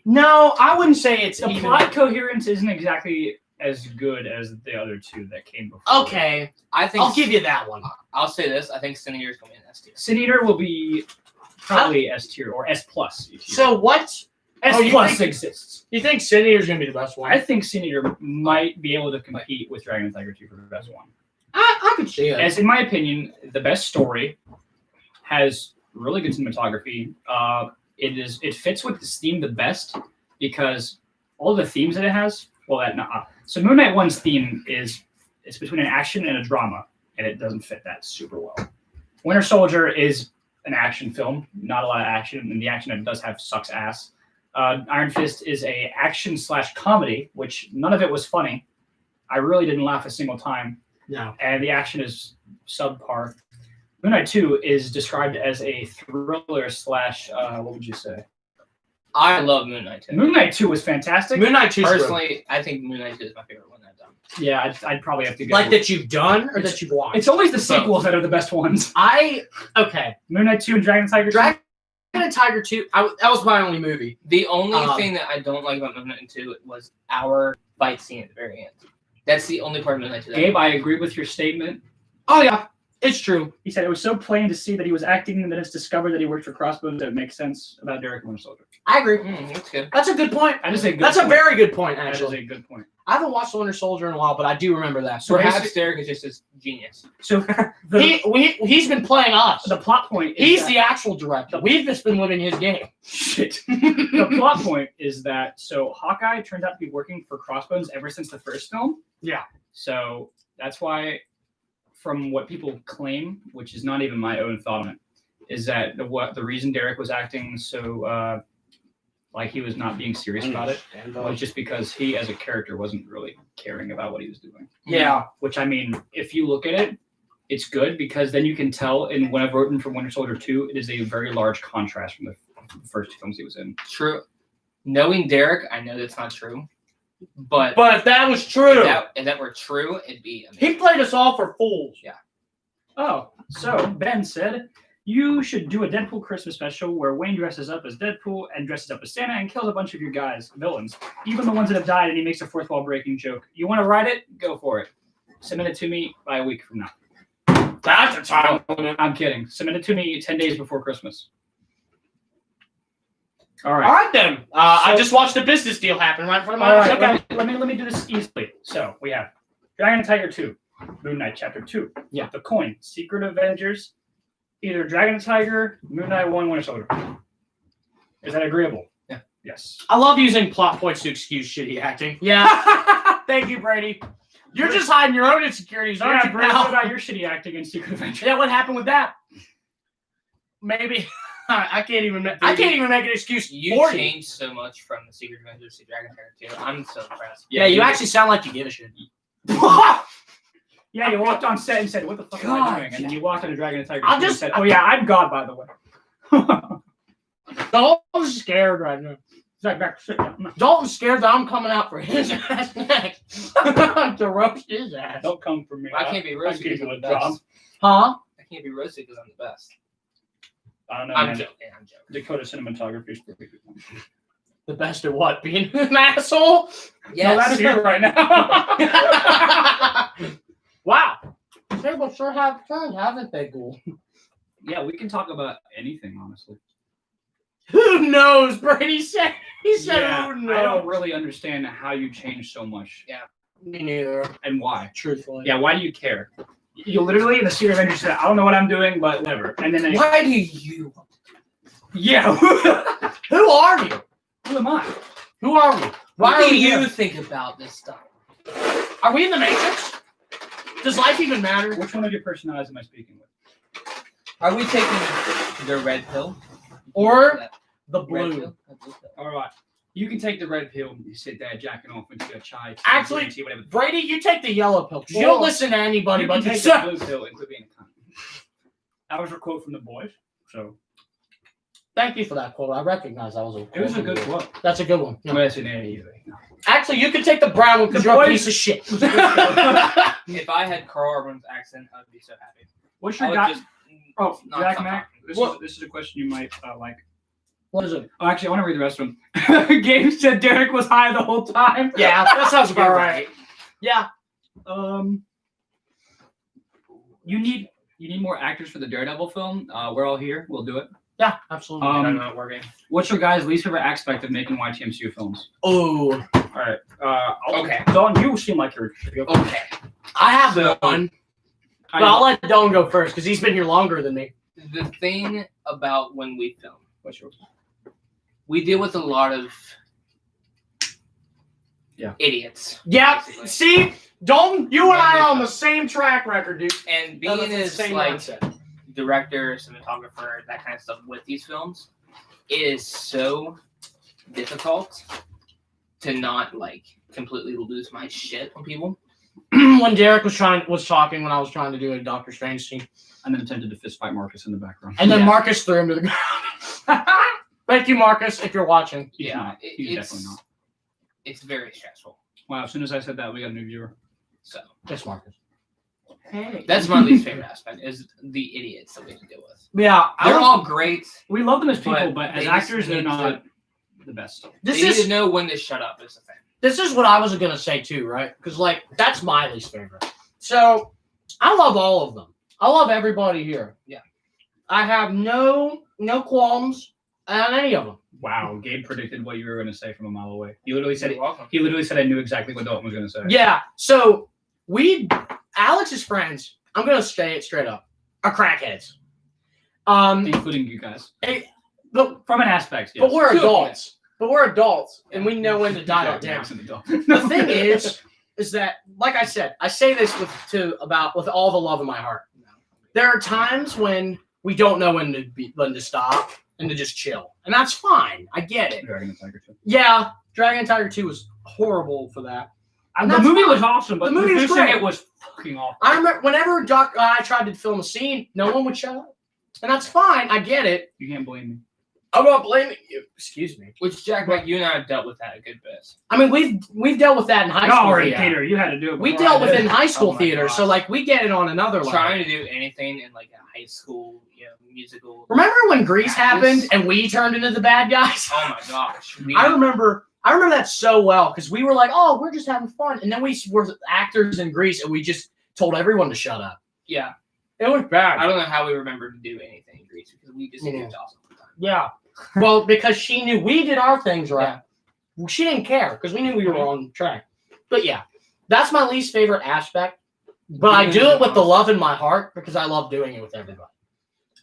No, I wouldn't say it's
the
even.
plot coherence isn't exactly as good as the other two that came before.
Okay,
I think
I'll give you that one.
I'll say this. I think Sin Eater is going to be an S tier.
Sin Eater will be probably S tier or S plus.
So what?
S
you
plus
think-
exists.
You think Sin Eater is going to be the best one?
I think Sin Eater might be able to compete with Dragon and Tiger 2 for the best one.
I could see it.
As in my opinion, the best story has really good cinematography. It fits with this theme the best because all the themes that it has. Well, so Moon Knight 1's theme is it's between an action and a drama, and it doesn't fit that super well. Winter Soldier is an action film, not a lot of action, and the action it does have sucks ass. Iron Fist is a action/comedy, which none of it was funny. I really didn't laugh a single time.
No.
And the action is subpar. Moon Knight 2 is described as a thriller slash, what would you say?
I love Moon Knight 2.
Moon Knight 2 was fantastic.
Moon Knight 2 is good.
Personally, I think Moon Knight 2 is my favorite one that I've done.
Yeah, I'd probably have to go.
Like that you've done or
It's-
that you've watched?
It's always the sequels that are the best ones.
Okay.
Moon Knight 2 and Dragon and Tiger 2.
Dragon and Tiger 2, that was my only movie.
The only
Um,
thing that I don't like about Moon Knight 2 was our fight scene at the very end. That's the only part of Moon Knight 2 that
Gabe, I agree with your statement.
Oh, yeah. It's true.
He said it was so plain to see that he was acting and then it's discovered that he worked for Crossbones that it makes sense about Derek Winter Soldier.
I agree.
That's good.
That's a good point.
That is a good
That's
point.
a very good point,
That is
actually.
a good point.
I haven't watched The Winter Soldier in a while, but I do remember that.
So
Perhaps Derek is just as genius.
So the,
He's been playing us.
the plot point is
He's
that,
the actual director. We've just been living his game.
shit. The plot point is that so Hawkeye turns out to be working for Crossbones ever since the first film.
Yeah.
So that's why, from what people claim, which is not even my own thought on it, is that the reason Derek was acting so like he was not being serious about it was just because he as a character wasn't really caring about what he was doing.
Yeah.
Which I mean, if you look at it, it's good because then you can tell in when I've written for Winter Soldier 2, it is a very large contrast from the first two films he was in.
True. Knowing Derek, I know that's not true. But
But if that was true,
if that were true, it'd be amazing.
he played us all for fools.
Yeah.
Oh, so Ben said you should do a Deadpool Christmas special where Wayne dresses up as Deadpool and dresses up as Santa and kills a bunch of your villains, even the ones that have died, and he makes a fourth wall breaking joke. You want to write it? Go for it. Submit it to me by a week from now.
That's a time limit.
I'm kidding. Submit it to me 10 days before Christmas. All
All
right.
right, then. I just watched a business deal happen right in front of my
All
eyes.
right.
Okay.
Let me do this easily. So we have Dragon and Tiger 2, Moon Knight Chapter 2.
Yeah.
The Coin, Secret Avengers, either Dragon and Tiger, Moon Knight 1, Winter Soldier. Is that agreeable?
Yeah.
Yes.
I love using plot points to excuse shitty acting. Yeah. Thank you, Brady. You're just hiding your own insecurities, aren't
Yeah,
you,
Brad,
pal?
what about your shitty acting in Secret Avengers?
Yeah, what happened with that? Maybe I can't even make an excuse
You
for
changed so much from the Secret Avengers to Dragon Tiger 2. I'm so impressed.
Yeah, you actually sound like you give a shit.
Yeah, you walked on set and said, "What the fuck am I doing?" And then you walked on a Dragon and Tiger
I'm
2 and
just-
said, "Oh yeah, I'm God, by the way."
Dalton's scared right now.
Zach, back, sit down.
Dalton's scared that I'm coming out for his ass next to roast his ass.
Don't come for me.
I can't be roasted
give
because
you
I'm
a
the
job.
best.
Huh?
I can't be roasted because I'm the best.
I don't know,
I'm
man.
joking. I'm joking.
Dakota cinematography is pretty good.
The best at what? Being an asshole?
No, that is here right now.
Wow. People sure have turned, haven't they, Ghoul?
Yeah, we can talk about anything, honestly.
Who knows? Brady said. He said,
Yeah,
"Who knows?"
I don't really understand how you changed so much.
Yeah.
Me neither.
And why.
Truthfully.
Yeah, why do you care? You literally, in the Secret Avengers, said, I don't know what I'm doing, but whatever. And then
Why do you?
yeah.
Who are you?
Who am I?
Who are we? Why
What
are
do
we
you
here?
think about this stuff?
Are we in the Matrix? Does life even matter?
Which one of your personalities am I speaking with?
Are we taking the red pill?
Or the
Red
blue?
pill?
All right. You can take the red pill. You sit there jacking off into a chai.
Actually,
tea, whatever.
Brady, you take the yellow pill. You
Or
don't listen to anybody
You
but
can take
yourself.
the blue pill and quit being a cunt. That was a quote from the boys. So
Thank you for that quote. I recognize that was a quote.
it was a good quote.
That's a good one.
I'm gonna say that either. No.
Actually, you can take the brown one because
The
you're a
boys-
piece of shit.
If I had Carl Urban's accent, I'd be so happy.
What's
I
your
would
guy?
just
Oh,
not
Jack
stop
Mac.
talking.
This is a question you might like.
What is it?
Oh, actually, I want to read the rest of them. Gabe said Derek was high the whole time.
Yeah, that sounds about right. Yeah.
You need more actors for the Daredevil film. We're all here. We'll do it.
Yeah, absolutely.
I'm not working.
What's your guys' least favorite aspect of making YTMcu films?
Oh,
All right.
Okay.
Don, you seem like you're
Okay.
I have
So-
one, but I'll let Don go first because he's been here longer than me.
The thing about when we film,
What's yours?
we deal with a lot of idiots.
Yeah,
basically.
see, Dalton, you and I are on the same track record, dude.
And
That's
being
the
as
same
like
mindset.
director, cinematographer, that kind of stuff with these films, it is so difficult to not like completely lose my shit on people.
When Derek was talking when I was trying to do a Doctor Strange scene,
And then attempted to fist fight Marcus in the background.
and then
Yeah.
Marcus threw him to the ground. Thank you, Marcus, if you're watching.
He's
Yeah,
not. He's
it's
definitely not.
It's very stressful.
Wow, as soon as I said that, we got a new viewer.
So
Yes, Marcus. Hey.
that's my least favorite aspect is the idiots that we have to deal with.
Yeah,
They're all great.
We love them as people,
But
but as
they
actors,
just
they're
need
not the best.
This
They need
is
to know when to shut up is the thing.
this is what I was gonna say too, right? Because like that's my least favorite. So I love all of them. I love everybody here.
Yeah.
I have no qualms on any of them.
Wow, Gabe predicted what you were going to say from a mile away. He literally said
You're welcome.
he literally said I knew exactly what Dalton was going to say.
Yeah. So Alex's friends, I'm gonna say it straight up, are crackheads.
Including you guys.
But
From an aspect, yes.
but we're
Two
adults. But we're adults, and we know when to dial it down.
Jackson the dog.
The thing is that, like I said, I say this with all the love in my heart. There are times when we don't know when to stop and to just chill, and that's fine. I get it.
Dragon and Tiger 2.
Yeah, Dragon and Tiger 2 was horrible for that.
The
That's
movie
fine.
was awesome, but
The movie was
producing
great.
it was fucking awful.
I remember whenever I tried to film a scene, no one would shut up, and that's fine. I get it.
You can't blame me.
I'm not blaming you. Excuse me.
Which Jack, like you and I have dealt with that a good bit.
I mean, we've dealt with that in high school.
already,
theater.
Peter. You had to do it.
We
before
dealt
I
with
did.
it in high school
Oh my
theater,
gosh.
so like we get it on another level.
Trying to do anything in like a high school, musical.
Remember when Grease happened and we turned into the bad guys?
Oh my gosh.
I remember that so well because we were like, oh, we're just having fun. And then we were actors in Grease and we just told everyone to shut up.
Yeah.
It was bad.
I don't know how we remembered to do anything in Greece because we just
Yeah.
did awesome all the time.
Yeah. Well, because she knew we did our things right. Well, she didn't care because we knew we were on track. But yeah, that's my least favorite aspect. But I do it with the love in my heart because I love doing it with everybody.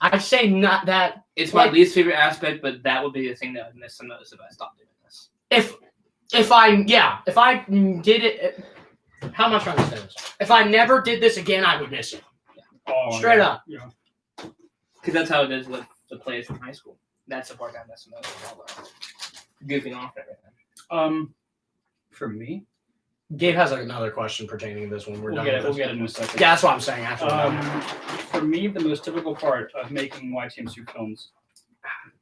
I'd say not that
It's my
Like-
least favorite aspect, but that would be the thing that I'd miss the most if I stopped doing this.
if I did it. How am I trying to say this? If I never did this again, I would miss it.
Oh,
Straight
yeah.
up.
Yeah.
Because that's how it is with the players from high school. That's the part I miss the most. All the goofing off and everything.
For me,
Gabe has another question pertaining to this one.
we'll get it in a second.
Yeah, that's what I'm saying. Actually,
For me, the most difficult part of making YTMcu films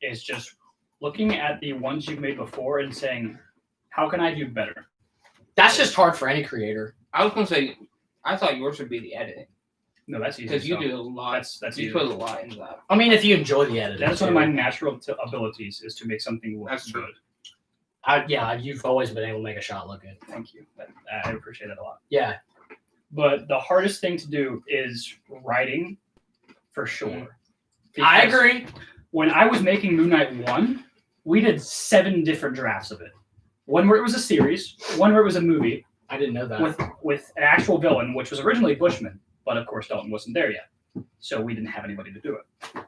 is just looking at the ones you've made before and saying, how can I do better?
that's just hard for any creator.
I was going to say, I thought yours would be the editing.
No, that's easy.
Because you
stuff.
do a lot.
That's
you
easy.
put a lot into that.
I mean, if you enjoy the editing,
That's one
too.
of my natural abilities is to make something look
That's true.
good.
You've always been able to make a shot look good.
Thank you. I appreciate that a lot.
Yeah,
But the hardest thing to do is writing, for sure.
I
Because
agree.
When I was making Moon Knight 1, we did 7 different drafts of it. One where it was a series, one where it was a movie
I didn't know that.
with an actual villain, which was originally Bushman, but of course Dalton wasn't there yet, so we didn't have anybody to do it.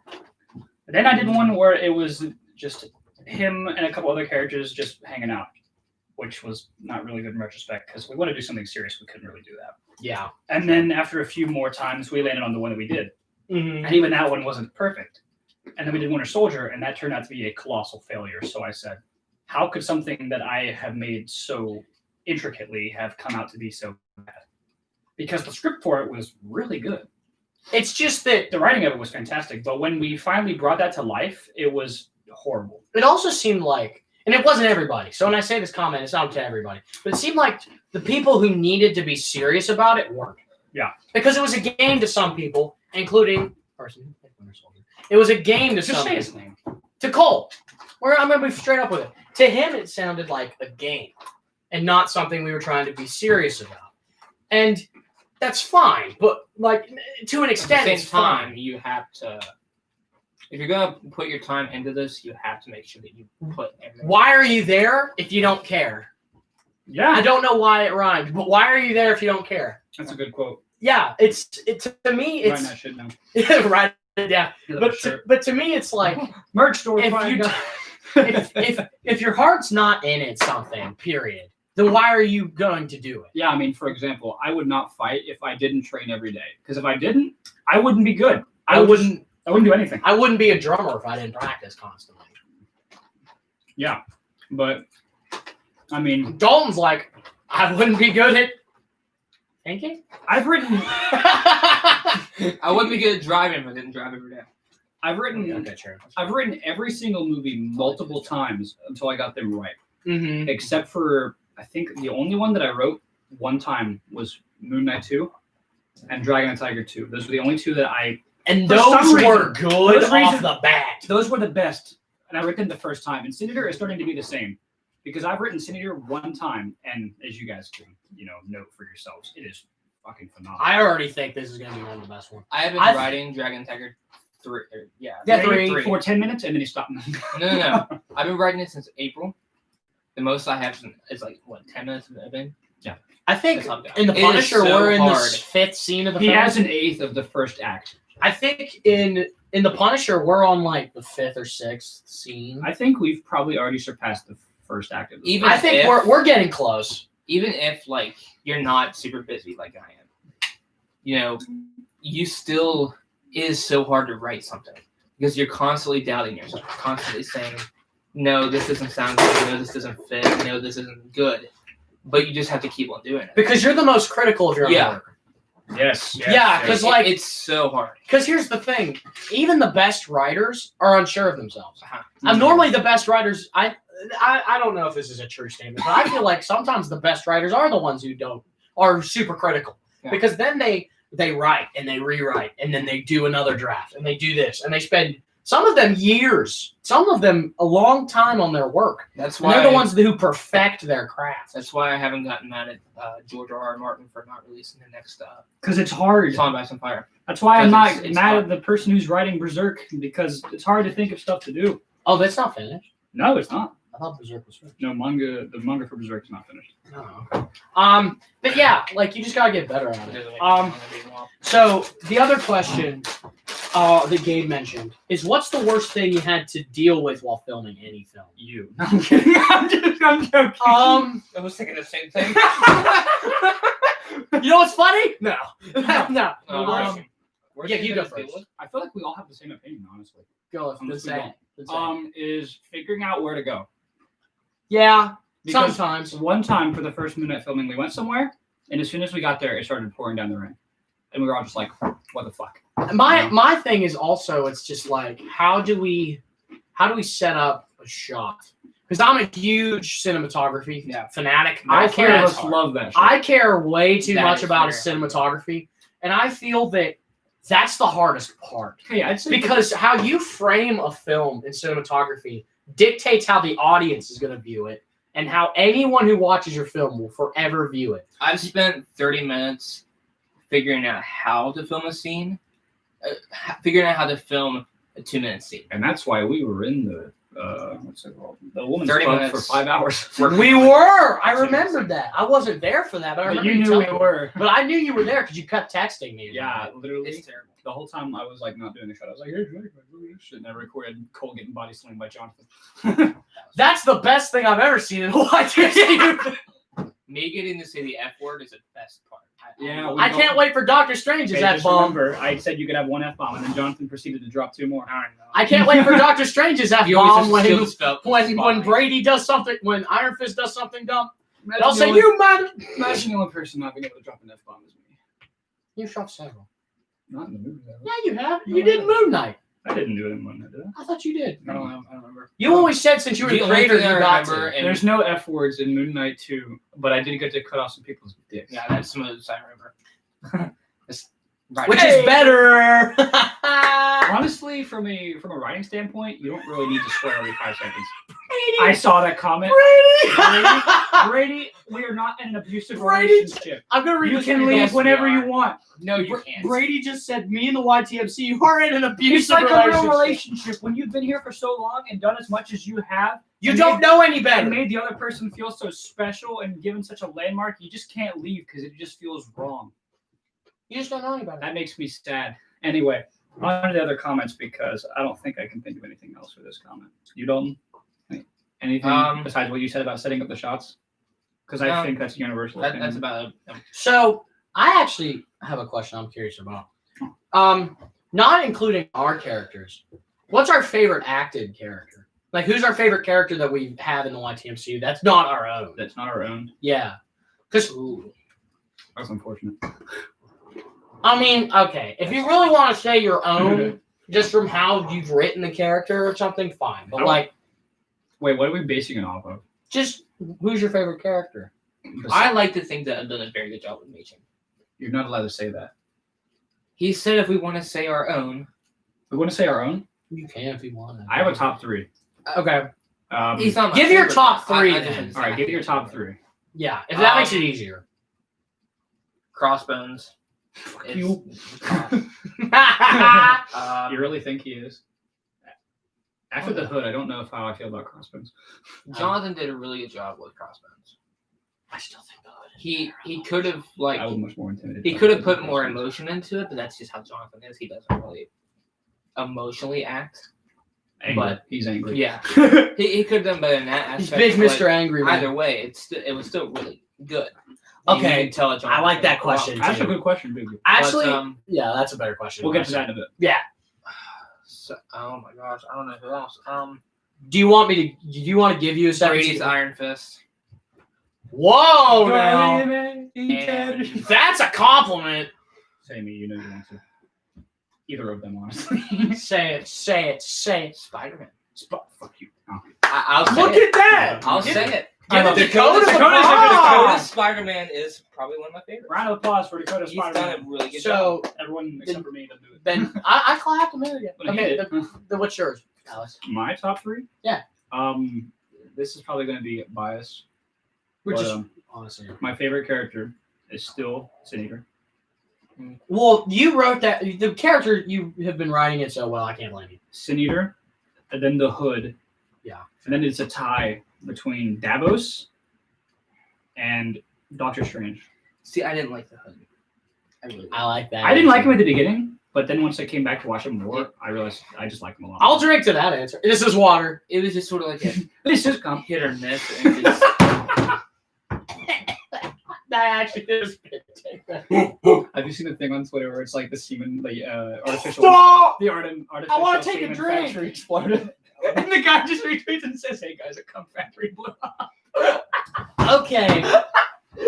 Then I did one where it was just him and a couple other characters just hanging out, which was not really good in retrospect because we want to do something serious. We couldn't really do that.
Yeah.
And then after a few more times, we landed on the one that we did,
Mm-hmm.
and even that one wasn't perfect. And then we did Winter Soldier, and that turned out to be a colossal failure. So I said, how could something that I have made so intricately have come out to be so bad? Because the script for it was really good.
It's just that
The writing of it was fantastic, but when we finally brought that to life, it was horrible.
it also seemed like, and it wasn't everybody. So when I say this comment, it's not to everybody, but it seemed like the people who needed to be serious about it weren't.
Yeah.
Because it was a game to some people, including person. It was a game to
Just
some
say
people.
his name.
To Cole. I'm going to be straight up with it. To him, it sounded like a game and not something we were trying to be serious about. And that's fine, but like to an extent,
At the
it's
same time,
fine.
you have to. If you're gonna put your time into this, you have to make sure that you put everything.
Why are you there if you don't care? I
Yeah,
don't know why it rhymed, but why are you there if you don't care?
that's a good quote.
Yeah, it's to me
Writing
it's
that shit now.
right. Yeah, but to me it's like
Merch store.
if
fine.
you if your heart's not in it, something period, then why are you going to do it?
Yeah, I mean, for example, I would not fight if I didn't train every day. Because if I didn't, I wouldn't be good. I wouldn't do anything.
I wouldn't be a drummer if I didn't practice constantly.
Yeah, but I mean,
Dalton's like, I wouldn't be good at thinking.
I've written
I wouldn't be good at driving if I didn't drive every day.
Sure.
I've written every single movie multiple times until I got them right.
Mm-hmm.
Except for, I think the only one that I wrote one time was Moon Knight 2 and Dragon and Tiger 2. Those were the only two that
And
For
those
some
were
reason-
good
those
off
reason-
the bat.
those were the best. And I wrote them the first time. And Sin Eater is starting to be the same. Because I've written Sin Eater one time, and as you guys can, note for yourselves, it is fucking phenomenal.
I already think this is going to be one of the best ones.
I have been
I've-
writing Dragon Tiger 3. Yeah,
Yeah,
three.
For 10 minutes, and then he stopped.
No. I've been writing it since April. The most I have is like, 10 minutes have it been?
I think
That's not bad.
in The
It is
Punisher,
so
we're in the
hard.
5th scene of the
He
film.
has an eighth of the first act.
I think in The Punisher, we're on like the 5th or 6th scene.
I think we've probably already surpassed the first act of the
Even
I think
if-
we're getting close.
Even if like you're not super busy like I am, you still it is so hard to write something because you're constantly doubting yourself, constantly saying, "No, this doesn't sound good. No, this doesn't fit. No, this isn't good." But you just have to keep on doing it.
Because you're the most critical of your own
Yeah.
work.
Yes.
Yeah, 'cause like-
it's so hard.
Because here's the thing, even the best writers are unsure of themselves.
Uh-huh.
Normally the best writers, I don't know if this is a true statement, but I feel like sometimes the best writers are the ones who are super critical.
Yeah.
Because then they write and they rewrite and then they do another draft and they do this and they spend some of them years, some of them a long time on their work.
That's
And
why
they're the ones who perfect their craft.
That's why I haven't gotten mad at George R.R. Martin for not releasing the next
Because it's hard.
Song by Some Fire.
That's why I'm
Because
not
it's
mad
hard.
at the person who's writing Berserk, because it's hard to think of stuff to do.
Oh, that's not finished.
No, it's not.
I thought Berserk was finished.
No, the manga for Berserk is not finished.
Oh, okay. But yeah, like you just gotta get better at
It
it.
doesn't make sense on the wall.
So the other question that Gabe mentioned is, what's the worst thing you had to deal with while filming any film?
You. No, I'm kidding. I'm joking.
I was thinking the same thing.
You know what's funny? No, no.
Worst
Yeah,
thing
you
I
go
had to deal
first.
with?
I feel like we all have the same opinion, honestly.
Go.
I'm
Let's
just
say.
Is figuring out where to go.
Yeah,
Because
sometimes.
one time for the first minute filming, we went somewhere, and as soon as we got there, it started pouring down the rain, and we were all just like, "What the fuck?"
My thing is also, it's just like, how do we set up a shot? Because I'm a huge cinematography fanatic. I
All three of
care.
us love that. Shit.
I care way too
That
much
is
about
fair.
cinematography, and I feel that that's the hardest part.
Okay, I'd say
Because how you frame a film in cinematography dictates how the audience is going to view it and how anyone who watches your film will forever view it.
I've spent 30 minutes figuring out how to film a scene, figuring out how to film a 2-minute scene.
And that's why we were in the what's it called? The woman's
30
club
minutes.
for 5 hours.
We were. I remembered that. I wasn't there for that, but I
But
remember
you knew
telling
we
me.
were.
But I knew you were there because you kept texting me.
Yeah, literally.
It's terrible.
The whole time I was like not doing the show. I was like, here's look at this shit. And I recorded Cole getting body slammed by Jonathan.
That's the best thing I've ever seen in YTMcu.
Me getting to say the F word is the best part.
Yeah,
I can't wait for Doctor Strange's
Hey,
F
just
bomb.
remember, I said you could have one F-bomb, and then Jonathan proceeded to drop 2 more.
I don't know.
I can't wait for Doctor Strange's F
You always
bomb
just
when
steal the spell-
when
spot.
Brady does something, when Iron Fist does something dumb.
Imagine
I'll
the
say,
only-
you man.
Imagine the only person not being able to drop an F-bomb is me.
You shot several.
Not in the movie, though.
Yeah, you have. You did Moon Knight.
I didn't do it in one night, did I?
I thought you did.
I don't know. I don't remember.
You always said since you were
The
the
only
creator,
thing I
you got
remember,
to.
and
There's no F words in Moon Knight 2, but I did get to cut off some people's dicks.
Yeah, that's the most I remember. Right.
Which
Hey!
is better.
Honestly, from a writing standpoint, you don't really need to swear every 5 seconds. I saw that comment. Brady, we are not in an abusive
Brady-
relationship.
I'm gonna read
You
this
can
for
leave
guys.
whenever
we
you
are.
want.
No, you can't.
Brady just said, "Me and the YTMC, you are in an
It's
abusive
like a real
relationship.
relationship. When you've been here for so long and done as much as you have,
You
and
don't
made-
know any
and
better.
made the other person feel so special and given such a landmark, you just can't leave because it just feels wrong.
You just don't know any better."
That makes me sad. Anyway, on to the other comments because I don't think I can think of anything else for this comment. You don't? Anything besides what you said about setting up the shots? Because I
No.
think that's universal.
That's
opinion.
about it.
So I actually have a question I'm curious about. Not including our characters. What's our favorite acted character? Like, who's our favorite character that we have in the YTMCU that's not our own?
That's not our own.
Yeah. Because,
That's unfortunate.
I mean, okay, if you really want to say your own, just from how you've written the character or something, fine. But, like,
Wait, what are we basing it off of?
just who's your favorite character?
I like to think that I've done a very good job with Machen.
You're not allowed to say that.
He said if we want to say our own,
We want to say our own.
You can if you want.
I have a top 3.
Okay.
he's not my
Give your
favorite,
top
but I
three
just
then.
didn't say
All right,
my
give me your
favorite.
top 3.
Yeah, if that makes it easier.
Crossbones.
You.
I
You really think he is? After the hood, I don't know how I feel about Crossbones.
Jonathan did a really good job with Crossbones.
still think the hood.
He could have
I was
like
much more intimidated.
he
by
could have
the
put
hood.
more emotion into it, but that's just how Jonathan is. He doesn't really emotionally act.
Angry.
but-
He's angry.
Yeah, he could have done better in that
He's
aspect.
big
but
Mr. Angry Man.
Either way, it was still really good.
Okay,
You can tell that
I like
Jonathan
that
did well.
question.
That's a good question, Big.
Actually,
But,
yeah, that's a better question.
We'll get to that in a bit.
Yeah.
So, oh my gosh, I don't know who else.
Do you want me to? Do you want to give you a second?
Brady's Iron Fist.
Whoa, now
And
that's a compliment.
Say me, you know you want to. Either of them, honestly.
Say it. Say it. Say it.
Spider-Man.
Fuck you. Oh.
I'll say
Look
it.
at that.
I'll
Give-
say it.
Give
I
it
love
Dakota.
Dakota's
Dakota's Spider-Man is probably one of my favorites.
Round of applause for Dakota
He's done a
Spider-Man.
really good job.
So
Everyone except for me doesn't do it.
then I clapped a minute ago.
But he
Okay,
did.
what's yours, Alice?
My top 3?
Yeah.
This is probably going to be biased.
Which
But,
is honestly.
my favorite character is still Sin Eater.
Well, you wrote that the character you have been writing it so well. I can't blame you.
Sin Eater, and then the Hood.
Yeah.
And then it's a tie between Davos and Doctor Strange.
See, I didn't like the hood. I really
I like that.
I didn't like him at the beginning, but then once I came back to watch him more, I realized I just like him a lot.
I'll drink to that answer. This is water.
It was just sort of like a
This is come.
hit or miss. And just,
That actually is.
Have you seen the thing on Twitter where it's like the semen, the artificial,
Stop!
the artificial
wanna take a
semen
drink.
factory exploded, and the guy just retweets and says, "Hey guys, a cum factory blew up."
Okay.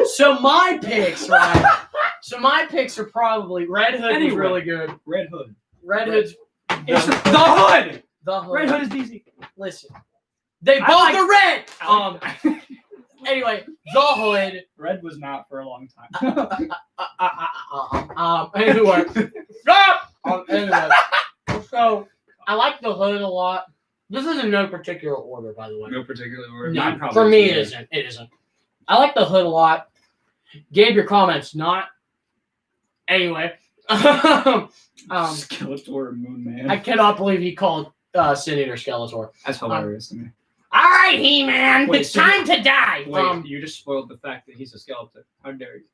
So my picks, right? So my picks are probably Red Hood was
Anyway.
really good.
Red Hood.
Red Hood's
It's the Hood.
the Hood.
Red Hood is easy.
Listen, they
I
both
like-
are red.
I like-
Anyway, the Hood.
Red was not for a long time.
Anyway, stop. Anyway, so I like the Hood a lot. This is in no particular order, by the way.
No particular word.
No,
Mine probably
for me, it
is.
isn't. It isn't. I like the Hood a lot. Gabe, your comments not. Anyway,
Skeletor and Moon Man.
I cannot believe he called Sin Eater Skeletor.
That's hilarious to me.
All right, He-Man,
Wait,
it's
so-
time to die.
Wait, you just spoiled the fact that he's a skeleton. How dare you?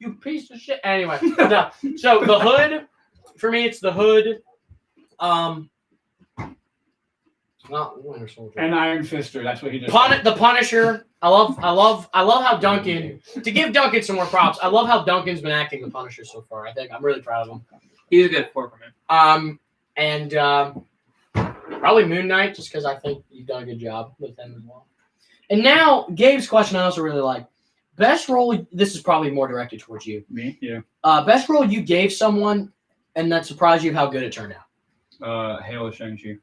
You piece of shit. Anyway, no. So the hood, for me, it's the hood. Not Winter Soldier.
And Iron Fister. That's what he just.
The Punisher. I love how Duncan. To give Duncan some more props, I love how Duncan's been acting the Punisher so far. I think I'm really proud of him.
He's a good man.
And probably Moon Knight, just because I think you've done a good job with him as well. And now Gabe's question, I also really like. Best role. This is probably more directed towards you.
Me? Yeah.
Best role you gave someone, and that surprised you how good it turned out.
Halo Shang-Chi.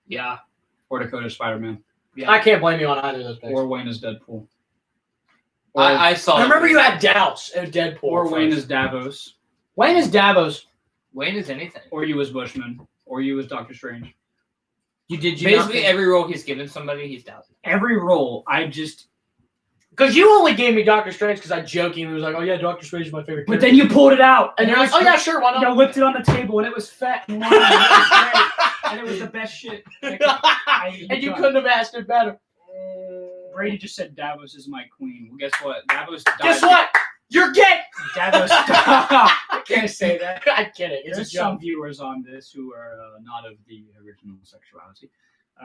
Yeah.
Or Dakota Spider-Man.
Yeah.
I can't blame you on either of those picks.
Or Wayne as Deadpool. Or,
I saw.
I remember you had doubts of Deadpool.
or Wayne
first.
as Davos.
Wayne is Davos.
Wayne is anything.
Or you as Bushman. Or you as Doctor Strange.
You
Basically,
not think-
every role he's given somebody, he's doubted.
Every role, I just.
Because you only gave me Doctor Strange because I jokingly was like, oh yeah, Doctor Strange is my favorite
But
character.
then you pulled it out.
And
it
you're like,
was
oh yeah, sure, why
I
not?
whipped it on the table and it was fat and long, and it was great. And it was the best shit.
And you couldn't have asked it better.
Brady just said Davos is my queen. Well, guess what? Davos died.
Guess what? You're gay!
Davos I can't say that.
I'm kidding. It's
There's
a joke.
some viewers on this who are not of the original sexuality.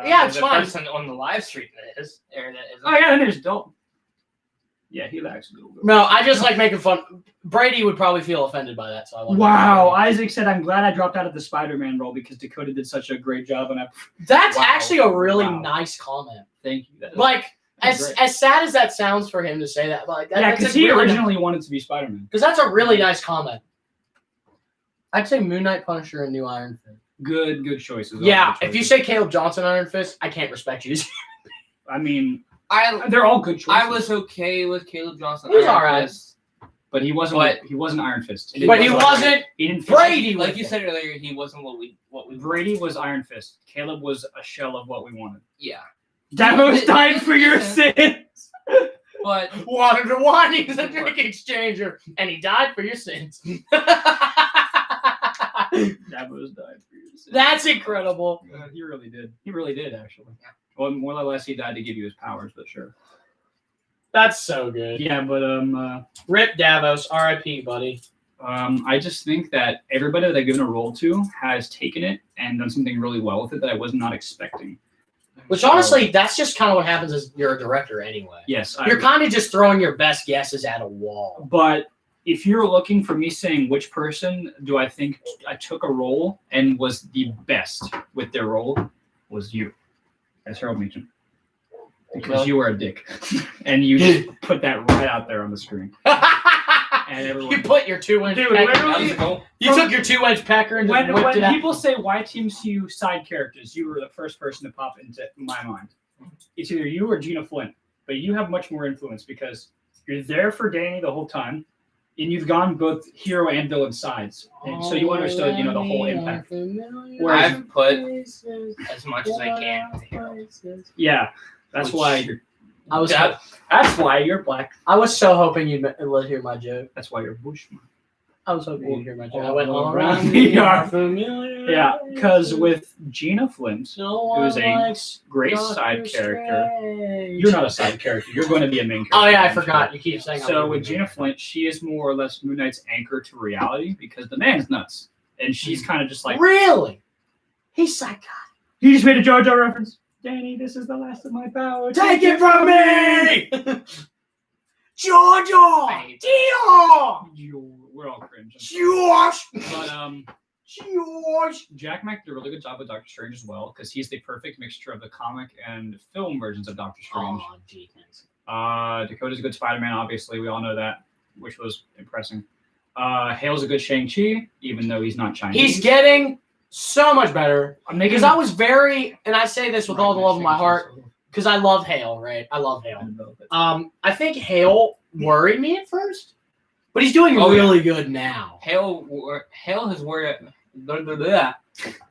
Yeah, it's
the
fine.
person on the live stream that is. Or that isn't.
Oh yeah, and there's Dalton. Yeah, he likes a little bit.
No, I just like making fun. Brady would probably feel offended by that, so I love
Wow, Isaac said, I'm glad I dropped out of the Spider-Man role because Dakota did such a great job and I
That's
Wow.
actually a really
Wow.
nice comment.
thank you. That-
Like,
That's
as
great.
sad as that sounds for him to say that, like that,
yeah,
that's
because
a
he
really
originally wanted to be Spider-Man.
because that's a really nice comment. I'd say Moon Knight, Punisher, and New Iron Fist.
Good choices. all
Yeah,
good
if you
choices.
say Caleb Johnson, Iron Fist, I can't respect you.
I mean,
I
they're all good choices.
I was okay with Caleb Johnson.
He was
Iron
alright.
Fist.
but he wasn't.
But-
He wasn't Iron Fist.
But he wasn't
He didn't.
Brady.
Like
with
you
it.
said earlier, he wasn't what we
Brady was Iron Fist. Caleb was a shell of what we wanted.
Yeah.
Davos died for your sins.
But
Water to wine, he's a drink exchanger, and he died for your sins.
Davos died for your sins.
That's incredible.
He really did. He really did, actually.
Yeah.
Well, more or less, he died to give you his powers, but sure.
That's so good.
Yeah, but
Rip Davos, R.I.P., buddy.
I just think that everybody that I've given a role to has taken it and done something really well with it that I was not expecting.
Which honestly, that's just kind of what happens as you're a director anyway.
Yes,
You're kind of just throwing your best guesses at a wall.
But if you're looking for me saying which person do I think I took a role and was the best with their role, was you, as Harold Meacham. Because
Really?
you were a dick. And you just put that right out there on the screen. And everyone.
You put your 2-inch
Dude,
pecker.
that was
literally,
a goal.
You took your 2-inch pecker and just
when
whipped it out.
people say YTMCU side characters, you were the first person to pop into my mind. It's either you or Gina Flint, but you have much more influence because you're there for Danny the whole time, and you've gone both hero and villain sides, and so you understood, the whole impact. Whereas-
I've put as much as I can with Hero.
Yeah, that's
Which-
why you're.
I was
That-
That's why you're black.
I was so hoping you'd let hear my joke.
That's why you're Bushman.
I was hoping you'd hear my joke. I
All
went all
around
around
me
me
are
are familiar.
Yeah, because with Gina Flint,
No
who's
one
a
likes
great
Doctor
side character.
Strange.
You're not a side character. You're going to be a main character.
Oh yeah, I
eventually.
forgot. You keep saying. I'm
So
gonna
with
be
Gina Flint, she is more or less Moon Knight's anchor to reality because the man's nuts, and she's kind of just like,
really? He's psychotic.
you just made a JoJo reference. Danny, this is the last of my power.
Take it from me, Georgia.
Right.
Dio.
We're all cringe.
George.
But
George.
Jack Mack did a really good job with Doctor Strange as well because he's the perfect mixture of the comic and film versions of Doctor Strange.
Oh, Deacons.
Dakota's a good Spider-Man, obviously. We all know that, which was impressive. Hale's a good Shang-Chi, even though he's not Chinese.
He's getting so much better.
I'm making
Because I was very, and I say this with all the love of my heart, because I love Hale, right? I love Hale. I think Hale worried me at first, but he's doing
Oh, yeah.
really good now.
Hale has worried. Hale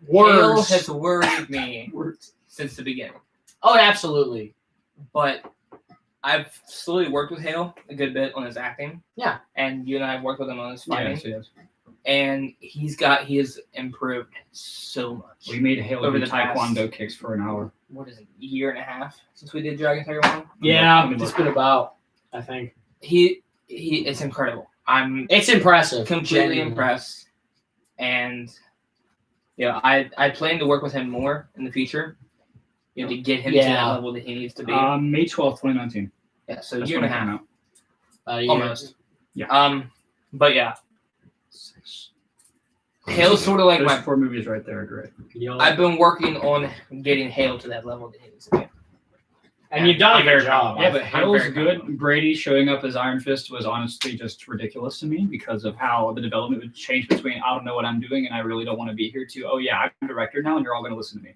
Words.
has worried me since the beginning.
Oh, absolutely.
But I've slowly worked with Hale a good bit on his acting.
Yeah.
And you and I have worked with him on his fighting.
Yes.
and he has improved so much.
We made Halo
Over
do
the past-
taekwondo kicks for an hour.
What is it, a year and a half since we did Dragon Tiger 1?
Yeah,
Let me
it's
look.
been about, I think.
It's incredible. I'm
It's impressive.
completely
Genuinely.
impressed, and I plan to work with him more in the future. To get him to that
Yeah.
level that he needs to be.
May 12th, 2019.
Yeah, so a
That's
year
when
and a
it came
half,
out.
almost.
Yeah.
But yeah, Halo's sort of like
Those
my.
4 movies right there are great.
I've been working on getting Halo to that level that he needs to be.
And you've done a
I'm very
good job.
proud of
Yeah,
I'm
but
very
Halo's
proud
good.
of him.
Brady showing up as Iron Fist was honestly just ridiculous to me because of how the development would change between I don't know what I'm doing and I really don't want to be here to, oh yeah, I'm a director now and you're all going to listen to me.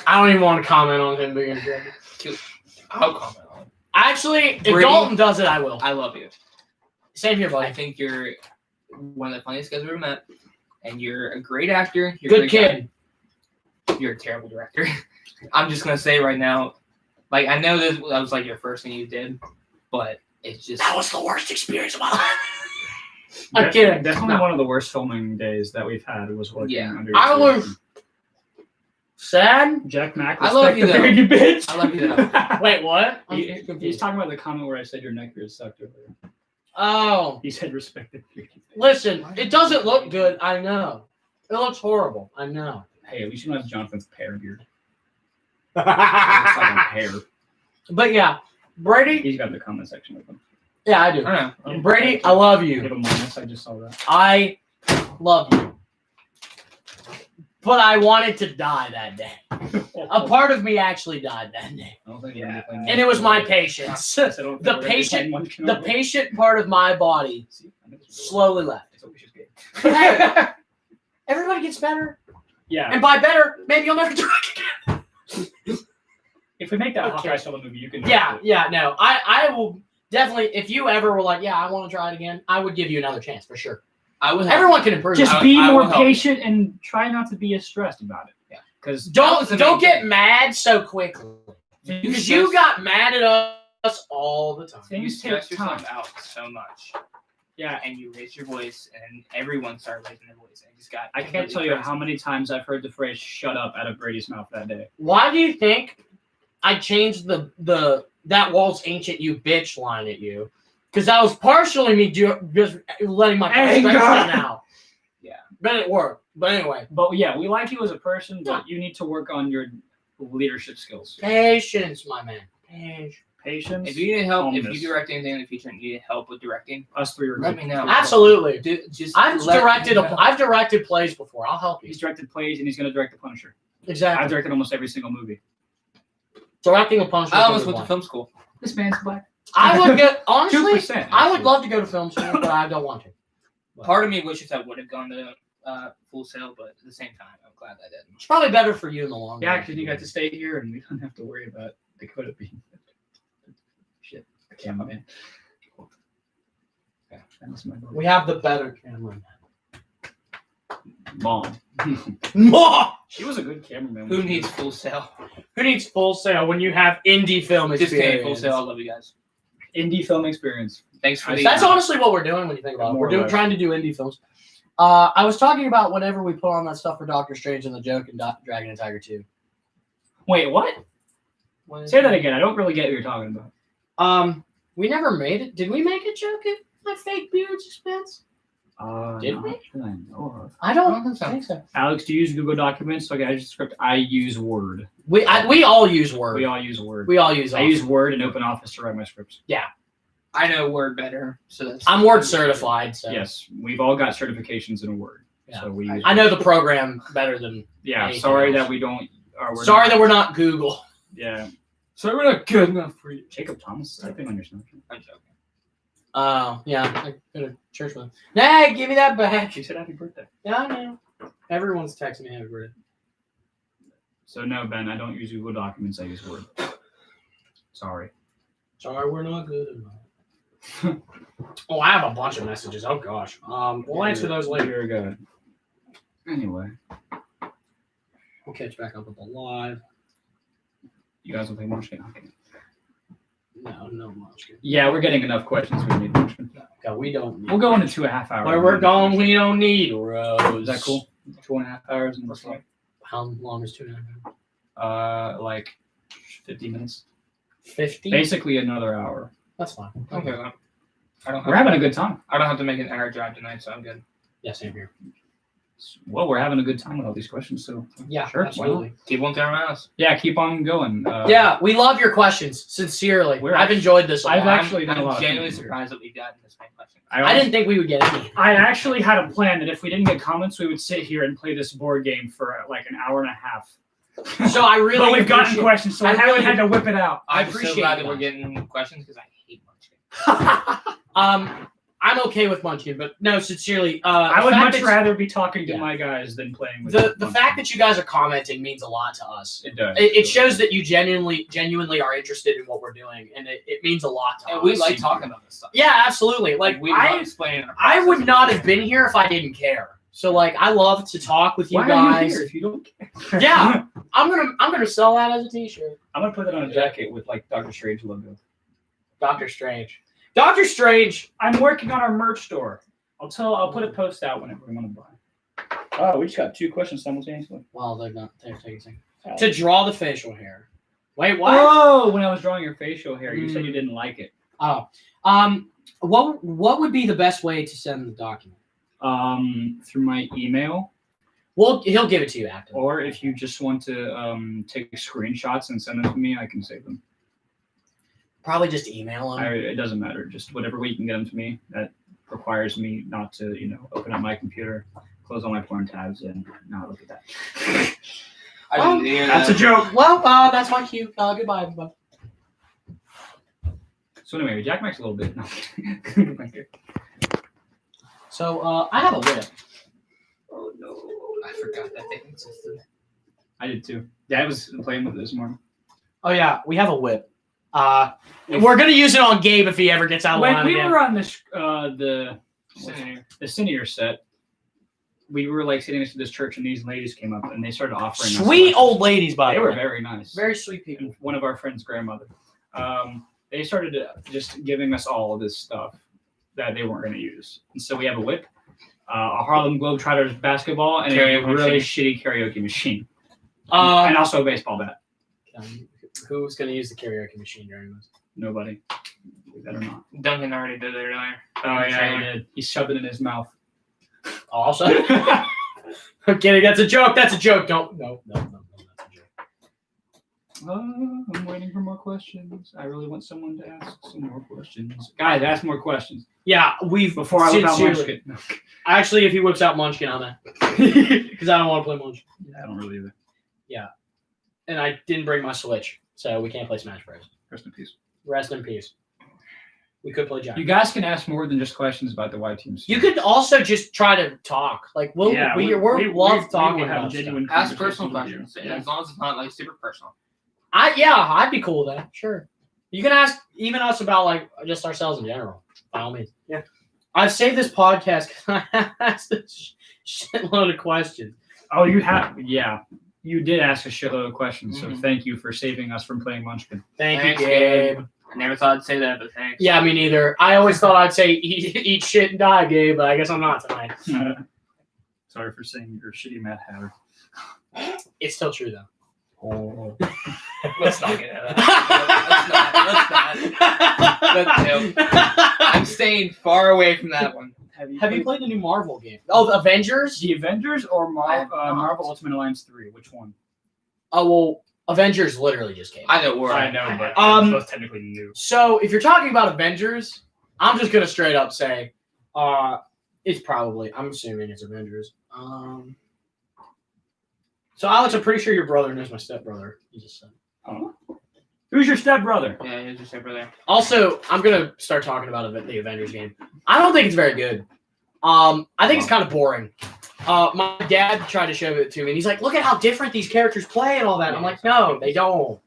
I don't even want to comment on him being a director.
I'll comment on it.
Actually, if
Brady-
Dalton does it, I will.
I love you.
Same here,
I
buddy.
think you're one of the funniest guys I've ever met, and you're a great actor. You're a
Good
great
kid.
guy. You're a terrible director. I'm just gonna say right now, like I know that was like your first thing you did, but it's just
That was the worst experience of my life. I'm kidding.
Definitely
No.
one of the worst filming days that we've had was working
Yeah.
under
I
your
was
direction.
sad.
Jack Mack,
I love
respect
you,
the
though.
beard, you bitch.
I love you, though.
Wait, what? I'm
He's
confused.
talking about the comment where I said your neck beard sucked earlier.
Oh,
He said respect the beard. you bitch.
listen, it doesn't look good. I know. It looks horrible. I know.
Hey, at least you don't have Jonathan's pear beard. It looks like a pear.
But yeah, Brady.
He's got the comment section open.
Yeah, I do.
I don't know.
Brady, I love
Give
you.
him minus. I just saw that.
I love you. But I wanted to die that day. A part of me actually died that day.
I don't think
Yeah.
we're gonna be playing
And it was my
much.
patience.
Yes, I don't think
The
we're gonna be
patient-
playing much
The
Canelo.
patient part of my body
See, I know this is
slowly left.
That's what we should get.
Hey, everybody gets better.
Yeah.
And by better, maybe you'll never do it again.
If we make that
Okay.
Hawkeye solo movie, you can.
Yeah, no. I will definitely, if you ever were like, yeah, I want to try it again, I would give you another chance for sure.
I would.
Everyone can improve.
Just
I-
be
I
more
will help.
patient and try not to be as stressed about it.
Yeah.
Because
That was
don't get
amazing.
mad so quickly. Because you got mad at us all the time.
You
things
stress
take time.
yourself out so much,
Yeah.
and you raise your voice, and everyone started raising their voice, and it just got.
I can't
completely
tell you
crazy.
how many times I've heard the phrase "shut up" out of Brady's mouth that day.
Why do you think I changed the that Walt's ancient you bitch line at you? Because that was partially me just letting my
Anger.
frustration out.
Yeah.
But it worked. But anyway,
But yeah, we like you as a person, but you need to work on your leadership skills.
patience, my man. Patience.
Patience.
If you need help, if
calmness.
you direct anything in the future and you need help with directing,
Us three are
let
good.
me know.
Absolutely.
Just
I've
let
directed
me know.
I've directed plays before. I'll help you.
He's directed plays and he's going to direct The Punisher.
Exactly.
I've directed almost every single movie.
Directing a punch.
I almost went to film school.
This man's black.
I would get honestly.
2%.
I would love to go to film school, but I don't want to.
Part of me wishes I would have gone to Full Sail, but at the same time, I'm glad I didn't.
It's probably better for you in the long
Yeah,
run.
because you got to stay here and we don't have to worry about the could have been. Shit. The cameraman. Yeah, that was my
We have the better camera.
mom.
More.
She was a good cameraman.
Who needs Full Sail?
Who needs Full Sail when you have indie film
Just
experience?
kidding, Full Sail. I love you guys.
indie film experience?
Thanks for the.
That's honestly what we're doing when you think about it.
More
We're
or
doing
less.
trying to do indie films. I was talking about whenever we put on that stuff for Doctor Strange and the Joke and Dragon and Tiger 2.
Wait, what? Say that again. I don't really get what you're talking about.
We never made it. Did we make a joke at my fake beard's expense? Did
Not
we?
that I know of.
I don't
I don't think so.
think so.
Alex, do you use Google Documents? Okay, I use script. I use Word.
We all use Word.
We all use Word.
We all use.
I use Word and Open Office to write my scripts.
I know Word better, so that's.
I'm Word certified, so
Yes, we've all got certifications in Word.
Yeah.
So we use
I know the program better than.
Yeah,
anything
sorry
else.
that we don't. We're
Sorry
not,
that we're not Google.
Yeah. Sorry we're not good enough for you. Jacob Thomas is typing on your Snapchat.
I'm joking.
Oh, yeah. I go to church with him. Hey, give me that back.
She said happy birthday.
Yeah, I know. Everyone's texting me happy birthday.
So no, Ben, I don't use Google Documents. I use Word. Sorry.
Sorry, we're not good enough. Oh, I have a bunch of messages. Oh gosh. We'll answer those later.
You're good. Anyway,
We'll catch back up with the live.
you guys will play more shit. Okay.
No Munchkin.
Yeah, we're getting enough questions. We need Munchkin.
Okay, we don't need.
We'll go into 2.5 hours.
Where we're going, we don't need Rose.
Is that cool? 2.5 hours and this one.
How long is 2.5 hours?
Like 50 minutes.
50?
Basically another hour.
That's fine.
Okay. I don't.
We're having a good time.
I don't have to make an hour drive tonight, so I'm good.
Yeah, same here.
Well, we're having a good time with all these questions, so
Yeah,
Sure, why
absolutely.
Keep on throwing mouse.
yeah, keep on going.
Yeah, we love your questions. Sincerely,
We're
I've enjoyed this. A
I've
lot.
actually done a lot
I'm
of
genuinely
things here.
surprised that we've gotten this many questions.
I didn't think we would get any.
I actually had a plan that if we didn't get comments, we would sit here and play this board game for like an hour and a half.
So I really.
But we've gotten
appreciate-
questions, so I haven't had to whip it out.
I
I'm so
appreciate
glad
you
that we're
guys.
getting questions because I hate Munchkin.
I'm okay with Munchkin, but no, sincerely,
I
the
would
fact
much
that-
rather be talking to
Yeah.
my guys than playing with
The
Munchkin.
fact that you guys are commenting means a lot to us.
it does.
It shows that you genuinely are interested in what we're doing, and it means a lot to us.
And we like talking about this stuff.
Yeah, absolutely. Like
we love
I
explaining. Our
would
process.
not have been here if I didn't care. So like I love to talk with you
Why are
guys.
you here if you don't care?
Yeah. I'm gonna sell that as a t-shirt.
I'm gonna put that on a jacket with like Doctor Strange logo.
Doctor Strange. Doctor Strange.
I'm working on our merch store. I'll put a post out whenever we want to buy. Oh, we just got 2 questions simultaneously.
Well, they're not. They're taking to draw the facial hair. Wait, what?
Oh, when I was drawing your facial hair, you said you didn't like it.
Oh. What would be the best way to send the document?
Through my email,
Well, he'll give it to you after.
or if you just want to take screenshots and send them to me, I can save them.
Probably just email him.
It doesn't matter. Just whatever way you can get them to me. That requires me not to, open up my computer, close all my porn tabs, and not look at that.
I didn't hear
That's a
that.
joke.
Well, that's my cue. Goodbye, everybody.
So anyway, Jack Max a little bit. No. Thank you.
So I have a whip.
Oh no.
I forgot that thing existed.
I did too. Dad was playing with it this morning.
Oh yeah, we have a whip. We're gonna use it on Gabe if he ever gets out of line
When we
again.
were on this the
Senior.
senior set, we were like sitting next to this church, and these ladies came up and they started offering us
Sweet
lessons.
old ladies, by
They
the
were
way.
very nice.
Very sweet people.
And one of our friends' grandmother. They started just giving us all of this stuff that they weren't going to use. And so we have a whip, a Harlem Globetrotters basketball, and a
Karaoke
really
machine.
shitty karaoke machine. And also a baseball bat.
Who's gonna use the karaoke machine during this?
Nobody. We better not.
Duncan already did it earlier.
Oh, yeah, he did. He shoved it in his mouth.
Also, I'm kidding. That's a joke. That's a joke. Don't. No. That's a joke.
I'm waiting for more questions. I really want someone to ask some more questions. Guys, ask more questions.
Yeah, we've
Before I whip out
sincerely-
Munchkin.
Actually, if he whips out Munchkin, I'm in. Because I don't want to play Munchkin.
I don't really either.
And I didn't bring my Switch, so we can't play Smash Bros.
Rest in peace.
Rest in peace. We could play Giant.
You guys can ask more than just questions about the white teams.
You could also just try to talk. Like we love talking
will have
about
genuine
stuff.
Ask personal
conversations with
questions,
you.
as long as it's not like super personal.
I'd be cool with that. Sure. You can ask even us about like just ourselves in general. By all means.
Yeah.
I've saved this podcast because I asked a shitload of questions.
Oh, you have? Yeah. You did ask a shitload of questions, so
Mhm.
thank you for saving us from playing Munchkin.
Thank
Thanks,
you, Gabe.
Gabe. I never thought I'd say that, but thanks.
Yeah, me neither. I always thought I'd say eat shit and die, Gabe, but I guess I'm not tonight.
Sorry for saying you're a shitty Mad Hatter.
It's still true though.
Oh.
Let's not get into that. Let's not. I'm staying far away from that one.
Have you played the new Marvel game? Oh, the Avengers?
The Avengers or
I have not.
Marvel Ultimate Alliance 3? Which one?
Oh, well, Avengers literally just came.
I know where
I know, but both technically new.
So if you're talking about Avengers, I'm just gonna straight up say, it's probably. I'm assuming it's Avengers. So Alex, I'm pretty sure your brother knows my stepbrother. You just said.
Oh. Who's your stepbrother?
Yeah, here's your stepper there.
Also, I'm gonna start talking about the Avengers game. I don't think it's very good. I think it's kind of boring. My dad tried to show it to me, and he's like, "Look at how different these characters play and all that." I'm like, "No, they don't.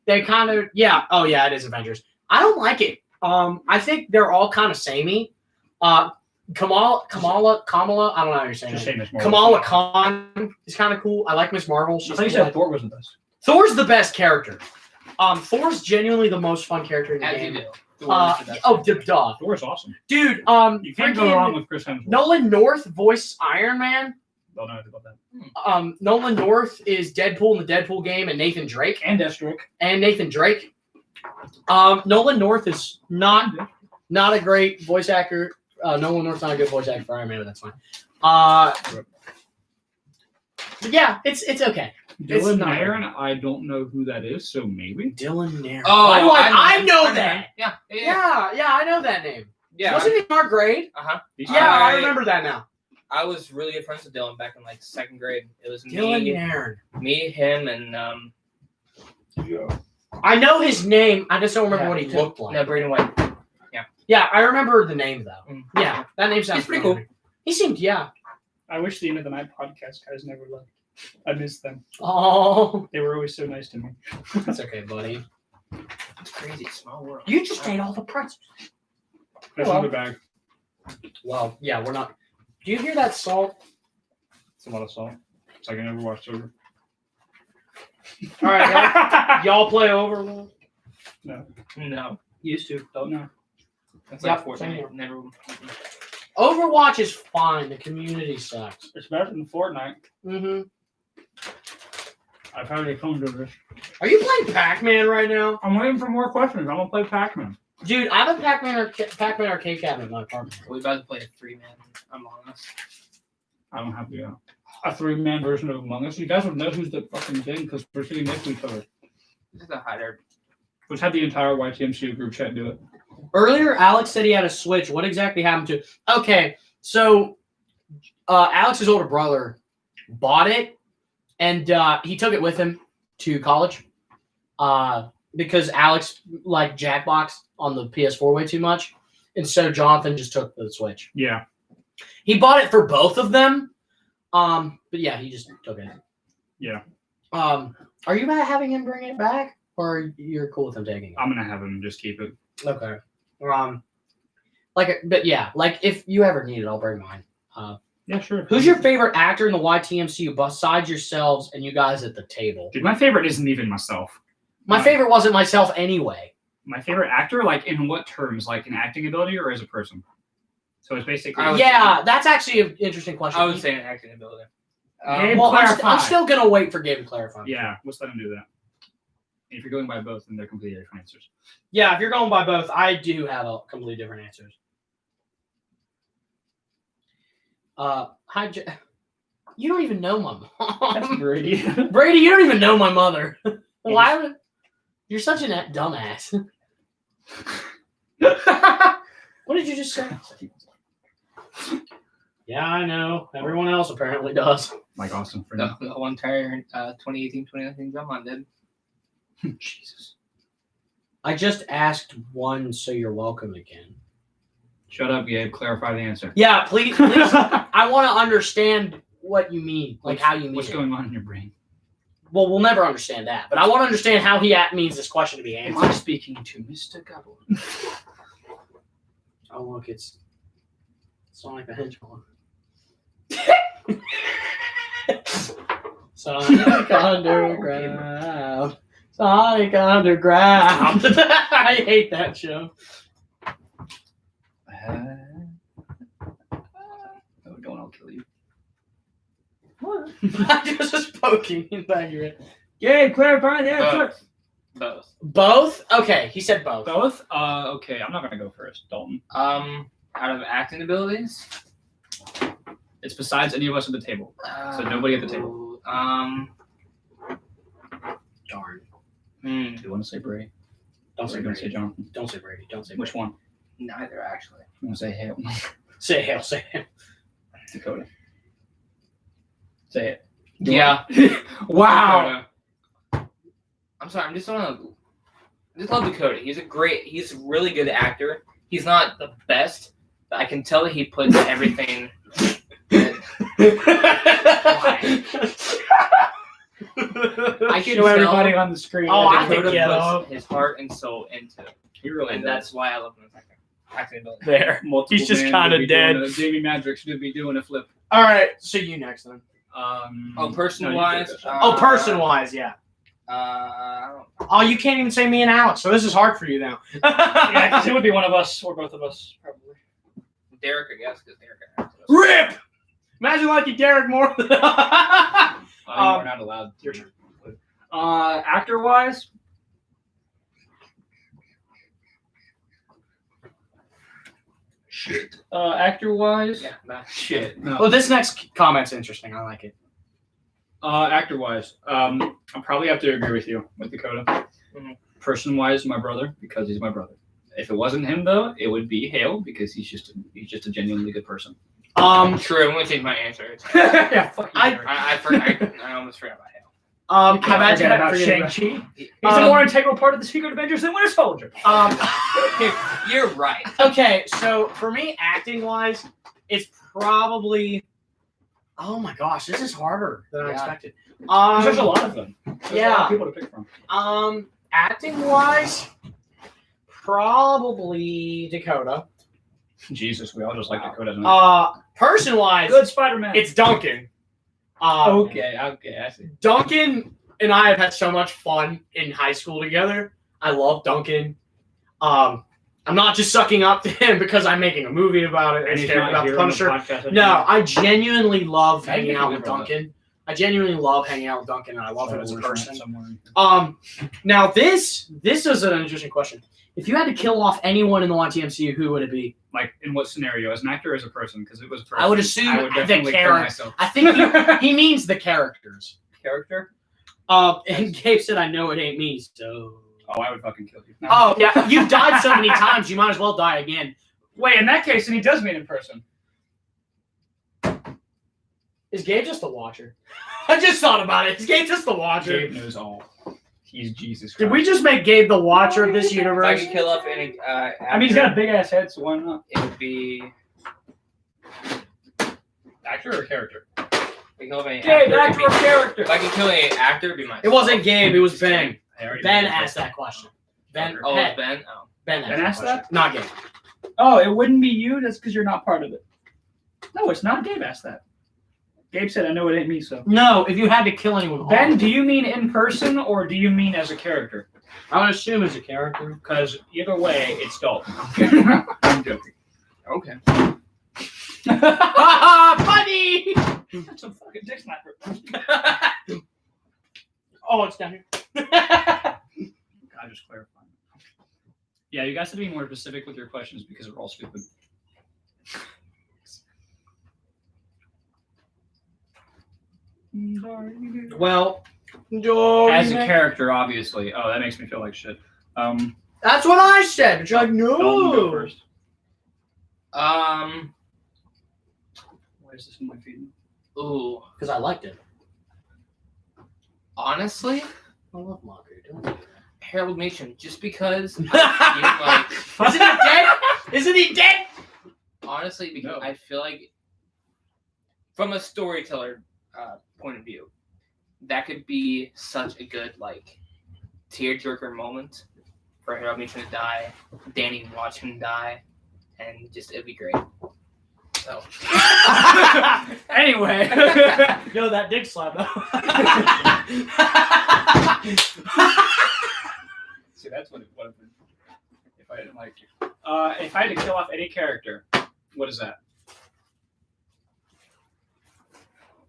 They kind of Oh yeah, it is Avengers. I don't like it. I think they're all kind of samey. Kamala, I don't know how you're saying
Just
it.
say Miss Marvel.
Kamala Khan is kind of cool. I like Miss Marvel.
I
She's
thought you
cool.
said Thor wasn't best.
Thor's the best character. Thor's genuinely the most fun character in the
As you
game.
do. Thor is the best.
Duh.
Thor's awesome.
Dude,
You can't go
freaking
wrong with Chris Hemsworth.
Nolan North voiced Iron Man.
Don't know anything about that.
Nolan North is Deadpool in the Deadpool game, and Nathan Drake.
And Deathstroke.
Nolan North is not a great voice actor. Nolan North's not a good voice actor for Iron Man, but that's fine. But yeah, it's okay.
Dylan
not-
Nairn, I don't know who that is, so maybe.
Dylan Nairn.
Oh,
I know that.
Yeah.
Yeah, I know that name.
Yeah.
Wasn't he in our grade?
Uh-huh.
Yeah, I remember that now.
I was really good friends with Dylan back in like second grade. It was
Dylan Nairn.
me, him, and
I know his name. I just don't remember what he looked like.
no, Braden White.
Yeah, I remember the name though.
Mm.
Yeah, that name sounds
He's pretty cool.
familiar. He seemed, yeah.
I wish the End of the Night podcast guys never left. I miss them.
Oh,
They were always so nice to me.
that's okay, buddy.
It's crazy, small world.
You just ate all the pretzels.
That's
Well.
in the bag.
Well, yeah, we're not. Do you hear that salt?
It's a lot of salt. It's like an Overwatch server.
All right, y'all play Overwatch?
No,
Used to. Don't know.
that's
Yep,
like
same here.
Fortnite. Never.
Overwatch is fine. The community sucks.
It's better than Fortnite.
Mm-hmm.
I've had it come to this.
Are you playing Pac-Man right now?
I'm waiting for more questions. I'm gonna play Pac-Man.
Dude, I have a Pac-Man arcade cabinet in my apartment.
We about to play a 3-man Among Us.
I don't have a 3-man version of Among Us. You guys would know who's the fucking thing because we're sitting next to each other.
This is a hider.
Let's have the entire Ytmcu group chat do it.
Earlier, Alex said he had a Switch. What exactly happened to? Okay, so Alex's older brother bought it, and he took it with him to college because Alex liked Jackbox on the PS4 way too much, and so Jonathan just took the Switch.
Yeah.
He bought it for both of them, but yeah, he just took it.
Yeah.
Are you about having him bring it back, or you're cool with him taking it?
I'm gonna have him just keep it.
Okay. But yeah, like if you ever need it, I'll bring mine.
Yeah, sure.
Who's your favorite actor in the YTMCU besides yourselves and you guys at the table?
Dude, my favorite isn't even myself.
My favorite wasn't myself anyway.
My favorite actor, like in what terms? Like in acting ability or as a person? So it's basically.
Yeah, that's actually an interesting question.
I would say an acting ability.
Gabe,
well, I'm
clarify.
still gonna wait for Gabe to clarify.
Yeah, let's let him do that. If you're going by both, then they're completely different answers.
Yeah, if you're going by both, I do have a completely different answers. Hi, you don't even know my
That's
mom.
Brady.
Brady, you don't even know my mother. Why would you're such a dumbass? What did you just say? Yeah, I know. Everyone else apparently does.
Like Austin for
The whole entire 2018-2019 drama did.
Jesus.
I just asked one, so you're welcome again.
Shut up, Gabe. Clarify the answer.
Yeah, please. I want to understand what you mean, like how you mean
What's
it.
going on in your brain?
Well, we'll never understand that, but I want to understand how he means this question to be
Am
answered.
I speaking to Mr. Goblin?
Oh, look, it's Sonic the Hedgehog. Sonic Underground. Sonic Underground. I hate that show.
Don't I'll kill you.
What? I was just poking in the back of your head.
Gabe, clarify the answer.
Both.
Both? Okay, he said both.
Both? Okay, I'm not gonna go first. Dalton.
Out of acting abilities,
It's besides any of us at the table. So nobody at the table.
Darn.
Do you want to say Brady?
Don't
Or
say
you want to say
Brady.
Jonathan?
Don't say Brady. Don't say Brady.
Which one?
Neither actually.
You want to say Hale?
Say Hale. Say Hale.
Dakota. Say it.
Yeah.
Wow.
I'm sorry. I just love Dakota. He's a really good actor. He's not the best, but I can tell that he puts everything.
I show everybody on the screen.
Oh,
that
I can
Dakota
get
puts
up.
his heart and soul into it,
He really
and
does.
that's why I love him as actor. Acting ability.
There.
Multiple
He's just
man
kinda
would be
dead.
doing Jamie Madrox would be doing a flip.
All right. So you next then.
Oh, person-wise.
Person-wise, yeah. Oh, you can't even say me and Alex, so this is hard for you now.
Yeah, because it would be one of us or both of us, probably.
Derek, I guess, because Derek.
Rip! Imagine liking Derek more.
We're not allowed. Your turn. Actor-wise, shit. Actor-wise,
Yeah, nah.
shit. No.
Well, this next comment's interesting. I like it.
Actor-wise, I'll probably have to agree with you with Dakota.
Mhm.
Person-wise, my brother, because he's my brother. If it wasn't him, though, it would be Hale because he's just a genuinely good person.
True. I'm gonna change my answer.
Yeah, fuck you,
I-
Derek.
I almost forgot about him.
You can't
imagine
forget about
forgetting about-
Shang-Chi. He's a more integral part of the Secret Avengers than Winter Soldier.
You're right.
Okay, so for me, acting wise, it's probably. Oh my gosh, this is harder than I
Yeah.
expected.
There's a lot of them. There's a lot
yeah.
of people to pick from.
Acting wise, probably Dakota.
Jesus, we all just like
Wow.
Dakota.
Person wise,
Good Spider-Man.
it's Duncan.
okay, I see.
Duncan and I have had so much fun in high school together. I love Duncan. I'm not just sucking up to him because I'm making a movie about it and
And he's
caring
not
about
here
the
on the
Punisher.
podcast
No, I genuinely love
Thank
hanging
you
out
for
with
the brother.
Duncan. I genuinely love hanging out with Duncan, and I love him as a person.
Somewhere.
Now this is an interesting question. If you had to kill off anyone in the YTMCU, who would it be?
Like, in what scenario? As an actor or as a person? Because it was a person.
I would assume
I would
the
definitely kill
character.
myself.
I think he means the characters.
Character?
And Gabe said, "I know it ain't me." So.
Oh, I would fucking kill you. No.
Oh yeah, you've died so many times. You might as well die again.
Wait, in that case, then he does mean in person.
Is Gabe just a watcher? I just thought about it. Is Gabe just the watcher?
Gabe knows all. He's Jesus Christ.
Did we just make Gabe the watcher of this
If I
universe?
could kill off any,
I mean, he's got a big ass head, so why not?
It would be.
Actor or character?
If I could kill off any
Gabe,
actor,
actor or character?
If I could kill any actor, it'd be myself.
It wasn't Gabe. It was Ben.
I already
Ben
did
asked that question. Ben.
Oh,
Ben,
it's Ben. Oh.
Ben
Ben asked
question.
that?
Not Gabe.
Oh, it wouldn't be you? That's because you're not part of it. No, it's not. Gabe asked that. Gabe said, I know it ain't me, so.
No, if you had to kill anyone.
Ben, do you mean in person or do you mean as a character?
I would assume as a character.
Because either way, it's Dalton. I'm joking. Okay.
Funny.
That's a fucking dick snapper.
Oh, it's down here.
I just clarifying. Yeah, you guys have to be more specific with your questions because we're all stupid.
Well,
As a character, obviously. Oh, that makes me feel like shit.
that's what I said. But you're like,
Dalton, go
no.
first.
Why
is this in my feed?
Ooh.
Because I liked it.
Honestly,
I love mockery. Don't do
Harold Meacham, just because.
that. Isn't he dead? Isn't he dead?
Honestly, because
No.
I feel like, from a storyteller point of view, that could be such a good tearjerker moment for Harold Meacham to die, Danny watch him die, and just it'd be great. So
Anyway.
Yo, that dick slap though.
See, that's what it would have been if I didn't like you. If I had to kill off any character, what is that?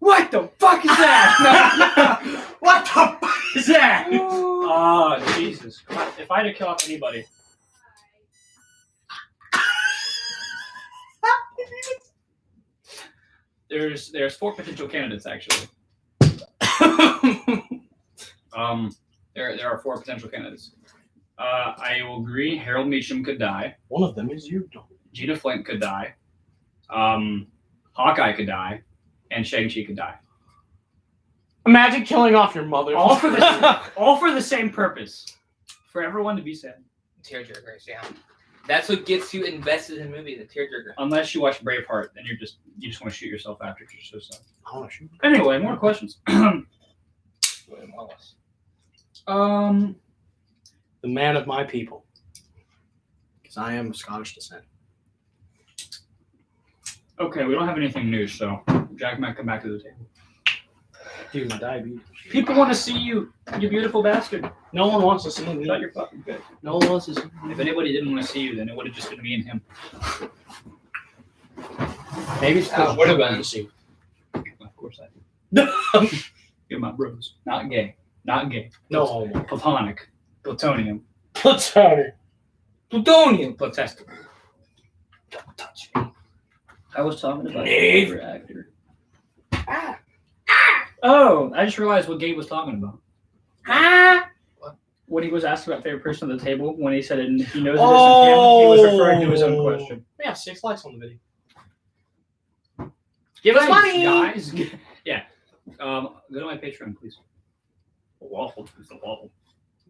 What the fuck is that?
What the fuck is that?
Oh, Jesus. If I had to kill off anybody. There's 4 potential candidates actually. There are 4 potential candidates. I will agree. Harold Meacham could die.
One of them is you.
Gina Flint could die. Hawkeye could die, and Shang-Chi could die.
Imagine killing off your mother.
All for the same purpose, for everyone to be sad.
tearjerkers, yeah. That's what gets you invested in a movie, the tearjerker.
Unless you watch Braveheart, then you just want to shoot yourself after you're so sad.
I want to shoot.
Anyway, more questions.
William Wallace.
The man of my people. Because I am of Scottish descent.
Okay, we don't have anything new, so Jack might come back to the table.
Dude, my diabetes.
People want to see you, you beautiful bastard.
No one wants to see me.
Shut your fucking face.
No one wants to see me.
If anybody didn't want to see you, then it would have just been me and him.
Maybe it's
What about
to see.
Of course I do. You're my bros. Not gay. Not gay.
No homo.
Platonic. Plutonium.
Platonic.
Plutonium.
Platestic. Don't touch me. I was talking about
Nave.
your favorite actor. Oh, I just realized what Gabe was talking about. When he was asked about favorite person at the table, when he said it, and he knows it isn't him, he was referring to his own question.
We have 6 likes on the video. Give us
Thanks,
money,
guys. Yeah. Go to my Patreon, please. A waffle. It's a waffle.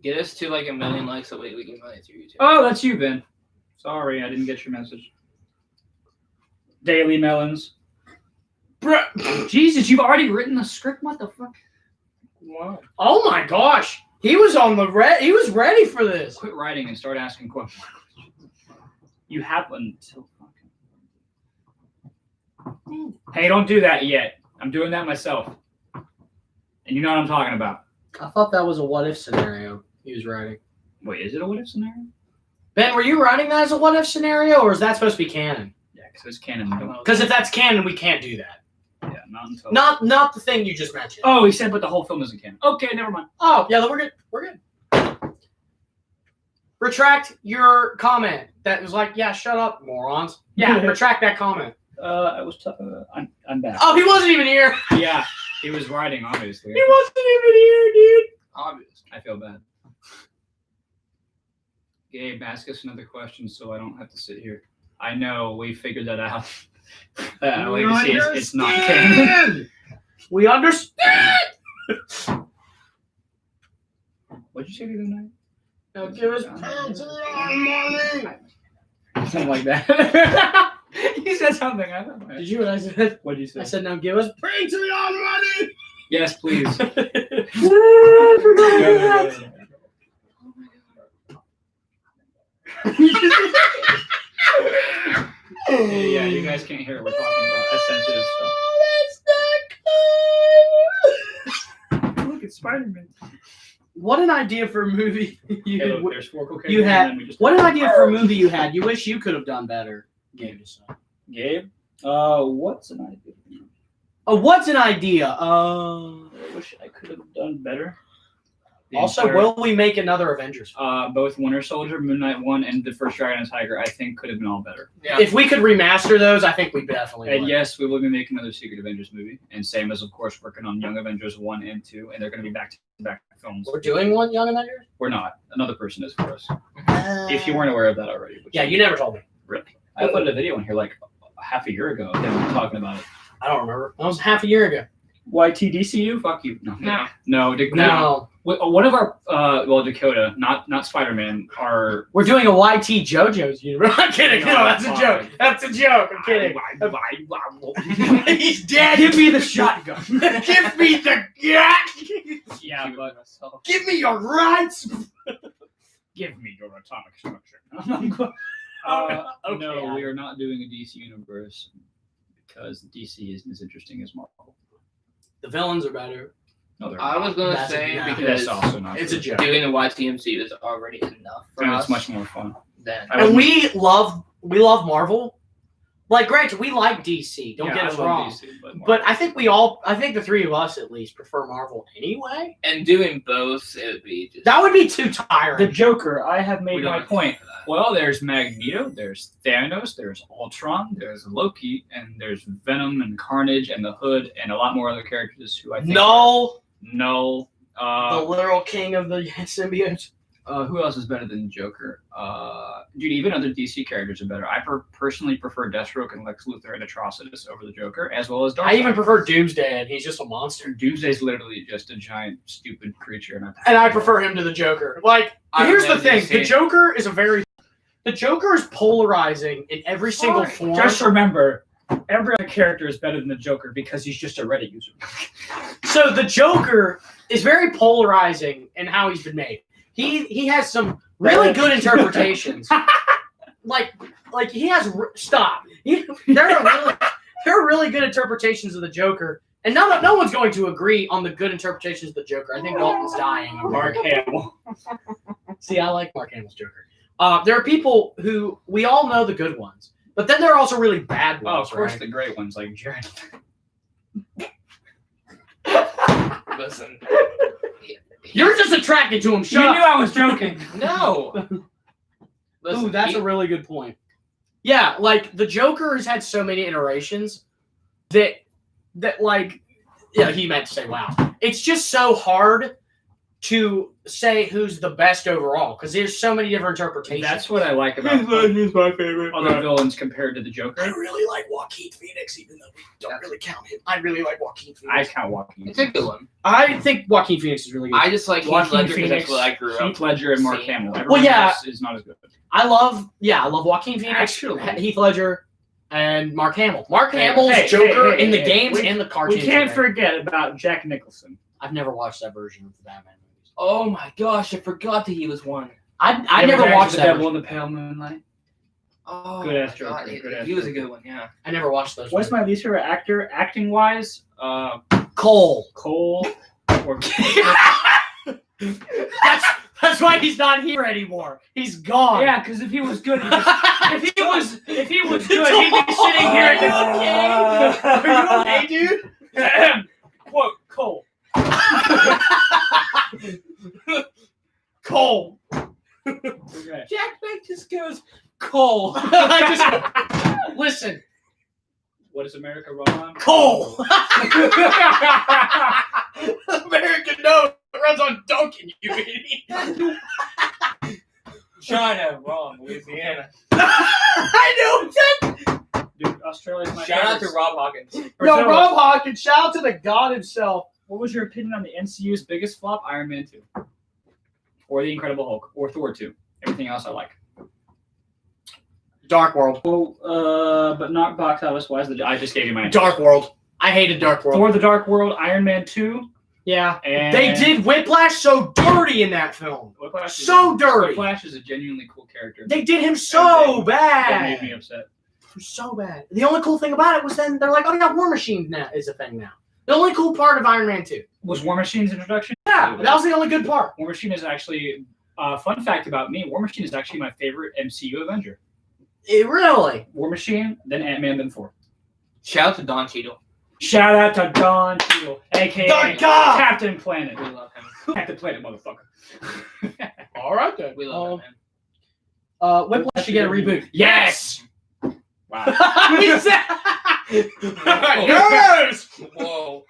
Get us to like 1 million likes so we can run it through YouTube.
Oh, that's you, Ben. Sorry, I didn't get your message. Daily Melons.
Bruh.
Jesus, you've already written the script? What the fuck?
Wow.
Oh my gosh. He was on the he was ready for this.
Quit writing and start asking questions. You have until fucking. Hey, don't do that yet. I'm doing that myself. And you know what I'm talking about.
I thought that was a what if scenario he was writing.
Wait, is it a what if scenario?
Ben, were you writing that as a what if scenario, or is that supposed to be canon?
Yeah, because it's canon.
Because if that's canon, we can't do that.
Yeah, not until.
Not the thing you just mentioned.
Oh, he said, but the whole film isn't canon. Okay, never mind.
Oh, yeah, then we're good. We're good. Retract your comment. That was like, yeah, shut up, morons. Yeah, retract that comment.
I was tough. I'm back.
Oh, he wasn't even here.
Yeah, he was writing, obviously.
He wasn't even here, dude.
Obvious.
I feel bad. Gabe, ask us another question so I don't have to sit here. I know, we figured that out. Legacy it's not canon.
We understand.
What'd you say the other night?
Now give us money.
Something like that. He said something. I don't know.
Did you? What I said?
What'd you say?
I said, now give us Patreon money.
Yes, please. Yeah, you guys can't hear it. We're talking about sensitive stuff. Look, it's Spider-Man.
What an idea for a movie
Hey, look, there's 4 cocaine.
you had. What an idea for a movie you had. You wish you could have done better. Gabe.
Gabe? What's an idea?
What's an idea?
I wish I could have done better.
Also, will we make another Avengers?
Both Winter Soldier, Moon Knight 1, and The First Dragon and Tiger, I think could have been all better.
Yeah.
If we could remaster those, I think we definitely
And
would.
yes, we will be making another Secret Avengers movie. And same as, of course, working on Young Avengers 1 and 2, and they're going to be back-to-back films.
We're doing one, Young Avengers?
We're not. Another person is for us. If you weren't aware of that already. Which
Yeah, you never told me.
Really? I uploaded a video in here like half a year ago. They were talking about it.
I don't remember. That was half a year ago.
YTDCU? Fuck you. No.
No.
No.
No.
One of our, Dakota, not Spider-Man, are...
We're doing a YT JoJo's universe. I'm kidding. No, that's a joke. That's a joke. I'm kidding. He's dead. Give me the shotgun. Give me the gun.
Yeah, but...
Give me your rights.
Give me your atomic structure.
Okay.
No, we are not doing a DC universe because DC isn't as interesting as Marvel.
The villains are better.
No, they're
I was going to
That's
say
a-
because
That's also not
It's
true.
a joke.
doing the YTMC is already enough for
And
us.
it's much more fun.
Then
And we love Marvel. Like, granted, we like DC. Don't
Yeah,
get
I
us
love
wrong.
DC,
But I think the 3 of us at least prefer Marvel anyway.
and doing both, it would be just
That would be too
the
tiring.
Joker, I have
we
made
don't
my
have
point.
time for that.
Well, there's Magneto, there's Thanos, there's Ultron, there's Loki, and there's Venom and Carnage and the Hood and a lot more other characters who I think
No,
No.
the literal king of the symbiotes.
Who else is better than Joker? Dude, even other DC characters are better. I personally prefer Deathstroke and Lex Luthor and Atrocitus over the Joker, as well as Darkseid.
I even prefer Doomsday, and he's just a monster.
Doomsday's literally just a giant, stupid creature,
And I prefer him to the Joker. Like,
I
here's the
love
thing:
DC.
the Joker is the Joker is polarizing in every single form.
Just remember, every other character is better than the Joker because he's just a Reddit user.
So the Joker is very polarizing in how he's been made. He has some really good interpretations. like he has stop. There are really good interpretations of the Joker And no one's going to agree on the good interpretations of the Joker. I think Dalton's dying.
Mark Hamill.
See, I like Mark Hamill's Joker. There are people who we all know the good ones, but then there are also really bad
Oh,
ones.
of course,
right?
the great ones like Jared.
Listen.
You're just attracted to him.
You
Shut
knew
up.
I was joking.
No. Listen,
Ooh, that's a really good point. Yeah, like the Joker has had so many iterations that like, yeah, he meant to say wow. It's just so hard to say who's the best overall because there's so many different interpretations.
That's what I like about
He's my favorite.
other villains compared to the
I
Joker.
really like Joaquin Phoenix, even though we don't really count him. I really like Joaquin
I
Phoenix.
can't walk you.
It's a good one.
I think Joaquin Phoenix is really good.
I just like Heath
Joaquin
Ledger because
Phoenix,
that's what I grew up.
Heath Ledger, and Mark
seeing.
Hamill. Everyone
Well, yeah.
else is not as good.
I love Joaquin Phoenix,
Actually.
Heath Ledger, and Mark Hamill. Mark Hamill's
hey,
Joker
hey,
in the
hey,
games
we-
and the cartoons.
We can't
are great.
forget about Jack Nicholson.
I've never watched that version of the Batman movies.
Oh my gosh, I forgot that he was one.
I never watched
the
that.
Devil
version.
in the Pale Moonlight.
Oh,
Good ass
my God,
Joker,
he-
good ass
he was a
Joker.
good one, yeah.
I never watched those.
What's my least favorite actor, acting wise?
Cole?
Cole or
That's why he's not here anymore. He's gone.
yeah, because if he was good, if he was good, he'd be sitting here.
Are you okay, dude?
Quote Cole.
Cole.
Okay.
Jack Beck just goes, Cole.
Listen,
What does America run on?
Cole. American no runs on Duncan, you idiot.
China, wrong, Louisiana.
I know.
Dude, Australia's my
Shout out to
favorite.
Rob Hawkins.
No,
Brazil.
Rob Hawkins. Shout out to the God himself.
What was your opinion on the MCU's biggest flop, Iron Man 2? Or The Incredible Hulk? Or Thor 2? Everything else I like.
Dark World.
Well, but not box office wise. I just gave you my answer.
Dark World. I hated Dark World.
Thor: The Dark World, Iron Man 2,
Yeah.
and
They did Whiplash so dirty in that film.
Whiplash is-
So dirty.
Whiplash is a genuinely cool character.
They did him so
That made
bad.
me upset.
So bad. The only cool thing about it was then they're like, oh yeah, War Machine now is a thing now. The only cool part of Iron Man 2.
Was War Machine's introduction?
Yeah, that was the only good part.
War Machine is actually fun fact about me. War Machine is actually my favorite MCU Avenger.
Really?
War Machine, then Ant-Man, then Thor.
Shout out to Don Cheadle.
Shout out to Don Cheadle, aka
Don God!
Captain Planet.
We love him.
Captain Planet, motherfucker.
All right then.
We love him, man.
Whiplash should get a reboot.
Yes. Wow.
Yes!
Whoa.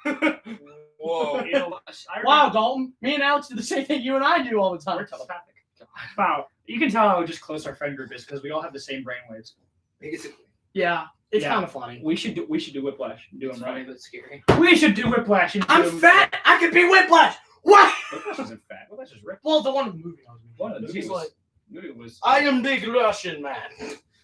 Whoa.
You know, I
Wow, Dalton. Me and Alex do the same thing you and I do all the time.
We're telepathic. Wow. You can tell how just close our friend group is because we all have the same brainwaves.
Basically.
Yeah, it's
Yeah.
kind of funny.
We should do Whiplash. Do
It's
them
funny
right.
but scary.
We should do Whiplash. And
I'm
do
fat. I could be Whiplash. What?
Whiplash isn't fat. Whiplash is ripped.
Well, the one in the movie.
One of the
He's
movies
like,
movie was.
I am big Russian man.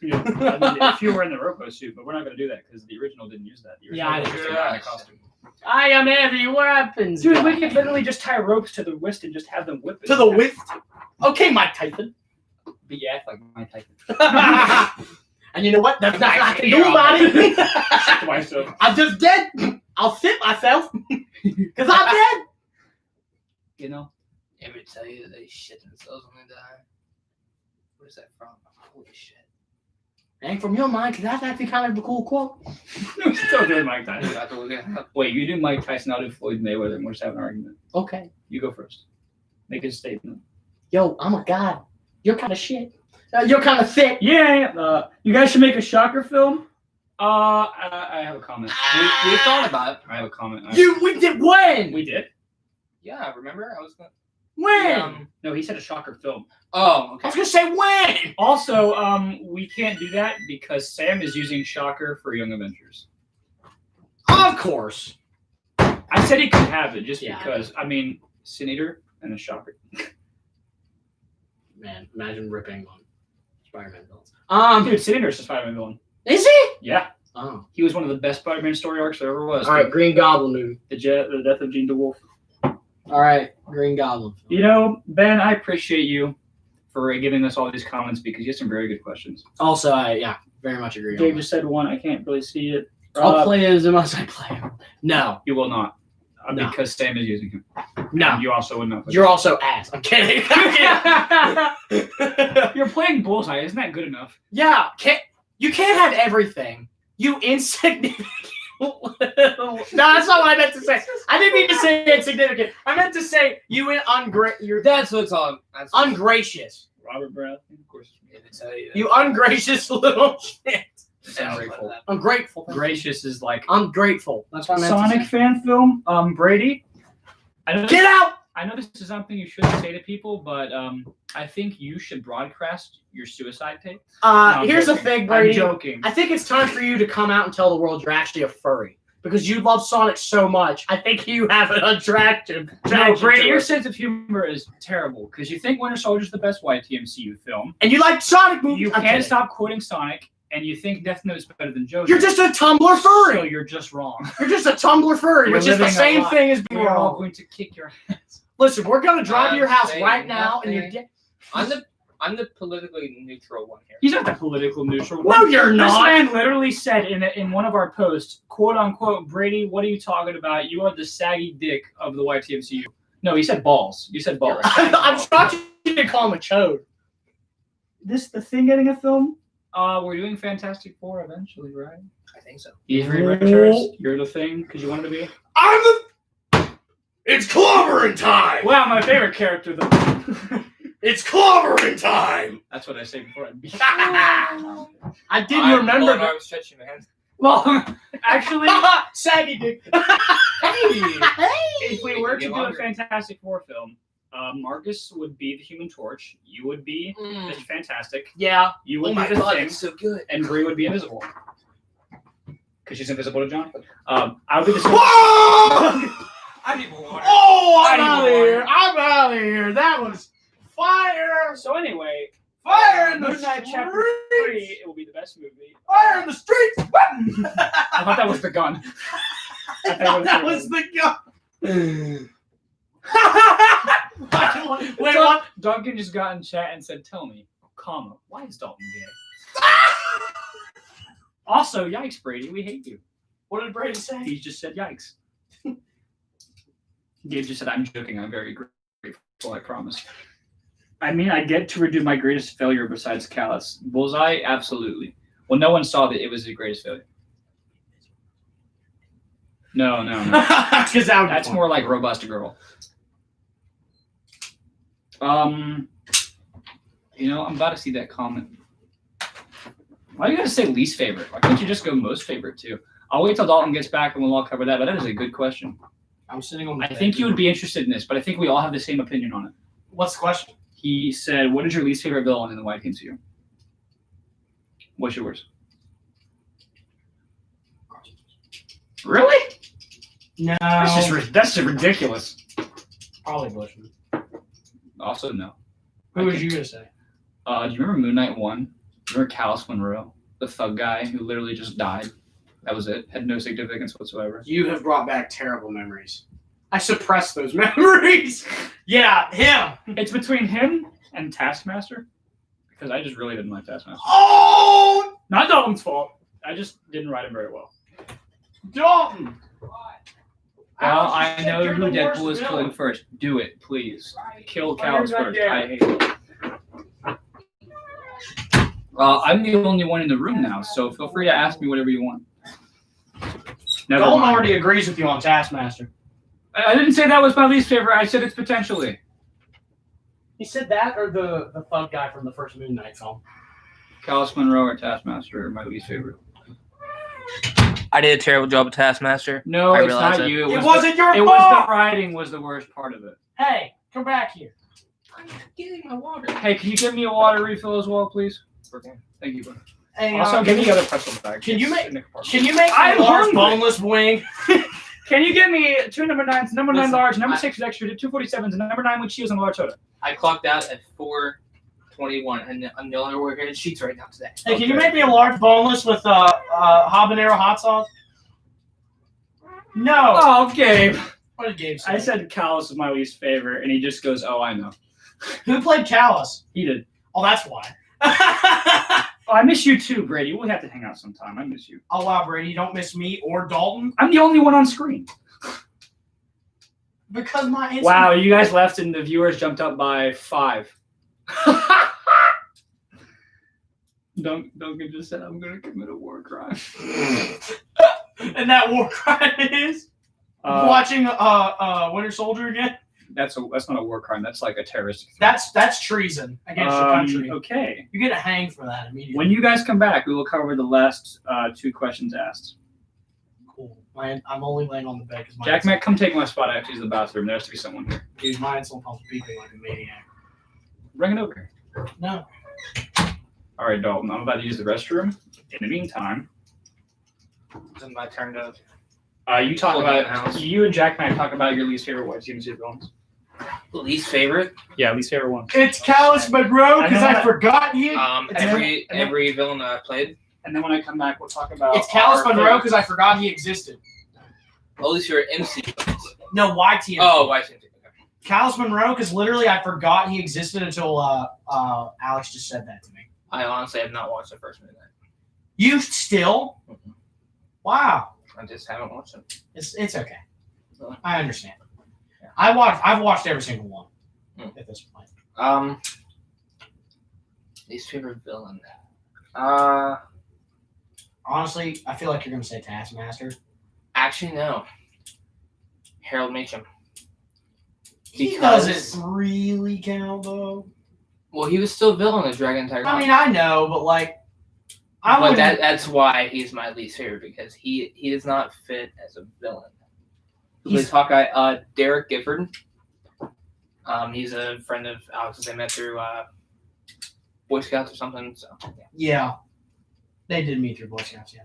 Yeah, I mean, if you were in the Robo suit, but we're not going to do that because the original didn't use that. The original
Yeah, I
was
know.
just a guy in a costume.
I am heavy weapons.
Dude,
guy.
we could literally just tie ropes to the wrist and just have them whip it.
To the width. Okay, Mike Tyson.
But yeah, like my type.
And you know what? That's not I can do
You're
about it.
To myself.
I'm just dead. I'll fit myself. Because I'm dead.
You know?
Ever tell you that they shit themselves when they die? Where's that from? Holy shit.
Ain't from your mind, because that's actually kind of a cool quote.
Still doing Mike
I
Tyson.
got to look it up.
Wait, you do Mike Tyson, I'll do Floyd Mayweather, and we'll just have an argument.
Okay.
You go first. Make a statement.
Yo, I'm a god. You're kind of shit. You're kind of thick.
Yeah, you guys should make a shocker film. I have a comment.
We thought about it.
I have a comment.
We did when?
We did?
Yeah, remember? I was gonna.
When?
No, he said a shocker film.
Oh,
I
okay.
was going to say when.
Also, we can't do that because Sam is using Shocker for Young Avengers.
Of course.
I said he could have it just
Yeah.
because, I mean, Sin Eater and a Shocker.
Man, imagine ripping on Spider-Man villains.
Dude, Sin Eater is a Spider-Man villain.
Is he?
Yeah.
Oh.
He was one of the best Spider-Man story arcs there ever was.
All right, Green Goblin movie.
The death of Jean DeWolf.
All right, Green Goblin.
You know, Ben, I appreciate you for giving us all these comments because you have some very good questions.
Also, I very much agree.
Dave
on
just said one. I can't really see it.
I'll play as him as I play him. No.
You will not.
No.
Because Sam is using him.
No.
And you also would not.
You're also ass. I'm kidding.
You're playing Bullseye. Isn't that good enough?
Yeah. You can't have everything. You insignificant. No, that's not what I meant to say. I didn't mean to say insignificant. I meant to say you're
That's what's on. That's what's
ungracious.
Robert Bradley, of course.
You ungracious little shit.
Ungrateful.
Ungrateful.
Gracious is like
Ungrateful. That's what I meant
Sonic
to say.
fan film. Brady. I know
Get out!
I know this is something you shouldn't say to people, but I think you should broadcast your suicide tape. No, I'm
Here's the
joking.
thing, Brady.
I'm joking.
I think it's time for you to come out and tell the world you're actually a furry. Because you love Sonic so much, I think you have an attraction.
No, Brady,
to
your
it.
sense of humor is terrible because you think Winter Soldier's the best YTMCU film.
And you like Sonic movies.
You
I'm
can't
kidding.
stop quoting Sonic, and you think Death Note is better than JoJo.
You're just a Tumblr furry.
So you're just wrong.
You're just a Tumblr furry,
You're
which is the
living a
same
lie.
thing as being
We're all
wrong.
going to kick your ass.
Listen, we're gonna drive to your house
saying
right now, and you're
nothing. I'm the politically neutral one here.
He's not the political neutral.
No, you're
This
not.
man literally said in one of our posts, quote unquote, Brady, what are you talking about? You are the saggy dick of the YTMCU. No, he said balls. You said balls.
I'm trying to call him a chode.
This the thing getting a film? We're doing Fantastic Four eventually, right?
I think so.
He's Richards. You're the thing because you wanted to be.
I'm the. It's clobbering time.
Wow, my favorite character though.
It's clobbering time.
That's what I say before I beat.
I didn't remember.
I was stretching, man.
Well, actually,
Saggy dick.
if we were to
Get
do a
longer.
Fantastic Four film, Marcus would be the Human Torch. You would be Mr. Fantastic.
Yeah.
You
Oh
would
my
be the
god,
Thing,
it's so good.
and Bree would be invisible. Because she's invisible to John. I would be the.
Whoa!
I need more water.
Oh, I'm
I
out of
need more
here. I'm out of here. That was fire.
So anyway,
Fire in the
Moon Knight Chapter 3.
streets.
It will be the best movie.
Fire in the streets.
I thought that was the gun.
That was the gun. Wait, what?
Duncan just got in chat and said, "Tell me, comma, why is Dalton gay?" Also, yikes, Brady, we hate you.
What did Brady say?
He just said yikes. Gabe just said, "I'm joking. I'm very grateful. I promise." I mean, I get to redo my greatest failure besides Callus. Bullseye, absolutely. Well, no one saw that it was his greatest failure. No.
Because
That's more like Robust Girl. I'm about to see that comment. Why do you gotta say least favorite? Why can't you just go most favorite too? I'll wait till Dalton gets back and we'll all cover that, but that is a good question.
I'm sitting on.
I think you would be interested in this, but I think we all have the same opinion on it.
What's the question?
He said, "What is your least favorite villain in the YTMCU?" What's yours? Really?
No.
That's just ridiculous.
Probably Bushman.
Also, no.
Who was you gonna say?
Do you remember Moon Knight 1? Remember Callus Monroe? The thug guy who literally just died? That was it. Had no significance whatsoever.
You have brought back terrible memories. I suppressed those memories. Yeah, him.
It's between him and Taskmaster. Because I just really didn't like Taskmaster.
Oh,
Not Dalton's fault. I just didn't write him very well.
Dalton.
Well, I know who Deadpool is killing first. Do it, please. Kill Callus first. I hate it. I'm the only one in the room now, so feel free to ask me whatever you want. Never
Dalton
mind.
already agrees with you on Taskmaster.
I didn't say that was my least favorite. I said it's potentially.
He said that, or the thug guy from the first Moon Knight film.
Callus Monroe or Taskmaster are my least favorite.
I did a terrible job of Taskmaster.
No,
I
it's
realize
not
it.
you.
It wasn't your
It was
fault.
the writing was the worst part of it.
Hey, come back here.
I'm getting my water.
Hey, can you give me a water refill as well, please? Thank you, buddy.
Hey,
Also, give me the other pretzel bag.
Can you make-
It's in the compartment.
Can you make
I'm
a large
hungry.
boneless wing?
Can you give me 2 number 9s, number 9
Listen,
large, number
I-
6 with extra, 2 47s, and number 9 with cheese and a large soda?
I clocked out at 4:21, and I'm no longer working at Sheets right now today.
Hey, can you make me a large boneless with habanero hot sauce? No.
Oh, Gabe.
What did Gabe say?
I said Callus is my least favorite, and he just goes, "Oh, I know."
Who played Callus?
He did.
Oh, that's why.
Oh, I miss you too, Brady. We'll have to hang out sometime. I miss you.
Oh wow, Brady, you don't miss me or Dalton
I'm the only one on screen.
because my Instagram.
Wow, you guys left and the viewers jumped up by 5. Duncan just said, I'm going to commit a war crime.
And that war crime is watching Winter Soldier again.
That's not a war crime. That's like a terrorist threat.
That's treason against your country.
Okay.
You get a hang for that immediately.
When you guys come back, we will cover the last 2 questions asked.
Cool. I'm only laying on the bed because
Jack Mac, come take my spot. I have to use the bathroom. There has to be someone here.
Dude, my insulin pump's beeping like a maniac.
Bring it over here.
No.
All right, Dalton. I'm about to use the restroom. In the meantime,
It's my turn to.
you talk
Look at the
about
house.
you and Jack Mac talk about your least favorite white teams villains.
Least favorite?
Yeah, least favorite one.
It's Callus Monroe because
I know
I
that.
forgot you.
Every villain that I played.
And then when I come back, we'll talk about.
It's Callus
our
Monroe
favorites.
because I forgot he existed.
At least your MC.
No, YTM.
Oh, why should
Callus Monroe because literally I forgot he existed until Alex just said that to me.
I honestly have not watched the first minute.
You still?
Mhm.
Wow.
I just haven't watched it.
It's okay.
Really?
I understand.
Yeah.
I've watched every single one at this point.
Least favorite villain.
Honestly, I feel like you're gonna say Taskmaster.
Actually, no. Harold Meacham.
He
Because-
doesn't really count though.
Well, he was still villain of Dragon Tiger.
I mean, I know, but like, I
but
would.
that's why he's my least favorite because he does not fit as a villain. Who plays Hawkeye? Derek Gifford. He's a friend of Alex's. I met through Boy Scouts or something. So
Yeah, they did meet through Boy Scouts. Yeah.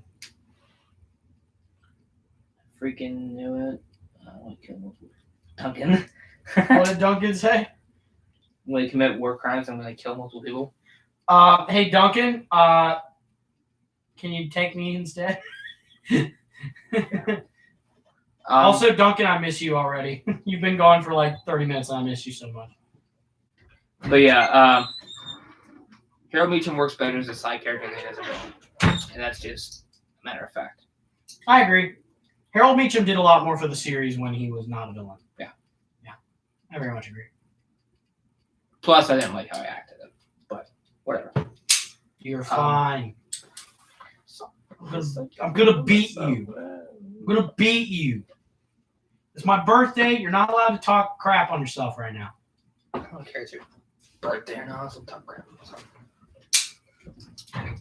freaking knew it. Duncan.
What did Duncan say?
When they commit war crimes and when they kill multiple people.
Hey Duncan, can you take me instead? Also, Duncan, I miss you already. You've been gone for like 30 minutes and I miss you so much.
But yeah, Harold Meacham works better as a side character than as a villain. And that's just a matter of fact.
I agree. Harold Meacham did a lot more for the series when he was not a villain.
Yeah.
Yeah. I very much agree.
Plus, I didn't like how he acted. But whatever.
You're fine. I'm gonna beat you. I'm gonna beat you. It's my birthday. You're not allowed to talk crap on yourself right now.
I don't care if it's your birthday or not. Some talk crap.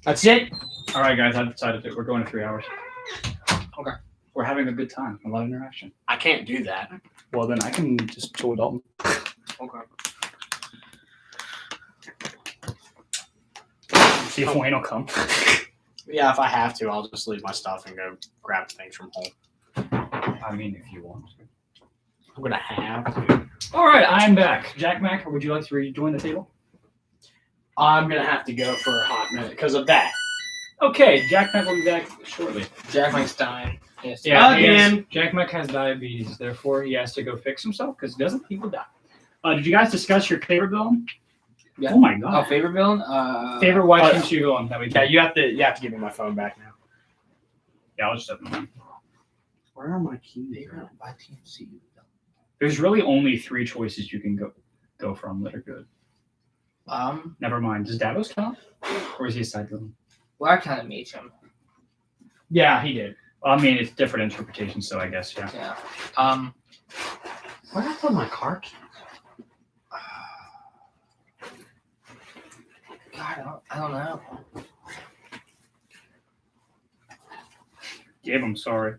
That's it.
All right, guys. I've decided that we're going to 3 hours.
Okay.
We're having a good time. A lot of interaction.
I can't do that.
Well, then I can just chill with Dalton.
Okay.
See if Wayne will come.
Yeah, if I have to, I'll just leave my stuff and go grab things from home.
I mean, if you want to.
I'm gonna have to.
All right, I'm back. Jack Mac, would you like to rejoin the table?
I'm gonna have to go for a hot minute because of that.
Okay, Jack Mac will be back shortly.
Jack Mike's dying. Yes.
Yeah,
Again.
Jack Mac has diabetes, therefore he has to go fix himself because doesn't he will die. Did you guys discuss your favorite villain?
Yeah.
Oh my
Oh,
god.
favorite villain?
Favorite white team villain that we
Yeah, you have to give me my phone back now.
Yeah, I'll just have them.
Where are my keys?
Favorite white team CU villain.
There's really only 3 choices you can go from that are good. Never mind. Does Davos count? Or is he a side villain?
Well, I kind of Meacham.
Yeah, he did. I mean, it's different interpretations, so I guess, yeah.
Yeah.
Where did I put my car keys?
God, I don't know.
Gabe, I'm sorry.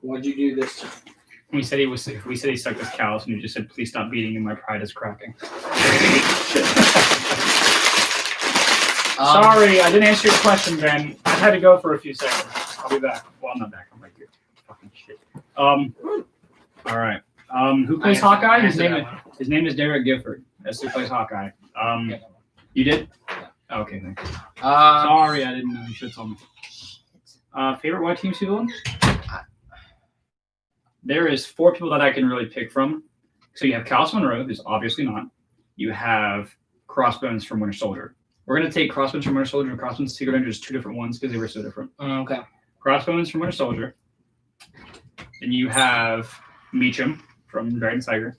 What'd you do this time?
We said he stuck this callus, and he just said, "Please stop beating him. My pride is cracking." Sorry, I didn't answer your question, Ben. I had to go for a few seconds. I'll be back. Well, I'm not back. I'm right here. Fucking shit. All right. Who plays Hawkeye? His name is Derek Gifford. That's who plays Hawkeye. You did?
Yeah.
Okay, thanks. Sorry, I didn't know. You should have told me. Favorite white team villain? There is 4 people that I can really pick from. So you have Callus Monroe, who's obviously not. You have Crossbones from Winter Soldier. We're gonna take Crossbones from Winter Soldier and Crossbones Secret Avengers, two different ones because they were so different.
Okay.
Crossbones from Winter Soldier. And you have Meacham from Dragon Tiger.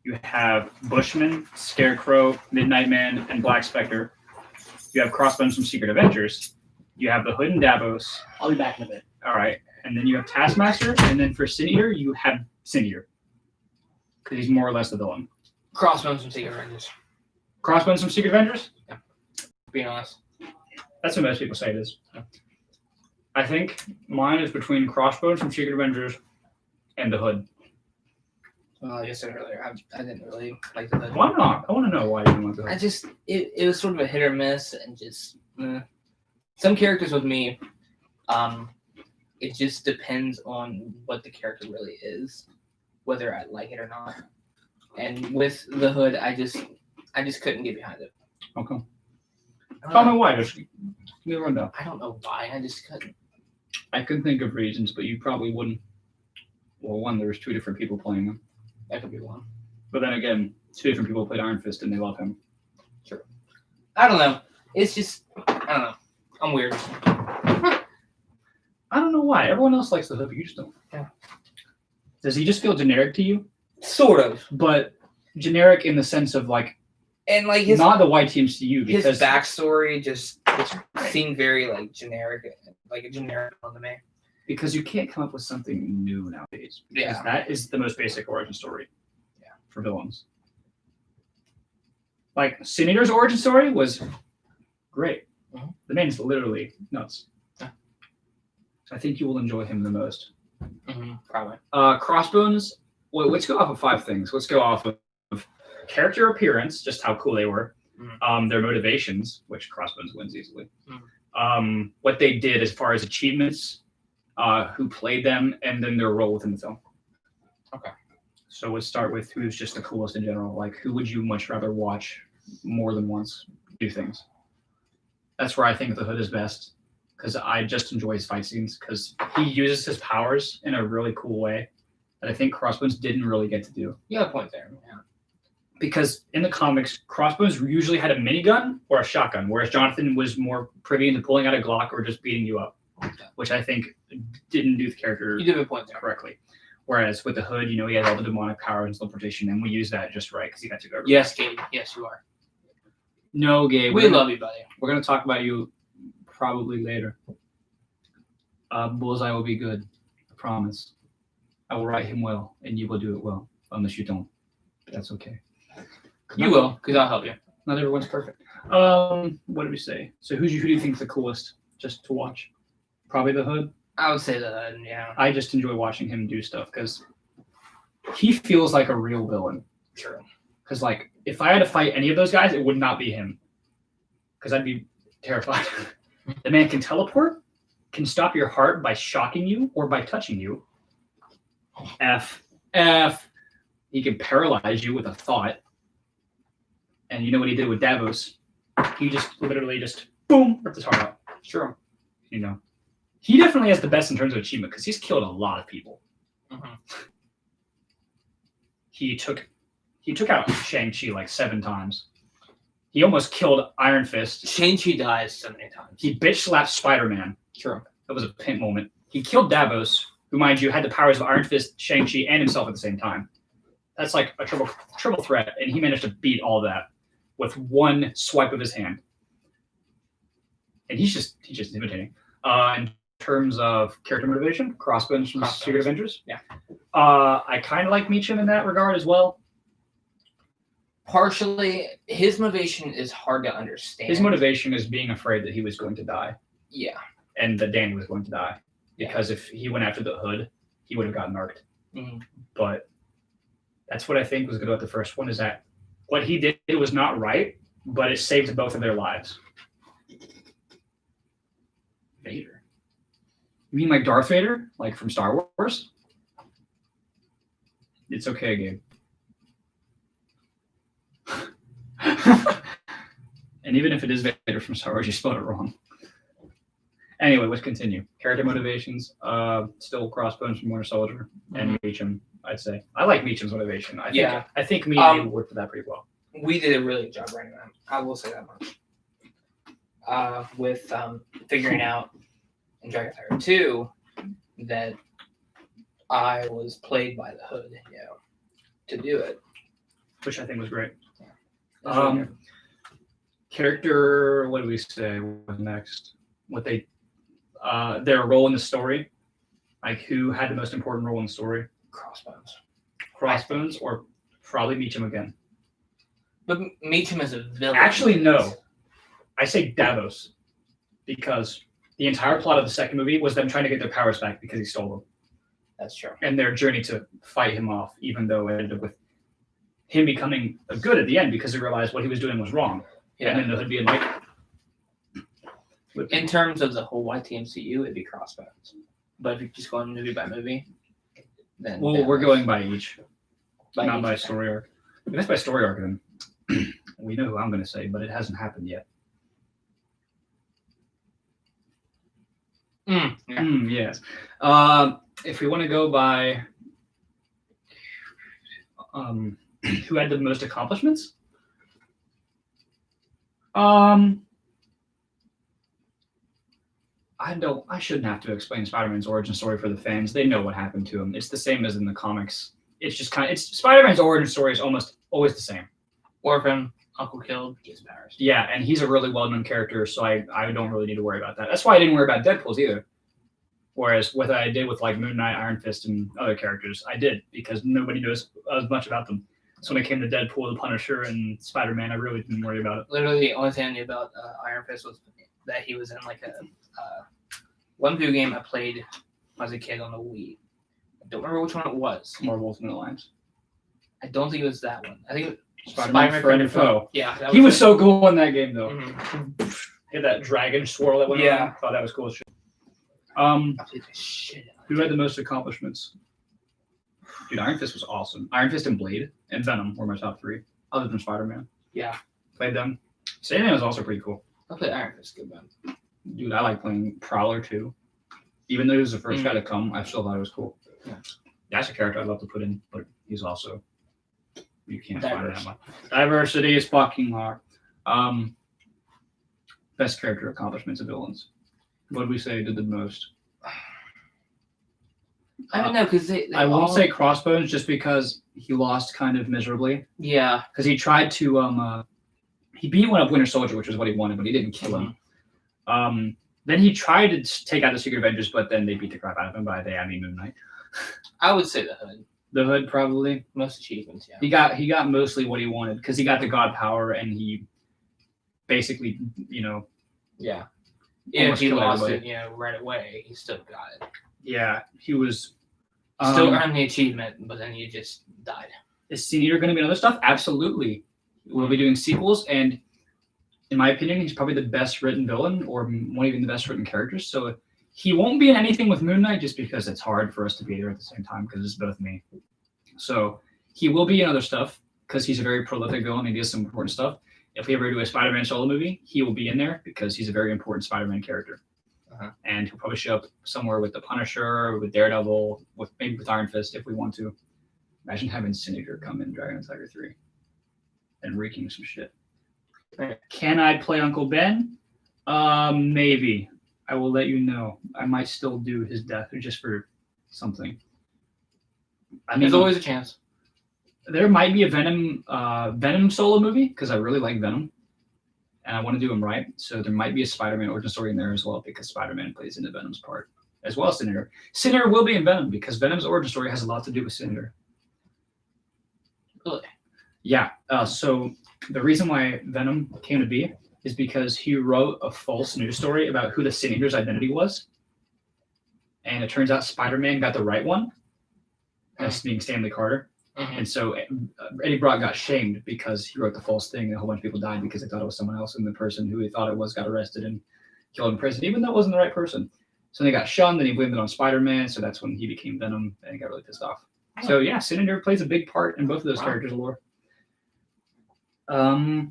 You have Bushman, Scarecrow, Midnight Man, and Black Spectre. You have Crossbones from Secret Avengers. You have the Hood and Davos.
I'll be back in a bit.
All right. And then you have Taskmaster. And then for Sin Eater, you have Sin Eater. Because he's more or less the villain.
Crossbones from Secret Avengers.
Crossbones from Secret Avengers?
Being honest.
That's what most people say it is. I think mine is between Crossbones from Secret Avengers and the Hood.
Well, like I said earlier, I didn't really like the Hood.
Why not? I want to know why you didn't want the Hood.
I just it was sort of a hit or miss, and just some characters with me, it just depends on what the character really is, whether I like it or not. And with the Hood, I just couldn't get behind it.
Okay.
I
Tell
don't
me
know,
why. Just give me a rundown.
I don't know why. I just couldn't.
I can think of reasons, but you probably wouldn't. Well, one, there was two different people playing him.
That could be one.
But then again, two different people played Iron Fist and they love him.
I don't know. It's just I don't know. I'm weird.
I don't know why. Everyone else likes the Hood, but you just don't.
Yeah.
Does he just feel generic to you?
Sort of.
But generic in the sense of like
And like his
not the YTMCU
his
because
backstory just seemed very like generic, like a generic one to me.
because you can't come up with something new nowadays. Because
Yeah.
that is the most basic origin story.
Yeah.
For villains. Like Sin Eater's origin story was great.
Mhm.
The man's literally nuts.
Yeah.
I think you will enjoy him the most.
Probably.
Crossbones. Well, let's go off of 5 things. Let's go off of character appearance, just how cool they were. Their motivations, which Crossbones wins easily. What they did as far as achievements, who played them, and then their role within the film.
Okay.
So let's start with who's just the coolest in general. Like, who would you much rather watch more than once do things? That's where I think the Hood is best, because I just enjoy his fight scenes, because he uses his powers in a really cool way that I think Crossbones didn't really get to do.
You got a point there. Yeah.
Because in the comics, Crossbones usually had a minigun or a shotgun, whereas Jonathan was more privy into pulling out a Glock or just beating you up, which I think didn't do the character
You did have a point there.
correctly. Whereas with the Hood, he had all the demonic powers and teleportation, and we use that just right because he got to go everywhere.
Yes, Gabe. Yes, you are.
No, Gabe.
We love you, buddy.
We're going to talk about you probably later. Bullseye will be good. I promise. I will write him well, and you will do it well, unless you don't. But that's okay.
You will, because I'll help you.
Not everyone's perfect. What did we say? So who do you think is the coolest just to watch? Probably the Hood.
I would say the Hood, yeah.
I just enjoy watching him do stuff because he feels like a real villain.
Sure.
Because like if I had to fight any of those guys, it would not be him. Because I'd be terrified. The man can teleport, can stop your heart by shocking you or by touching you. F. He can paralyze you with a thought. And you know what he did with Davos? He just literally just boom, ripped his heart out. Sure. He definitely has the best in terms of achievement because he's killed a lot of people. He took out Shang-Chi like 7 times. He almost killed Iron Fist.
Shang-Chi dies so many times.
He bitch slapped Spider-Man.
Sure.
That was a pimp moment. He killed Davos, who, mind you, had the powers of Iron Fist, Shang-Chi, and himself at the same time. That's like a triple threat, and he managed to beat all that with one swipe of his hand. And he's just intimidating. In terms of character motivation, Crossbones from Secret Avengers.
Yeah.
I kind of like Meacham in that regard as well.
Partially, his motivation is hard to understand.
His motivation is being afraid that he was going to die.
Yeah.
And that Danny was going to die. Because if he went after the Hood, he would have gotten narked. But that's what I think was good about the first one, is that what he did was not right, but it saved both of their lives. Vader. You mean like Darth Vader? Like from Star Wars? It's okay, Gabe. And even if it is Vader from Star Wars, you spelled it wrong. Anyway, let's continue. Character motivations. Still Crossbones from Winter Soldier and Meacham, I'd say. I like Meacham's motivation. I think me and you worked for that pretty well.
We did a really good job writing that. I will say that much. with figuring out in Dragonfire 2 that I was played by the Hood, to do it.
which I think was great.
That's really good.
Character, what do we say was next? What they, their role in the story, like who had the most important role in the story?
Crossbones.
Crossbones, or probably Meacham again.
But Meacham is a villain.
Actually, no. I say Davos, because the entire plot of the second movie was them trying to get their powers back because he stole them,
That's true.
and their journey to fight him off, even though it ended up with him becoming a good at the end because he realized what he was doing was wrong.
Yeah.
And then the Hood being like,
In terms of the whole YTMCU, it'd be Crossbones. But if you just go on movie by movie, then
well, we're going by each, not
each
by
of them.
story arc. If it's by story arc, then we know who I'm going to say, but it hasn't happened yet.
Yeah.
Yes. If we want to go by who had the most accomplishments, I shouldn't have to explain Spider-Man's origin story for the fans. They know what happened to him. It's the same as in the comics. It's just Spider-Man's origin story is almost always the same.
Orphan, Uncle killed, gets powers.
Yeah, and he's a really well-known character, so I don't really need to worry about that. That's why I didn't worry about Deadpool's either. Whereas what I did with like Moon Knight, Iron Fist, and other characters, I did because nobody knows as much about them. So when it came to Deadpool, the Punisher, and Spider-Man, I really didn't worry about it.
Literally, the only thing I knew about Iron Fist was that he was in like a one video game I played as a kid on the Wii. I don't remember which one it was.
Marvel Ultimate Alliance.
I don't think it was that one. I think it was
Spider-Man Friend and Foe.
Yeah, that
He was
it.
so cool in that game, though.
Mhm.
He had that dragon swirl that went
Yeah.
on. Thought that was cool as shit.
I played the shit out of
Who had the most accomplishments? Dude, Iron Fist was awesome. Iron Fist and Blade and Venom were my top three, other than Spider-Man.
Yeah.
Played them. Sandman was also pretty cool.
I played Iron Fist good, man.
Dude, I like playing Prowler too. Even though he was the first guy to come, I still thought it was cool.
Yeah.
That's a character I'd love to put in, but he's also you can't find
Diverse.
that much. Diversity is fucking hard. Best character accomplishments of villains. What did we say did the most?
I don't know because they
I won't
all-
say Crossbones just because he lost kind of miserably.
Yeah.
Because he tried to he beat one up Winter Soldier, which is what he wanted, but he didn't kill him. Then he tried to take out the Secret Avengers, but then they beat the crap out of him. By they, I mean Moon Knight.
I would say the Hood.
The Hood probably.
Most achievements, yeah.
He got mostly what he wanted because he got the God power and he basically,
Yeah. Yeah, if
almost
he
killed
lost
everybody.
it, right away, he still got it.
Yeah, he was.
Still earned the achievement, but then he just died.
Is Sin Eater going to be another stuff? Absolutely. We'll be doing sequels, and in my opinion, he's probably the best written villain, or one even the best written characters. So he won't be in anything with Moon Knight just because it's hard for us to be there at the same time because it's both me. So he will be in other stuff because he's a very prolific villain. He does some important stuff. If we ever do a Spider-Man solo movie, he will be in there because he's a very important Spider-Man character. And he'll probably show up somewhere with the Punisher, with Daredevil, maybe with Iron Fist if we want to. Imagine having Sin Eater come in Dragon and Tiger 3 and wreaking some shit.
Right.
Can I play Uncle Ben? Maybe. I will let you know. I might still do his death just for something. I mean,
There's always a chance.
there might be a Venom solo movie because I really like Venom. And I want to do him right. So there might be a Spider-Man origin story in there as well because Spider-Man plays into Venom's part, as well as Sin Eater. Sin Eater will be in Venom because Venom's origin story has a lot to do with Sin Eater.
Really?
Yeah. So the reason why Venom came to be is because he wrote a false news story about who the Sin Eater's identity was. And it turns out Spider-Man got the right one, as being Stanley Carter. And so Eddie Brock got shamed because he wrote the false thing and a whole bunch of people died because they thought it was someone else, and the person who he thought it was got arrested and killed in prison, even though it wasn't the right person. So they got shunned, then he blamed it on Spider-Man, so that's when he became Venom, and he got really pissed off. So yeah, Sin Eater plays a big part in both of those characters' lore. I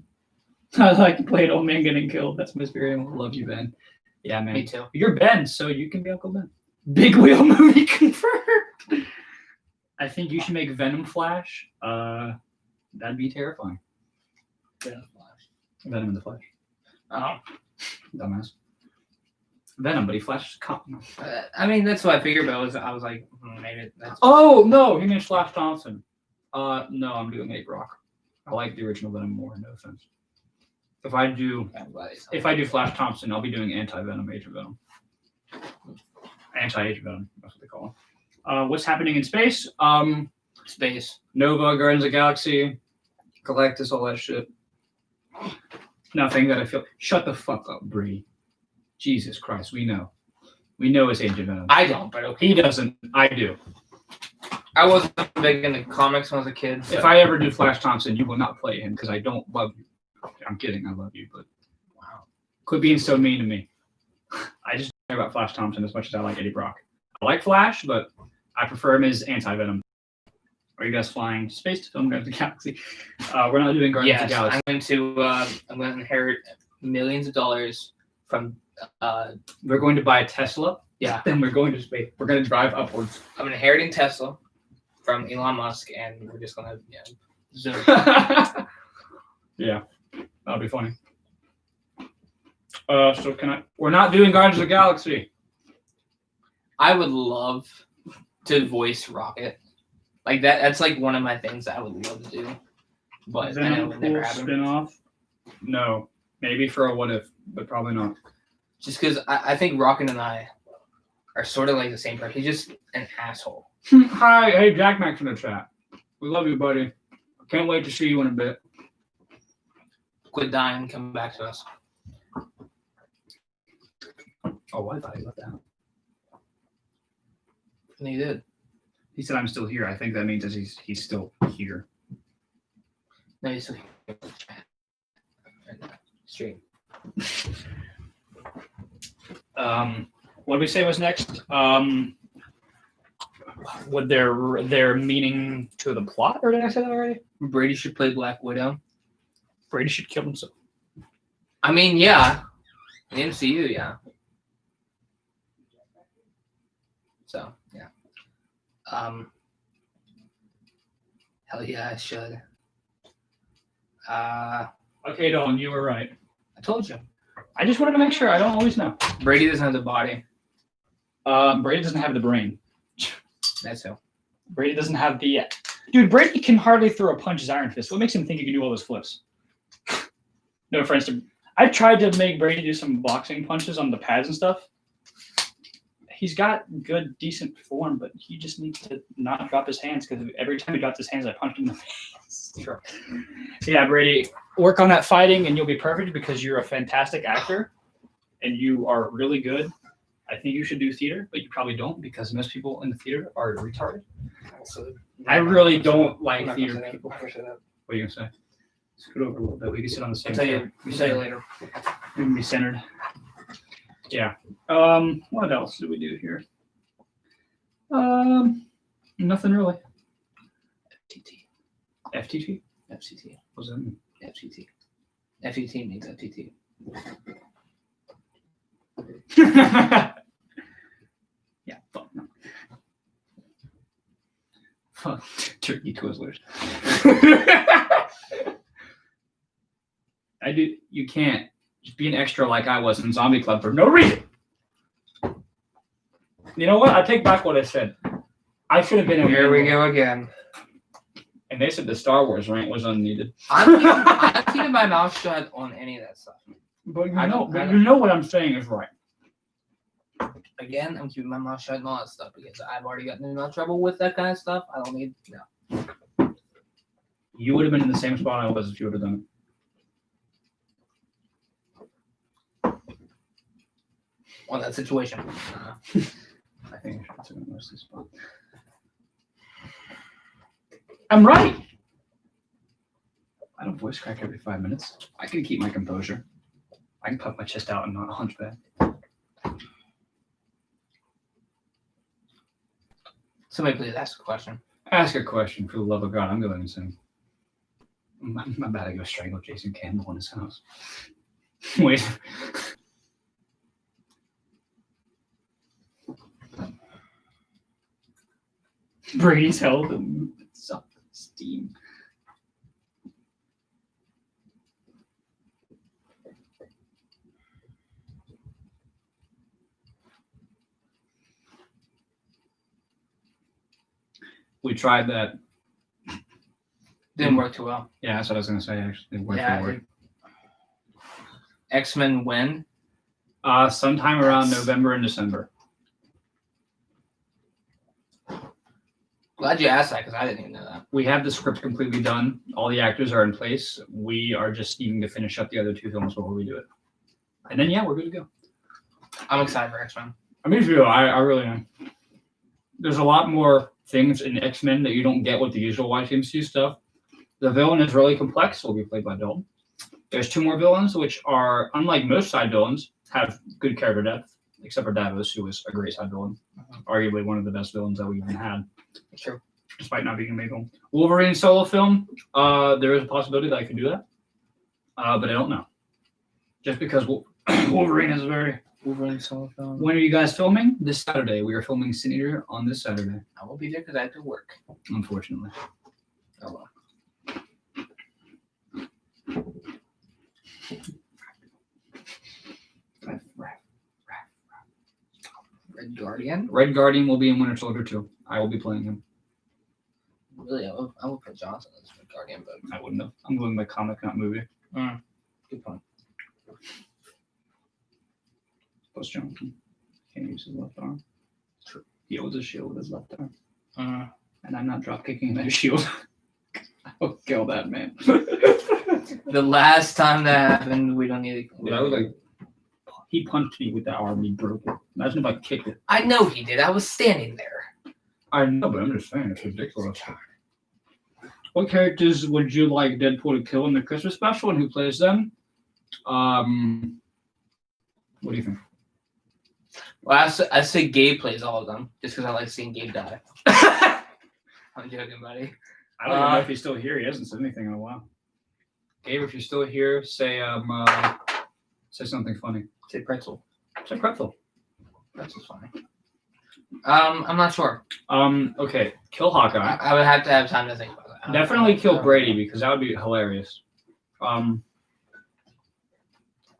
like to play an old man getting killed. That's Miss Miriam. Love you, Ben. Yeah, man.
Me too.
You're Ben, so you can be Uncle Ben. Big Wheel movie confirmed. I think you should make Venom Flash. That'd be terrifying. Venom in the Flash.
Oh.
Dumbass. Venom, but he flashes.
I mean, that's what I figured, but I was like, maybe that's.
Oh no, he means Flash Thompson. No, I'm doing Ape Rock. I like the original Venom more. No offense. If I do Flash Thompson, I'll be doing anti-Venom, Agent Venom. Anti-Agent Venom, that's what they call him. What's happening in space?
Space.
Nova, Guardians of the Galaxy, Galactus, all that shit. Nothing that I feel. Shut the fuck up, Bree. Jesus Christ, we know. We know it's Agent Venom.
I don't, but okay.
He doesn't. I do.
I wasn't big into comics when I was a kid. So.
If I ever do Flash Thompson, you will not play him because I don't love you. I'm kidding. I love you, but wow. Quit being so mean to me. I just don't care about Flash Thompson as much as I like Eddie Brock. I like Flash, but I prefer him as anti-Venom. Are you guys flying to space to film Guardians of the Galaxy? We're not doing Guardians of the Galaxy.
I'm going to inherit millions of dollars from.
We're going to buy a Tesla.
Yeah.
Then we're going to space. We're going to drive upwards.
I'm inheriting Tesla from Elon Musk, and we're just going to zoom.
Yeah, that'll be funny. So we're not doing Guardians of the Galaxy.
I would love to voice Rocket. Like that's like one of my things that I would love to do. But I know it would never happen.
Spin-off? No. Maybe for a what if, but probably not.
Just because I think Rocket and I are sort of like the same person. He's just an asshole.
Hi, hey, Jack Max in the chat. We love you, buddy. Can't wait to see you in a bit.
Quit dying and come back to us.
Oh, I thought he left out.
And he did.
He said, I'm still here. I think that means that he's still here.
No, he's still here. Stream.
What did we say was next? What their meaning to the plot, or did I say that already?
Brady should play Black Widow.
Brady should kill himself.
I mean, yeah. The MCU, yeah. So, yeah. Hell yeah, I should.
Okay, Dalton, you were right.
I told you.
I just wanted to make sure. I don't always know.
Brady doesn't have the body.
Brady doesn't have the brain.
That's so.
Brady doesn't have the... Dude, Brady can hardly throw a punch as Iron Fist. What makes him think he can do all those flips? No offense to... I tried to make Brady do some boxing punches on the pads and stuff. He's got good, decent form, but he just needs to not drop his hands because every time he drops his hands, I punch him in the face. Sure. So yeah, Brady, work on that fighting and you'll be perfect because you're a fantastic actor and you are really good. I think you should do theater, but you probably don't because most people in the theater are retarded.
Also,
I really don't like theater people.
What
are you going to say? Scoot over a little bit. We can sit on the same
I'll tell you later.
We can be centered. Yeah. What else do we do here? Nothing really. FTT?
FCT.
What does that mean?
FCT. FCT means FTT.
Yeah, fuck no. Fuck turkey Twizzlers. You can't just be an extra like I was in Zombie Club for no reason. You know what? I take back what I said. I should have been in.
Here we go again.
And they said the Star Wars rant was unneeded.
I'm keeping my mouth shut on any of that stuff.
But you know what I'm saying is right.
Again, I'm keeping my mouth shut on all that stuff because I've already gotten in enough trouble with that kind of stuff. I don't need no.
You would have been in the same spot I was if you would have done it.
On that situation.
I think I should have mostly spot. I'm right. I don't voice crack every 5 minutes. I can keep my composure. I can puff my chest out and not a hunchback.
Somebody please ask a question.
Ask a question, for the love of God. I'm going insane. I'm about to go strangle Jason Campbell in his house. Wait. Brady's held and self-esteem. We tried that.
Didn't work too well.
Yeah, that's what I was gonna say. Actually, word
Yeah,
for word.
X-Men when?
Sometime around
That's-
November and December.
Glad you asked that because I didn't even know that.
We have the script completely done. All the actors are in place. We are just needing to finish up the other 2 films before we do it. And then, yeah, we're good to go.
I'm excited for X-Men.
I mean, I really am. There's a lot more things in X-Men that you don't get with the usual YTMC stuff. The villain is really complex, will be played by Dalton. There's 2 more villains, which are, unlike most side villains, have good character depth, except for Davos, who was a great side villain. Arguably one of the best villains that we even had.
True.
Despite not being a main villain. Wolverine solo film, there is a possibility that I could do that. But I don't know. Just because Wolverine is very...
Wolverine solo film.
When are you guys filming? This Saturday. We are filming Sin Eater on this Saturday,
I will be there because I have to work.
unfortunately.
Oh well. Red Guardian?
Red Guardian will be in Winter Soldier 2. I will be playing him.
Really, I will put Johnson as Red Guardian, but
I wouldn't have. I'm going by comic, not movie.
good point.
Plus Johnson. Can't use his left arm.
True.
He holds his shield with his left arm.
Uh,
And I'm not drop kicking that shield. I will kill that man.
the last time that happened, we don't need to.
I was like, he punched me with that arm. He broke it. Imagine if I kicked it.
I know he did. I was standing there.
I know, but I'm just saying, it's ridiculous. What characters would you like Deadpool to kill in the Christmas special, and who plays them? What do you think?
Well, I say Gabe plays all of them, just because I like seeing Gabe die. I'm joking, buddy.
I don't even know if he's still here. He hasn't said anything in a while. Gabe, if you're still here, say something funny.
Say pretzel.
Say pretzel.
Pretzel's funny. I'm not sure.
Okay. Kill Hawkeye.
I would have to have time to think about that.
Definitely kill Brady because that would be hilarious.
I'll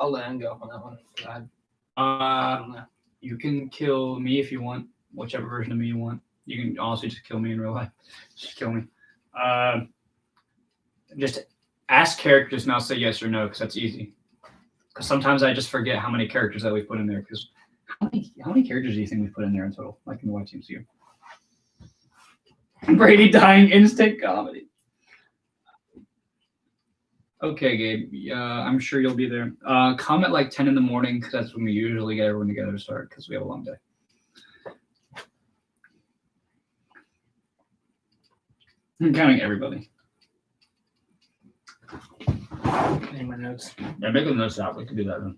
let him go on that one. I don't know.
You can kill me if you want, whichever version of me you want. You can honestly just kill me in real life. Just kill me. Just ask characters and I'll say yes or no because that's easy. Because sometimes I just forget how many characters that we put in there. Because how many characters do you think we put in there in total, like in the YTMCU? Brady dying instant comedy. Okay, Gabe. I'm sure you'll be there. Come at like 10 in the morning because that's when we usually get everyone together to start because we have a long day. I'm counting everybody.
In my notes.
Yeah, make the notes out. We can do that then.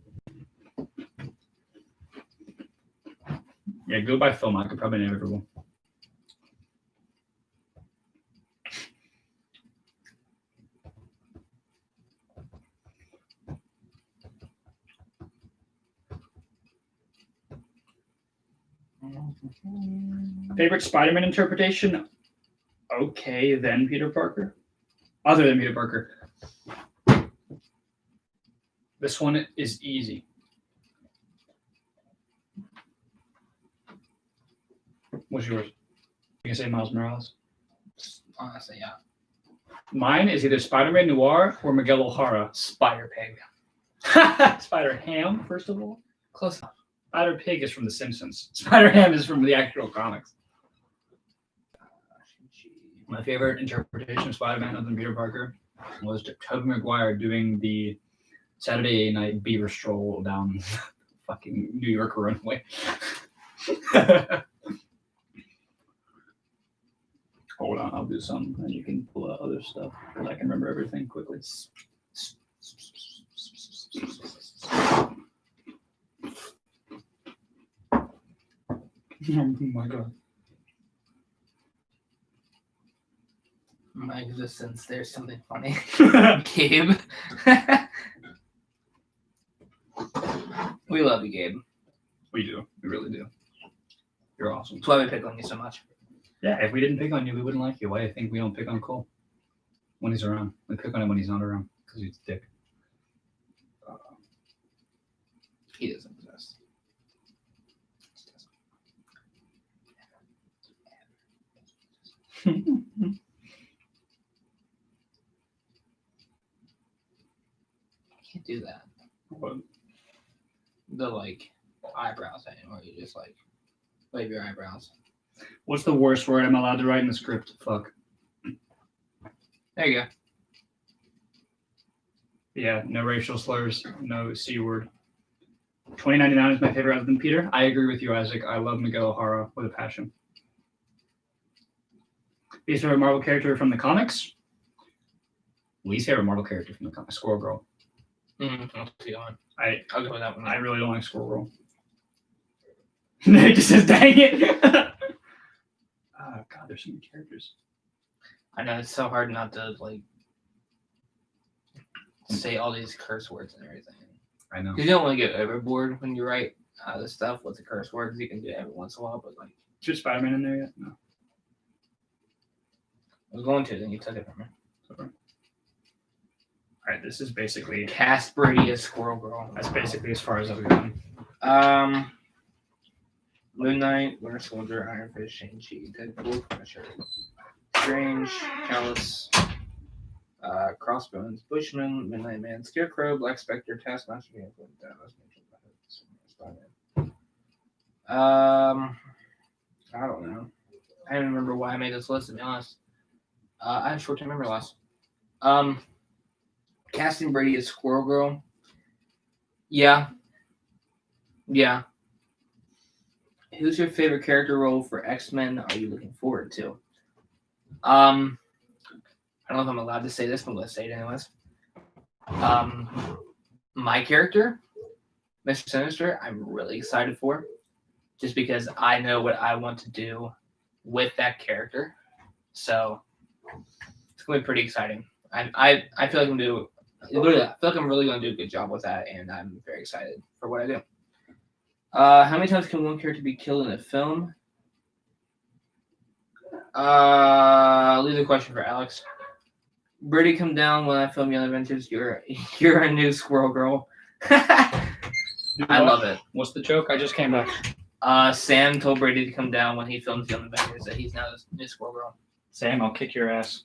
Yeah, go by film. I could probably name everyone. Favorite Spider-Man interpretation? Okay, then Peter Parker. Other than Peter Parker. This one is easy. What's yours? You can say Miles Morales.
Honestly, yeah.
Mine is either Spider-Man Noir or Miguel O'Hara.
Spider Pig.
Spider-Ham, first of all.
Close enough.
Spider-Pig is from The Simpsons. Spider-Ham is from the actual comics. My favorite interpretation of Spider-Man other than Peter Parker was Tobey Maguire doing the Saturday night beaver stroll down fucking New York runway. Hold on, I'll do some and you can pull out other stuff because I can remember everything quickly. Oh my god.
My existence, there's something funny. Gabe. We love you, Gabe.
We do. We really do. You're awesome.
That's why we pick on you so much.
Yeah, if we didn't pick on you, we wouldn't like you. Why do you think we don't pick on Cole when he's around? We pick on him when he's not around because he's a dick.
He doesn't exist. Can't do that.
What?
The like eyebrows thing, where you just like wave your eyebrows.
What's the worst word I'm allowed to write in the script? Fuck.
There you go.
Yeah, no racial slurs, no C word. 2099 is my favorite other than Peter. I agree with you, Isaac. I love Miguel O'Hara with a passion. Least favorite Marvel character from the comics? Least favorite Marvel character from the comics? Squirrel Girl.
I'll see on.
I'll
go with that one.
I really don't like Squirrel Girl. It just says, dang it. Oh, God, there's so many characters.
I know it's so hard not to like say all these curse words and everything.
I know.
Because you don't want to get overboard when you write this stuff with the curse words. You can do it every once in a while, but like.
Is there Spider-Man in there yet? No.
I was going to, then you took it from me.
Okay. All right, this is basically.
Cast Brady as Squirrel Girl.
That's basically as far as I've gone.
Moon Knight, Winter Soldier, Iron Fist, Shang-Chi, Deadpool, Punisher, Strange, Callus, Crossbones, Bushman, Midnight Man, Scarecrow, Black Spectre, Taskmaster, I don't know. I don't remember why I made this list, to be honest. I had short-term memory loss. Casting Brady as Squirrel Girl. Yeah. Who's your favorite character role for X-Men are you looking forward to? I don't know if I'm allowed to say this, but let's say it anyways. My character, Mr. Sinister, I'm really excited for. Just because I know what I want to do with that character. So it's gonna be pretty exciting. I feel like I'm really gonna do a good job with that, and I'm very excited for what I do. How many times can one character be killed in a film? Leave the question for Alex. Brady, come down when I film Young Adventures. You're a new Squirrel Girl. I love it.
What's the joke? I just came back.
Sam told Brady to come down when he films Young Adventures that he's now a new Squirrel Girl.
Sam, I'll kick your ass.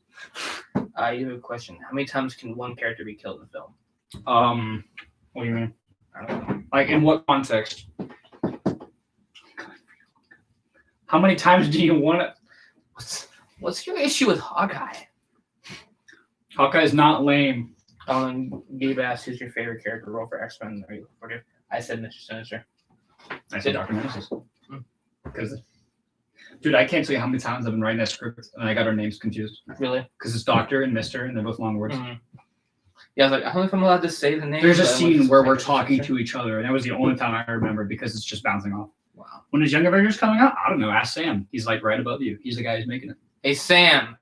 You have a question. How many times can one character be killed in a film?
What do you mean?
I don't know.
Like, in what context? How many times do you want it?
What's your issue with Hawkeye?
Hawkeye's not lame.
Gabe asked, who's your favorite character role for X-Men? Are you looking forward to? I said Mr. Sinister.
I said Dr. Nemesis. Because, dude, I can't tell you how many times I've been writing that script and I got our names confused.
Really?
Because it's Doctor and Mister, and they're both long words.
Mm-hmm. Yeah, I was like, I don't know if I'm allowed to say the name.
There's a scene where we're talking to each other, and that was the only time I remember because it's just bouncing off.
Wow.
When is Young Avengers coming out? I don't know. Ask Sam. He's like right above you. He's the guy who's making it.
Hey, Sam.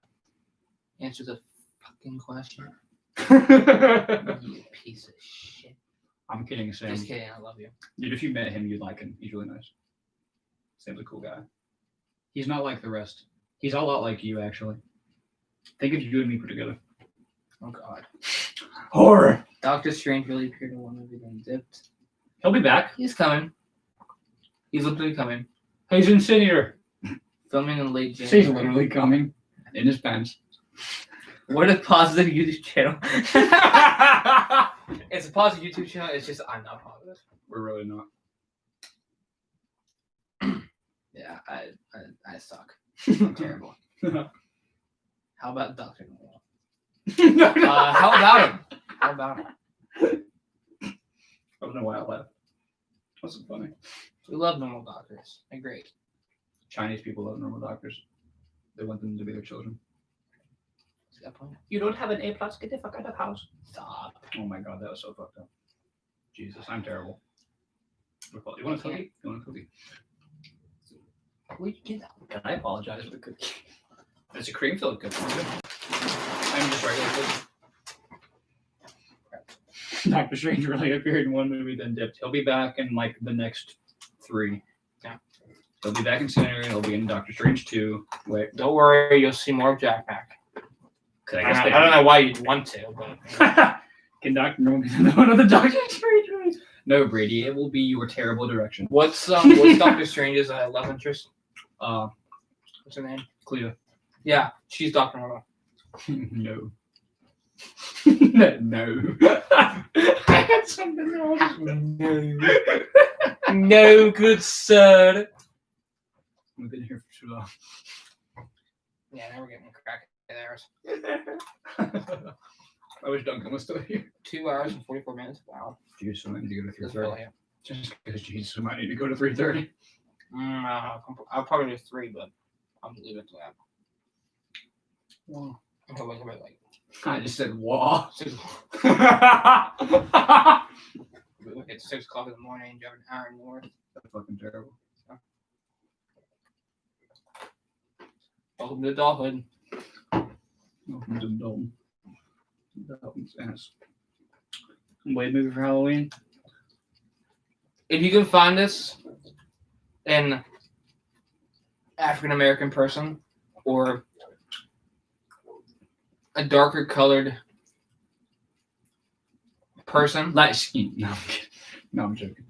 Answer the fucking question. You piece of shit.
I'm kidding, Sam.
Just kidding. I love you.
Dude, if you met him, you'd like him. He's really nice. Sam's a cool guy. He's not like the rest. He's a lot like you, actually. Think of you and me put together.
Oh, God.
Horror.
Doctor Strange really appeared in one movie, then dipped.
He'll be back.
He's coming. He's literally coming.
He's in Senior.
Filming in late January.
He's literally coming in his pants.
What a positive YouTube channel. It's a positive YouTube channel. It's just I'm not positive.
We're really not.
Yeah, I suck. I'm terrible. How about Dr. Noel? How about him? How about him?
I don't know why I laughed. Wasn't funny.
We love normal doctors. They're great.
Chinese people love normal doctors. They want them to be their children.
What's that point?
You don't have an A+, get the fuck out of house.
Stop.
Oh my god, that was so fucked up. Jesus, I'm terrible. You want a cookie? You want a cookie?
Where'd you get that?
Can I apologize for the cookie? It's a cream-filled cookie. I'm just regular cookie. Doctor Strange really appeared in one movie, then dipped. He'll be back in like the next 3.
Yeah.
He'll be back in Scenery. He'll be in Doctor Strange 2. Wait.
Don't worry, you'll see more of Jackpack. I don't know why you'd want to, but
can Doctor No be one of the Doctor Strange movies? No, Brady. It will be your terrible direction.
What's Doctor Strange's love interest?
What's
her name?
Clea.
Yeah, she's Dr. Normal.
No. No. I had something else.
No, good sir.
I've been here for too long.
Yeah, now we're getting crack hours.
I wish Duncan was still here.
2 hours and 44 minutes. Wow.
Jeez, I might need to go to
That's
3:30.
really
Just because, jeez, I might need to go to 3:30.
I'll probably do 3, but I'm leaving it to that.
Wow.
Until wake up at like
I just said, wow.
6 It's 6 o'clock in the morning, drive an hour north.
That's fucking terrible.
Welcome to adulthood.
Welcome to Dalton. Dalton's ass. Blade movie for Halloween.
If you can find us an African American person or a darker colored person,
Light skin. No, I'm kidding. No, I'm joking.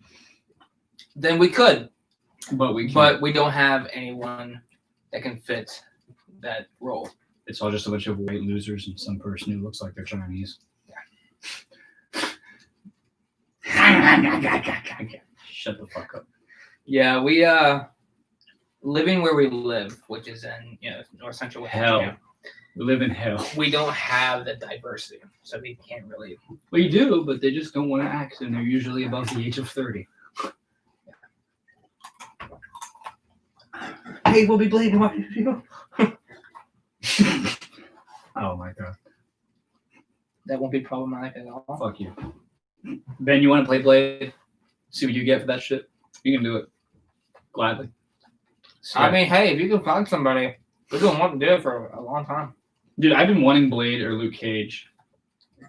then we could.
But we can't.
But we don't have anyone that can fit that role.
It's all just a bunch of white losers and some person who looks like they're Chinese. Shut the fuck up.
Yeah, we living where we live, which is in North Central
Hell.
Virginia,
We live in hell.
we don't have the diversity, so we can't really.
We do, but they just don't want to act, and they're usually above the age of 30.
Hey, we'll be blading.
Oh my god.
That won't be problematic at all.
Fuck you. Ben, you want to play Blade? See what you get for that shit? You can do it. Gladly.
I mean, hey, if you can find somebody, we've been wanting to do it for a long time.
Dude, I've been wanting Blade or Luke Cage.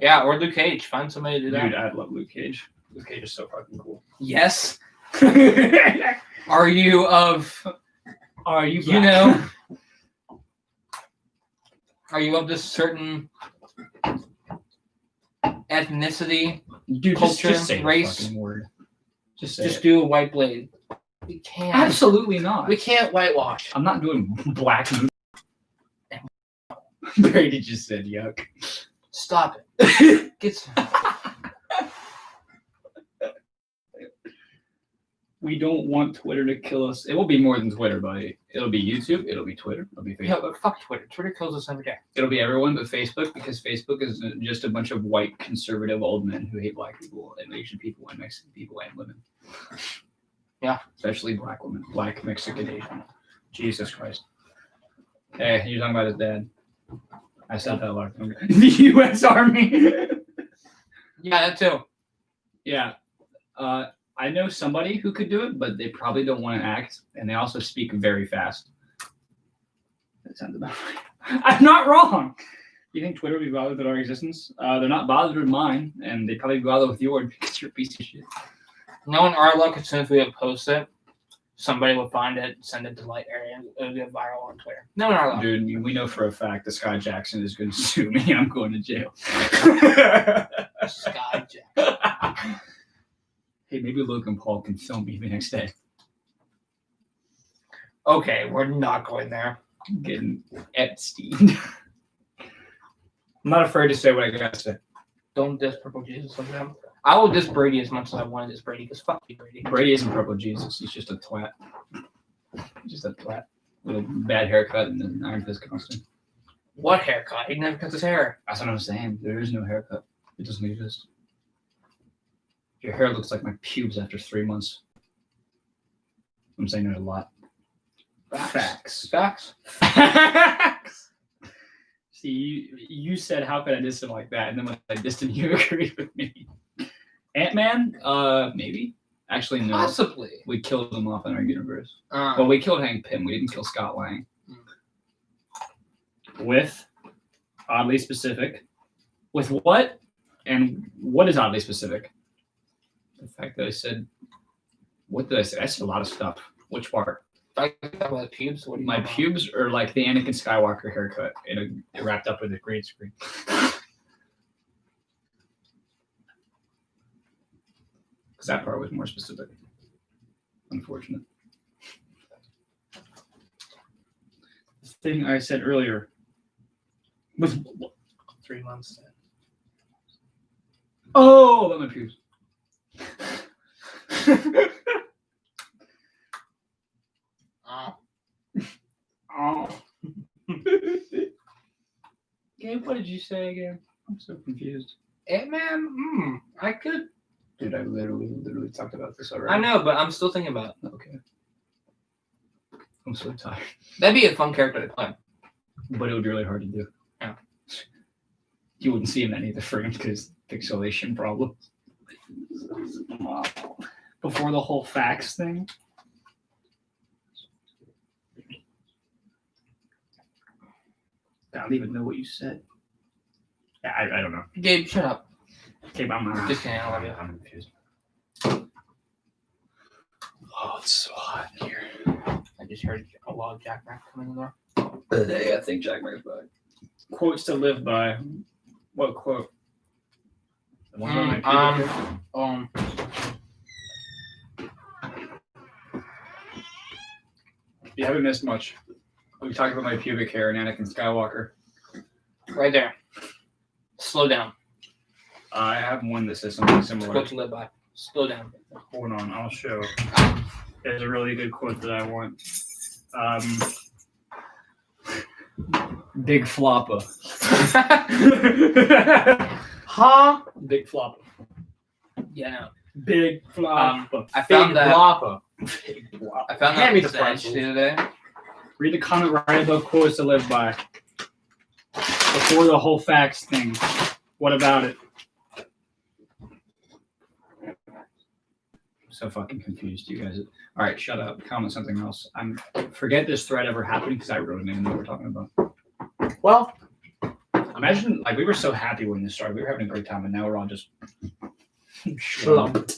Yeah, or Luke Cage. Find somebody to do that.
Dude, I love Luke Cage. Luke Cage is so fucking cool.
Yes. Are you of?
Are you
You know? Are you of this certain ethnicity?
Dude,
culture,
just say
race?
the fucking word. Just say
Just
it.
do a white Blade. We can't.
Absolutely not.
We can't whitewash.
I'm not doing black movies. Brady just said yuck.
Stop it. Get some.
We don't want Twitter to kill us. It will be more than Twitter, buddy. It'll be YouTube. It'll be Twitter. It'll be Facebook.
Yeah, but fuck Twitter. Twitter kills us every day.
It'll be everyone but Facebook, because Facebook is just a bunch of white conservative old men who hate black people and Asian people and Mexican people and women.
Yeah.
Especially black women. Black, Mexican, Asian. Jesus Christ. Hey, you're talking about his dad. I said that a lot. The U.S. Army.
Yeah, that too.
Yeah. I know somebody who could do it, but they probably don't want to act, and they also speak very fast. That sounds about right. I'm not wrong. You think Twitter would be bothered with our existence? They're not bothered with mine, and they'd probably be bothered with yours because you're a piece of shit.
Knowing our luck, as soon as we would post it, somebody would find it, send it to light area, and it would get viral on Twitter. Knowing our luck.
Dude, we know for a fact that Scott Jackson is going to sue me. I'm going to jail.
Sky Jack.
Hey, maybe Logan Paul can film me the next day.
Okay, we're not going there.
I'm getting Epstein. I'm not afraid to say what I gotta say.
Don't diss Purple Jesus like that. I will diss Brady as much as I want to diss Brady, because fuck you, Brady.
Brady isn't Purple Jesus. He's just a twat. He's just a twat with a bad haircut and an Iron Fist costume.
What haircut? He never cuts his hair.
That's what I'm saying. There is no haircut. It doesn't exist. Your hair looks like my pubes after 3 months. I'm saying there's a lot. Facts.
Facts.
Facts. See, you said, how could I diss him like that? And then when I dissed him, you agreed with me. Ant-Man? Maybe. Actually, no.
Possibly.
We killed him off in our universe. Well, we killed Hank Pym. We didn't kill Scott Lang. With oddly specific. With what? And what is oddly specific? The fact that I said, what did I say? I said a lot of stuff. Which part?
About pubes? What do you
My
know?
pubes are like the Anakin Skywalker haircut, and wrapped up with a green screen. Because that part was more specific. Unfortunate. thing I said earlier. With
3 months.
oh, about my pubes. Oh. Gabe, what did you say again? I'm so confused.
Ant-Man? I could.
Dude, I literally talked about this already.
I know, but I'm still thinking about it.
Okay. I'm so tired.
That'd be a fun character to play.
But it would be really hard to do.
Yeah.
You wouldn't see him in any of the frames because pixelation problems. Before the whole fax thing. I don't even know what you said. Yeah, I don't know.
Gabe, shut up.
Okay, but I'm not.
Just kidding, I love you.
I'm confused. Oh, it's so hot in here.
I just heard a lot of Jack Mac coming in there.
Yeah, I think Jack Mac's back.
Quotes to live by. What quote? The one on my You haven't missed much. We talked about my pubic hair and Anakin Skywalker.
Right there. Slow down.
I have one that says something similar.
Quote to live by. Slow down.
Hold on, I'll show. There's a really good quote that I want. Big Floppa.
Huh?
Big Floppa.
Yeah, no.
Big Floppa.
I found that.
Floppa.
Big Floppa.
I found
Hand me
that
the
message
pretzels.
the other day.
Read the comment right above quotes to live by. Before the whole facts thing. What about it? I'm so fucking confused, you guys. All right, shut up. Comment something else. Forget this thread ever happened because I really didn't know what we're talking about.
Well,
Imagine, like, we were so happy when this started. We were having a great time, and now we're all just.
Slump.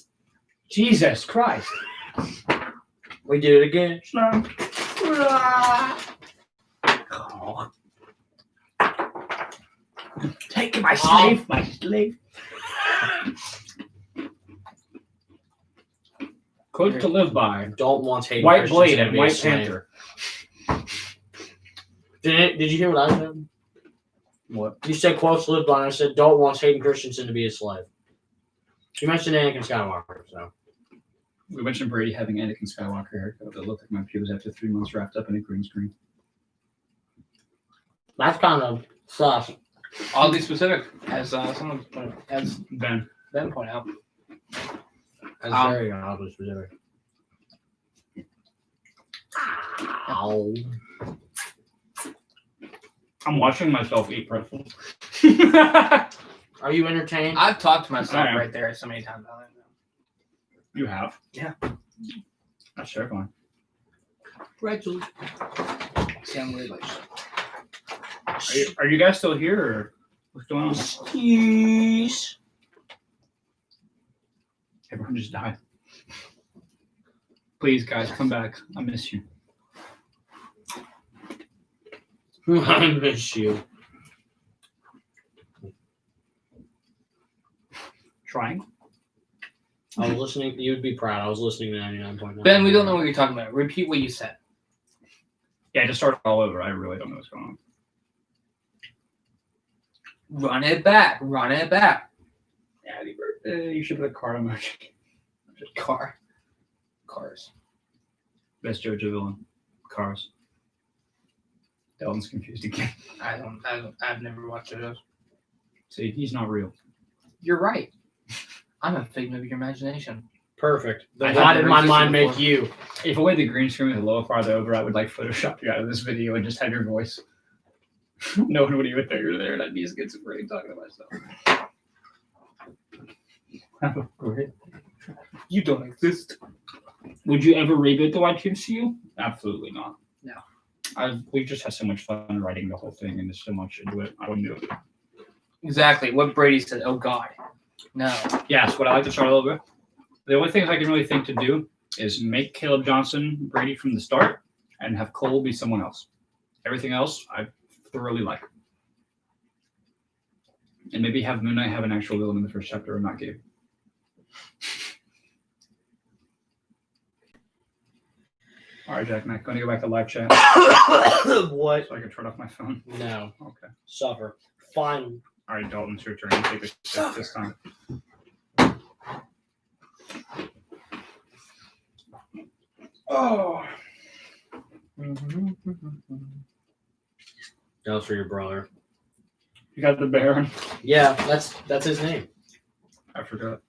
Jesus Christ.
We did it again.
Slump. Take my slave, my slave. Quote to live by.
Don't want hate.
White Blade and White Panther.
Did you hear what I said?
What?
You said quotes lived by, and I said don't want Hayden Christensen to be a slave. You mentioned Anakin Skywalker, so.
We mentioned Brady having Anakin Skywalker haircut that looked like my pubes after 3 months wrapped up in a green screen.
That's kind of sus.
Oddly specific, as as
Ben.
Ben pointed out.
That's very oddly specific. Ow.
I'm watching myself eat pretzels.
Are you entertained?
I've talked to myself
I am.
right there so many times. I don't know.
You have?
Yeah.
That's terrifying.
Pretzels. See, I'm really like.
Are you guys still here, or what's going on?
Yes.
Everyone just died. Please, guys, come back. I miss you.
I miss you.
Trying.
I was listening. You'd be proud. I was listening to 99.9.
Ben, we don't know what you're talking about. Repeat what you said.
Yeah, just start all over. I really don't know what's going on.
Run it back. Run it back.
Happy birthday. You should put a card emoji.
Car. Cars.
Best JoJo villain. Cars. Dylan's confused again.
I've never watched those.
See, he's not real.
You're right. I'm a figment of your imagination.
Perfect.
I
Why
had
did my
never
mind
existed
make you?
If only the green screen was a little farther over, I would like Photoshop you out of this video and just have your voice. No one would even think you're there, and I'd be as schizophrenic talking to myself. Go ahead.
You don't exist.
Would you ever reboot the Ytmcu? Absolutely not.
No.
We've just had so much fun writing the whole thing, and there's so much into it. I wouldn't do it.
Exactly. What Brady said. Oh, God. No.
Yes, what I like to start a little bit. The only things I can really think to do is make Caleb Johnson Brady from the start and have Cole be someone else. Everything else, I thoroughly like. And maybe have Moon Knight have an actual villain in the first chapter and not Gabe. All right, Jack Mac, going to go back to live chat
What?
so I can turn off my phone.
No.
Okay.
Suffer. Fine.
All right, Dalton, it's your turn. You take a sip this time. Oh.
That was for your brother.
You got the Baron.
Yeah, that's his name.
I forgot.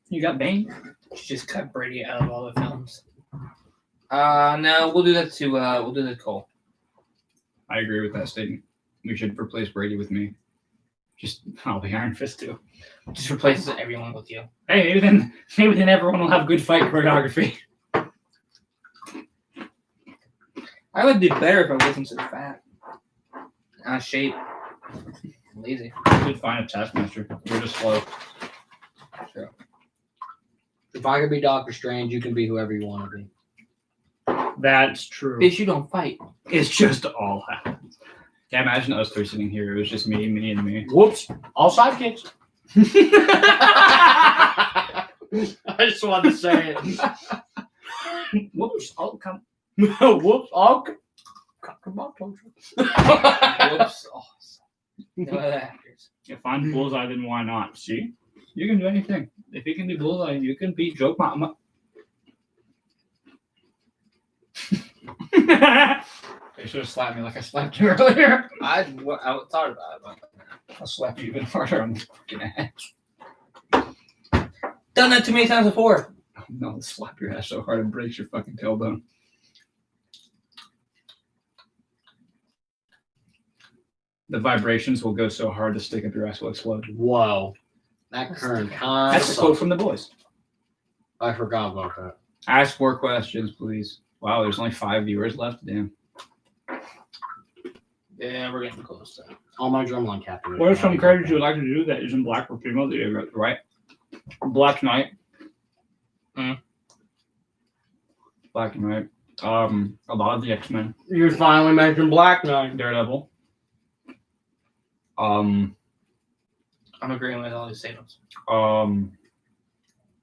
You got Bane?
Just cut Brady out of all the films. No, we'll do that to Cole.
I agree with that statement. We should replace Brady with me. Just I'll be Iron Fist too.
Just replace everyone with you.
Hey, maybe then everyone will have good fight choreography.
I would do better if I wasn't so fat. Out of shape. I'm lazy.
You should find a taskmaster. You're just slow.
Sure.
If I could be Doctor Strange, you can be whoever you want to be.
That's true.
Bitch, you don't fight.
It's just all happens. Yeah, imagine us three sitting here. It was just me, and me.
Whoops. All sidekicks. I just wanted to say it.
Whoops! I'll come.
Whoops. I'll come on,
Whoops. Oh, no other actors.
If I'm Bullseye, then why not? See, you can do anything. If you can be Bullseye, you can be Joke Mama. They should have slapped me like I slapped you earlier.
I thought about it. But
I'll slap you even harder on the fucking ass.
done that too many times before.
No, I'll slap your ass so hard it breaks your fucking tailbone. The vibrations will go so hard the stick up your ass will explode.
Whoa. That current kind.
That's a quote from the boys.
I forgot about that.
Ask more questions, please. Wow, there's only 5 viewers left. Damn.
Yeah, we're getting close to.
All my drumline captain.
What are some characters you would like to do that isn't black or female that you right? Black Knight. Black Knight. A lot of the X-Men.
You finally mentioned Black Knight.
Daredevil.
I'm agreeing with all these statements.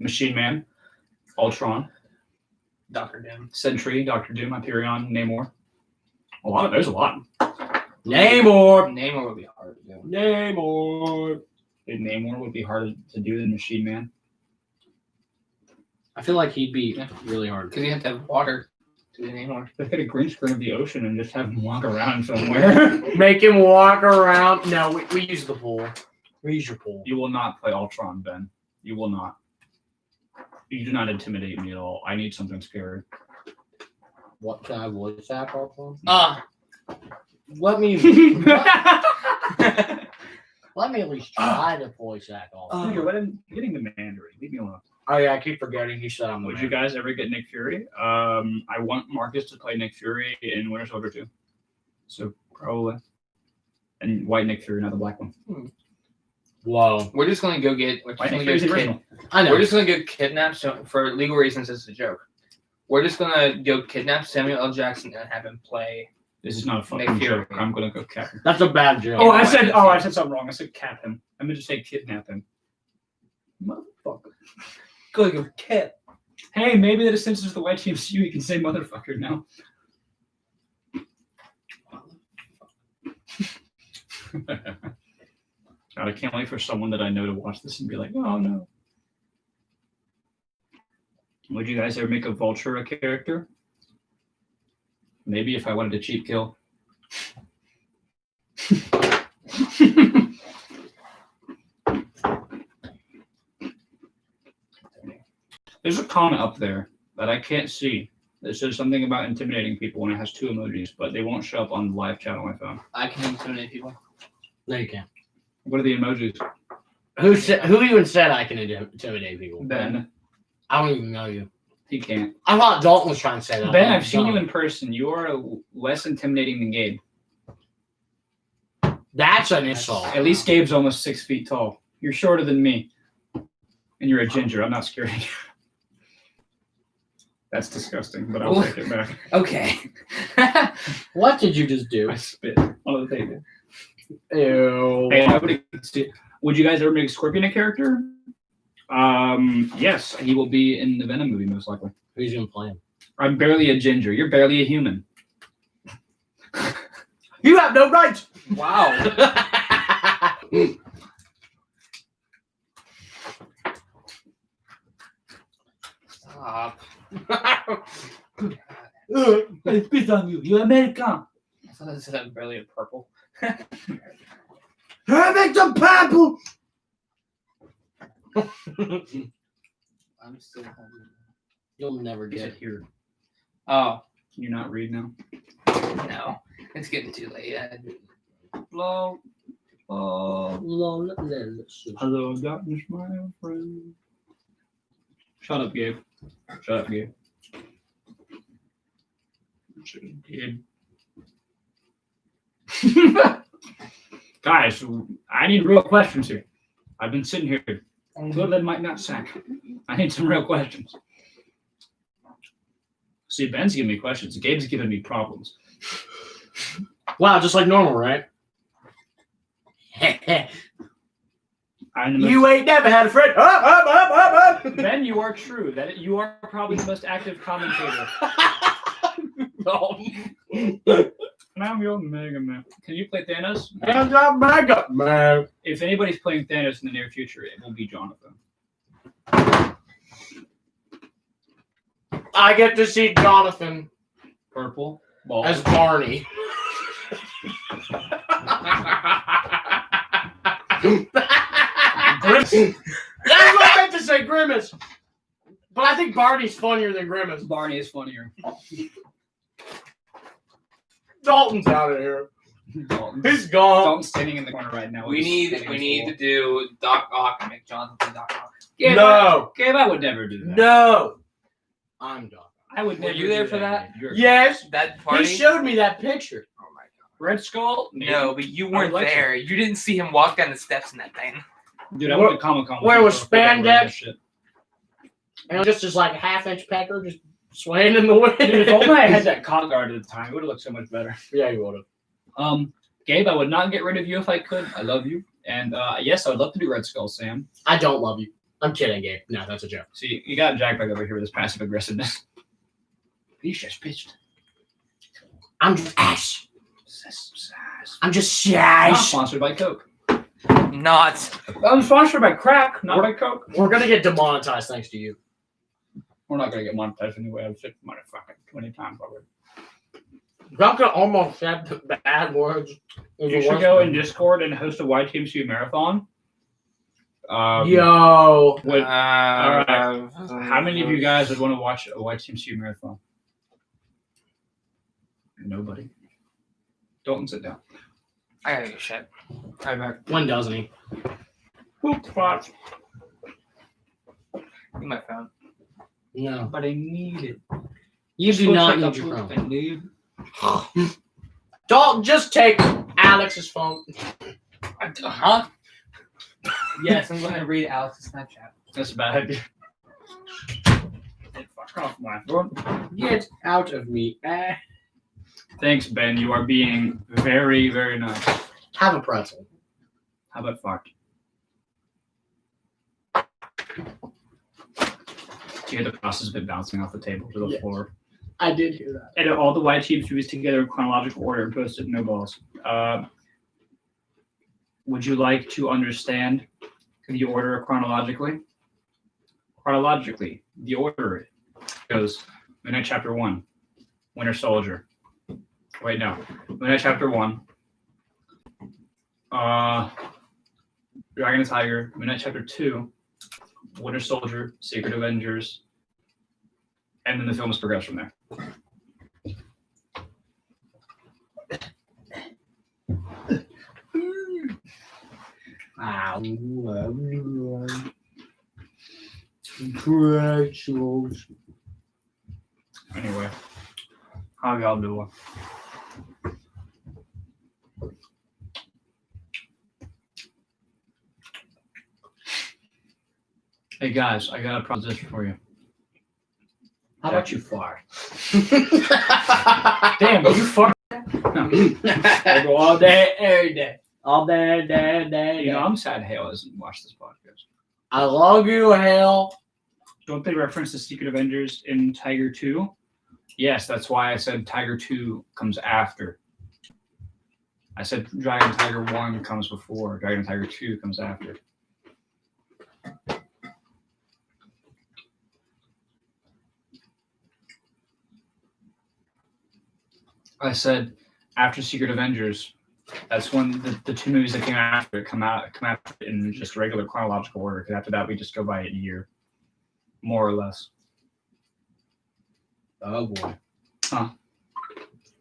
Machine Man. Ultron.
Dr. Doom.
Sentry. Dr. Doom. Hyperion. Namor. There's a lot.
Namor.
Namor would be hard to do.
Namor.
Namor would be harder to do than Machine Man.
I feel like he'd be really hard.
Because you have to have water to do Namor.
They could a green screen of the ocean and just have him walk around somewhere.
Make him walk around. No, we use the pool. We use your pool.
You will not play Ultron, Ben. You will not. You do not intimidate me at all. I need something scary.
What can I voice act Ultron? Let me at least try to voice act Ultron.
You're getting the Mandarin. Leave me alone.
Oh yeah, I keep forgetting he said I'm the
Would you guys ever get Nick Fury? I want Marcus to play Nick Fury in Winter Soldier 2. So probably. And white Nick Fury, not the black one.
Whoa.
We're just going to go get.
White Nick Fury's the original.
I know.
We're just going to get kidnapped. So for legal reasons, it's a joke. We're just going to go kidnap Samuel L. Jackson and have him play.
This is not a fucking
Nick Fury.
joke. I'm gonna go cap him.
That's a bad joke.
I said something wrong. I said cap him. I meant to say kidnap him. Motherfucker.
Go go kid.
Hey, maybe that since it's the white team's you can say motherfucker now. God, I can't wait for someone that I know to watch this and be like, oh no. Would you guys ever make a Vulture a character? Maybe if I wanted a cheap kill. There's a comment up there that I can't see that says something about intimidating people and it has 2 emojis, but they won't show up on the live chat on my phone.
I can intimidate people.
No, you can't.
What are the emojis?
Who even said I can intimidate people?
Ben.
I don't even know you.
He can't.
I thought Dalton was trying to say that.
Ben, I've seen you in person. You are less intimidating than Gabe.
That's an insult.
At least Gabe's almost 6 feet tall. You're shorter than me. And you're a ginger. I'm not scared of you. That's disgusting, but I'll take it back.
Okay.
What did you just do?
I spit on the table.
Ew.
Hey, nobody can see. Would you guys ever make Scorpion a character? Yes, he will be in the Venom movie most likely.
Who's gonna play him?
I'm barely a ginger. You're barely a human.
You have no rights.
Wow. Stop.
I spit on you. You're American.
I thought this said barely a purple.
I make the purple.
I'm still hungry.
You'll never get here.
Oh,
Can you not read now?
no. It's getting too late. Yeah.
Hello. Hello, darkness, my friend. Shut up, Gabe. Shut up, Gabe. Gabe. Guys, I need real questions here. I've been sitting here. Good might not sack. I need some real questions. See, Ben's giving me questions. Gabe's giving me problems.
Wow, just like normal, right? You ain't never had a friend. Up.
Ben, you are true. That you are probably the most active commentator. And I'm your Mega Man. Can you play Thanos?
And I'm Mega Man.
If anybody's playing Thanos in the near future, it will be Jonathan.
I get to see Jonathan
Purple ball.
as Barney. Grimace. That's what I meant to say, Grimace. But I think Barney's funnier than Grimace.
Barney is funnier.
Dalton's out of here.
Dalton.
He's gone.
Dalton's standing in the corner right now.
We need to do Doc Ock and make Jonathan Doc Ock.
Gabe,
No.
Gabe, I would never do that.
No. I'm Doc.
I would
Were
never.
you there
do
for that?
You're-
Yes.
That party?
He showed me that picture.
Oh my god.
Red Skull? Maybe.
No, but you
I
weren't
would like
there. You didn't see him walk down the steps in that thing.
Dude, I went to Comic Con.
Where was
spandex?
spandex? And just as like a half-inch pecker just swaying in the wind.
Dude, if only I had that cock guard at the time, it would have looked so much better.
Yeah, you would have.
Gabe, I would not get rid of you if I could. I love you. And yes, I would love to do Red Skull, Sam.
I don't love you. I'm kidding, Gabe. No, that's a joke.
See, you got Jack back over here with his passive aggressiveness. He's just pitched.
I'm just ash. I'm just shy.
Not sponsored by Coke.
Not.
I'm sponsored by crack, not by Coke.
We're gonna get demonetized thanks to you.
We're not gonna get monetized anyway. I've said motherfucking 20 times already.
Duncan almost said the bad words.
You should go in Discord and host a Ytmcu marathon.
Yo.
All right. How many of you guys would want to watch a Ytmcu marathon? Nobody. Dalton, sit down.
I gotta go shit. Right back.
When doesn't he?
Poop spots.
Give my phone.
No.
But I need it.
You do
Looks
not
like
need
a
your
poop
phone.
and leave.
Dalton, just take Alex's phone.
Huh?
Yes,
I'm gonna read Alex's Snapchat.
that's a bad idea. Fuck off, my phone.
Get out of me.
Thanks, Ben. You are being very, very nice.
Have a pretzel.
How about fart? You hear the process of it bouncing off the table to the
Yes.
floor.
I did hear that.
Edit all the white teams movies together in chronological order and post it no balls. Would you like to understand the order chronologically? Chronologically, the order goes Midnight Chapter 1, Winter Soldier. Wait, no. Midnight Chapter 1, Dragon and Tiger, Midnight Chapter 2, Winter Soldier, Secret Avengers, and then the films progress from there.
Pretzels.
Anyway, how y'all doing? Hey guys, I got a proposition for you. How about you fart? Damn, you fart. I go all day, every day.
All day.
You know, I'm sad Hale hasn't watched this podcast.
I love you, Hale.
Don't they reference the Secret Avengers in Tiger 2? Yes, that's why I said Tiger 2 comes after. I said Dragon Tiger 1 comes before. Dragon Tiger 2 comes after. I said after Secret Avengers. That's when the two movies that came after it come after it in just regular chronological order. Because after that, we just go by it in a year, more or less.
Oh boy.
Huh.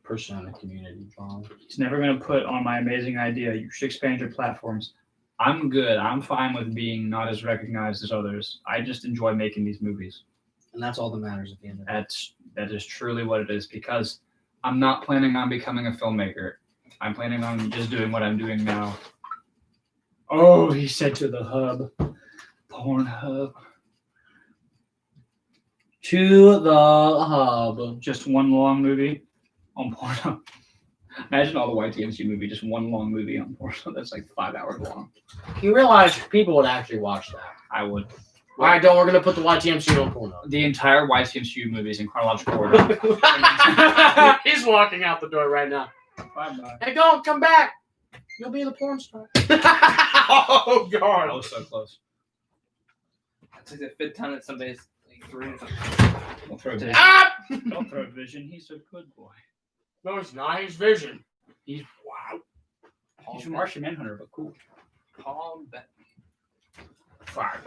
Persona community drama.
He's never going to put on my amazing idea. You should expand your platforms. I'm good. I'm fine with being not as recognized as others. I just enjoy making these movies.
And that's all that matters at the end of it.
That is truly what it is, because I'm not planning on becoming a filmmaker. I'm planning on just doing what I'm doing now. Oh, he said to the hub. Pornhub.
To the hub.
Just one long movie on Pornhub. Imagine all the YTMcu movie, just one long movie on Pornhub. That's like 5 hours long.
You realize people would actually watch that.
I would.
All right, we're going to put the YTMcu on Pornhub.
The entire YTMcu movies in chronological order.
He's walking out the door right now.
Bye-bye.
Hey, don't come back. You'll be the porn star. Oh, God.
I was so close.
It's like the fifth time that somebody's like through.
Don't throw Vision.
Ah!
Don't throw Vision. He's a good boy.
No, it's not. He's Vision.
He's wow. He's from Martian Manhunter, but cool.
Paul Bet.
Fire.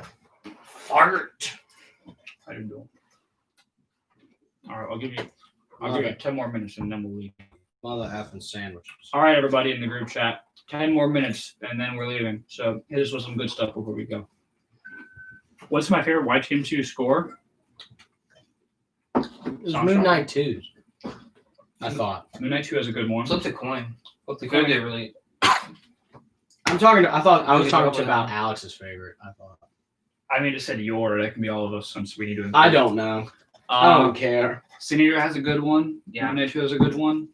Fart.
How you doing? All right, I'll give you 10 more minutes and then we'll leave.
Mother effing sandwiches.
All right, everybody in the group chat. 10 more minutes and then we're leaving. So here's some good stuff before we go. What's my favorite YTMcu score?
It was Moon Knight 2. I thought.
Moon Knight 2 has a good one.
Flip the coin. Flip the
Coin.
coin. They really.
I was talking about Alex's favorite. I thought.
I mean, it said your. That can be all of us since we need to.
I don't know. I don't care.
Senior has a good one.
Yeah.
Moon Knight 2 has a good one.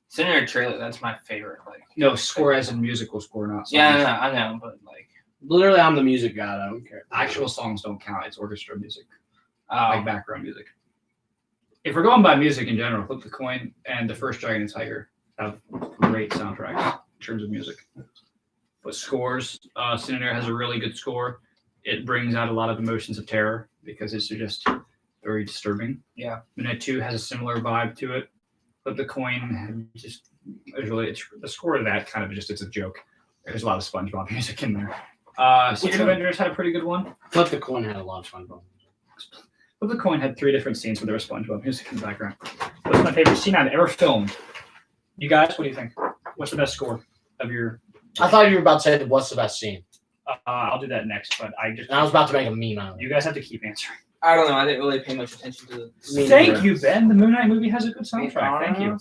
Senior trailer. That's my favorite. Like.
No, score as in musical score, not songs.
Yeah, I know, but like.
Literally, I'm the music guy. I don't care.
Actual songs don't count. It's orchestra music,
Oh.
like background music. If we're going by music in general, Flip the Coin and The First Dragon and Tiger have great soundtracks in terms of music. But scores, Scenario has a really good score. It brings out a lot of emotions of terror because it's just very disturbing.
Yeah.
Moon Knight 2 has a similar vibe to it. Flip the Coin, just it's the score of that kind of just it's a joke. There's a lot of SpongeBob music in there. Secret Avengers had a pretty good one.
Flip the Coin had a lot of fun.
Flip the Coin had 3 different scenes where there was SpongeBob music in the background. What's my favorite scene I've ever filmed? You guys, what do you think? What's the best score of your?
I thought you were about to say what's the best scene.
I'll do that next, but
And I was about to make a meme out of it.
you guys have to keep answering.
I don't know. I didn't really pay much attention to the.
Thank you, Ben. The Moon Knight movie has a good soundtrack. Thank you.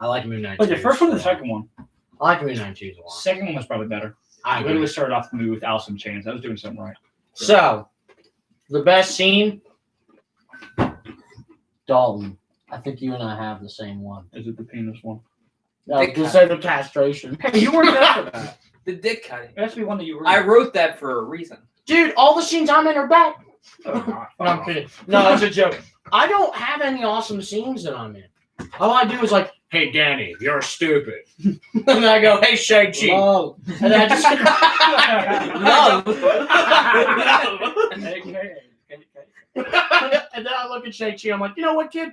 I like Moon Knight.
Wait, the
2
first one or the
a lot.
second one?
I like Moon Knight 2 a lot.
Second one was probably better.
I
I
agree.
literally started off the movie with Alice in Chains. I was doing something right.
So, the best scene, Dalton. I think you and I have the same one.
Is it the penis one?
I was gonna say the castration.
Hey, you weren't there for that.
The dick cutting.
It has to be one that you were.
I wrote that for a reason.
Dude, all the scenes I'm in are bad.
Oh, God.
No, I'm kidding. No, it's a joke. I don't have any awesome scenes that I'm in. All I do is like, hey, Danny, you're stupid. And then I go, hey, Shang-Chi.
Oh.
And then I just... And then I look at Shang-Chi, I'm like, you know what, kid?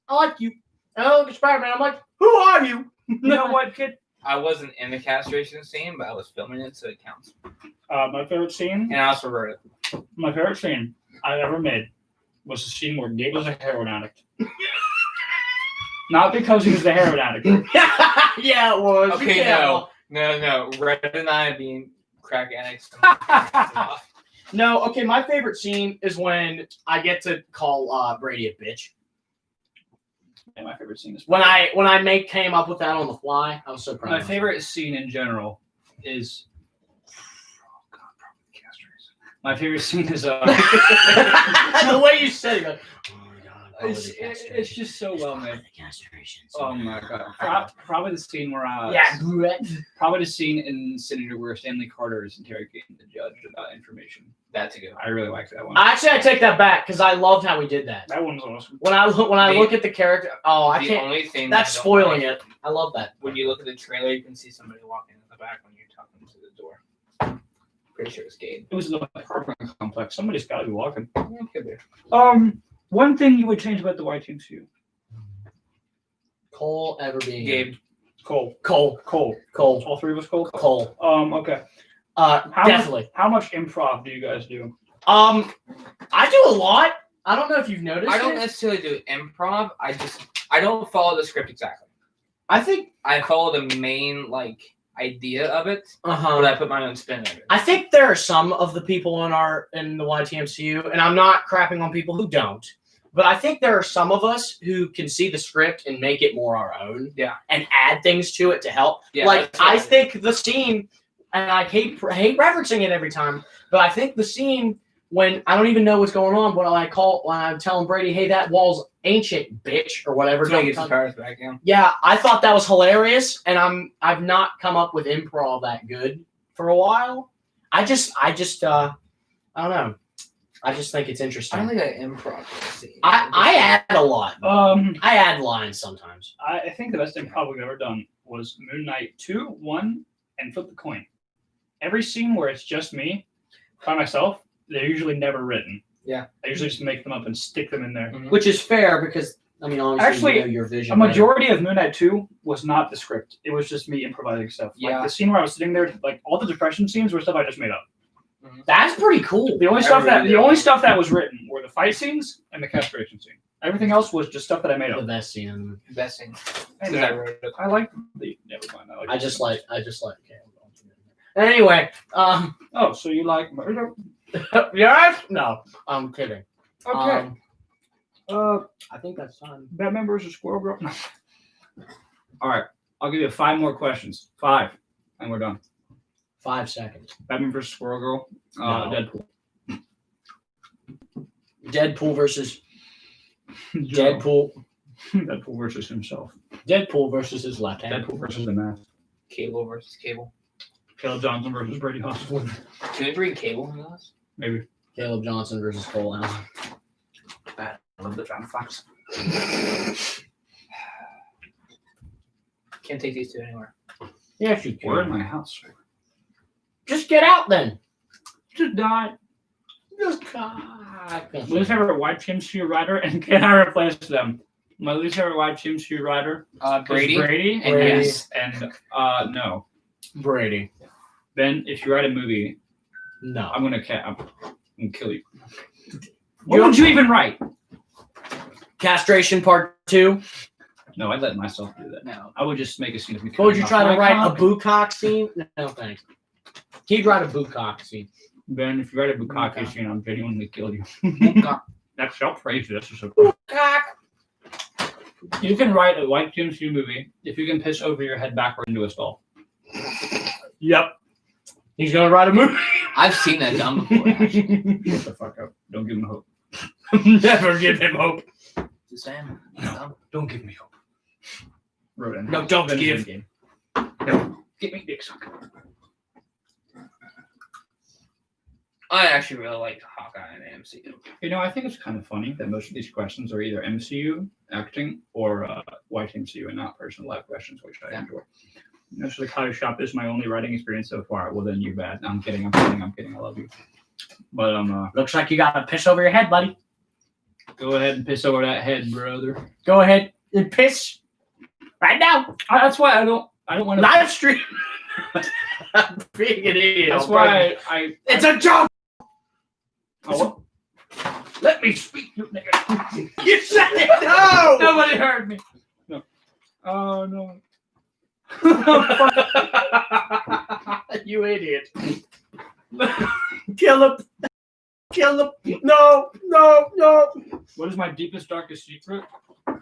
I like you. And I look at Spider-Man, I'm like, who are you?
You know what, kid?
I wasn't in the castration scene, but I was filming it, so it counts.
My favorite scene.
And I also wrote it.
My favorite scene I ever made was the scene where Gabe was a heroin addict. Not because he was the heroin addict.
Yeah, it was.
Okay,
Yeah.
no. Red and I being crack addicts.
No, okay, my favorite scene is when I get to call Brady a bitch.
Yeah, my favorite scene is
When I came up with that on the fly, I was so proud.
my
of myself.
favorite scene in general is. Oh God, probably castration. My favorite scene is
The way you said it, like, oh my god, probably
it's,
the castration.
it's just so well made.
The castration.
Oh my God, probably the scene where
Yeah.
probably the scene in Senator where Stanley Carter is interrogating the judge about information.
That's a good one.
I really liked that one.
Actually, I take that back because I loved how we did that.
That one was awesome.
When I look at the character, I
The
can't.
only thing
That's
I don't
spoiling
like,
it. I love that.
When you look at the trailer, you can see somebody walking in the back when you're talking to the door. Pretty sure it's Gabe.
It was the apartment complex. Somebody's got to be walking.
Yeah, could be.
One thing you would change about the Ytmcu.
Cole ever being
Gabe.
Cole.
Cole.
All three of us Cole.
Cole.
Okay.
Definitely.
How much improv do you guys do?
I do a lot. I don't know if you've noticed.
I don't
it.
necessarily do improv. I don't follow the script exactly.
I think.
I follow the main idea of it, but I put my own spin on it.
I think there are some of the people in the YTMCU, and I'm not crapping on people who don't, but I think there are some of us who can see the script and make it more our own.
Yeah.
And add things to it to help.
Yeah,
like
that's what
I
I
think the scene, and I hate referencing it every time, but I think the scene when I don't even know what's going on, when I'm telling Brady, hey, that wall's ancient, bitch, or whatever.
Until he gets his powers back, yeah.
Yeah, I thought that was hilarious, and I've not come up with improv that good for a while. I don't know. I just think it's interesting.
I don't think I improv scene.
I add a lot. I add lines sometimes.
I think the best improv we've ever done was Moon Knight 2, 1, and Flip the Coin. Every scene where it's just me by myself, they're usually never written.
Yeah.
I usually just make them up and stick them in there.
Mhm.
Which is fair because, I mean, obviously
Actually,
you know your vision.
A majority of Moon Knight 2 was not the script. It was just me improvising stuff.
Yeah.
Like the scene where I was sitting there, like all the depression scenes were stuff I just made up.
That's pretty cool.
The only
really
stuff that was written were the fight scenes and the castration scene. Everything else was just stuff that I made
The
up.
best scene.
Best scene.
And
Because I wrote it.
I like the never mind.
I just like. Okay. Anyway,
Oh, so you like murder?
yes? No, I'm kidding.
Okay.
I think that's time.
Batman versus Squirrel Girl. No. All right, I'll give you 5 more questions. 5, and we're done.
5 seconds.
Batman versus Squirrel Girl.
No.
Deadpool.
Deadpool versus Deadpool.
Deadpool versus himself.
Deadpool versus his left hand.
Deadpool versus the mask.
Cable versus Cable.
Caleb Johnson versus Brady Hospital.
Can we bring Cable into this?
Maybe.
Caleb Johnson versus Cole Allen.
I love the John Fox.
Can't take these two anywhere.
Yes, you
We're in
can.
my house.
Just get out then.
Just die.
Just die.
Least favorite YTMCU rider, and can I replace them? My least favorite YTMCU rider
Brady.
is Brady, and
Brady.
yes, and no.
Brady.
Ben, if you write a movie,
No.
I'm gonna kill you. What would you even write?
Castration part 2.
No, I'd let myself do that.
No.
I would just make a scene of me.
What would you
cutting
try
off
to
my
write?
cock.
A bukkake scene? No, thanks. He'd write a bukkake scene.
Ben, if you write a bukkake
Bukkake.
scene, I'll genuinely kill you.
Bukkake.
That's self-praise. This is so
Bukkake.
You can write a YTMCU movie if you can piss over your head backward into a stall.
Yep. He's gonna write a movie.
I've seen that done before. Actually.
Shut the fuck up. Don't give him hope.
Never give him hope.
Just saying.
No, don't give me hope. Wrote it.
No, don't
Then
give.
it's in game. No, get me dick sucker.
I actually really like Hawkeye and MCU.
You know, I think it's kind of funny that most of these questions are either MCU acting or YTMCU and not personal life questions, which I enjoy. It's like how to shop is my only writing experience so far. Well, then you bad. I'm kidding. I love you. But
Looks like you got to piss over your head, buddy.
go ahead and piss over that head, brother.
Go ahead and piss right now.
That's why I don't want to
Live stream. I'm being an idiot.
That's why I
It's a joke.
oh, let me speak, you nigga.
You said it. No.
Nobody heard me. No. Oh no.
You idiot. Kill him. Kill him. No. No. No.
What is my deepest, darkest secret? All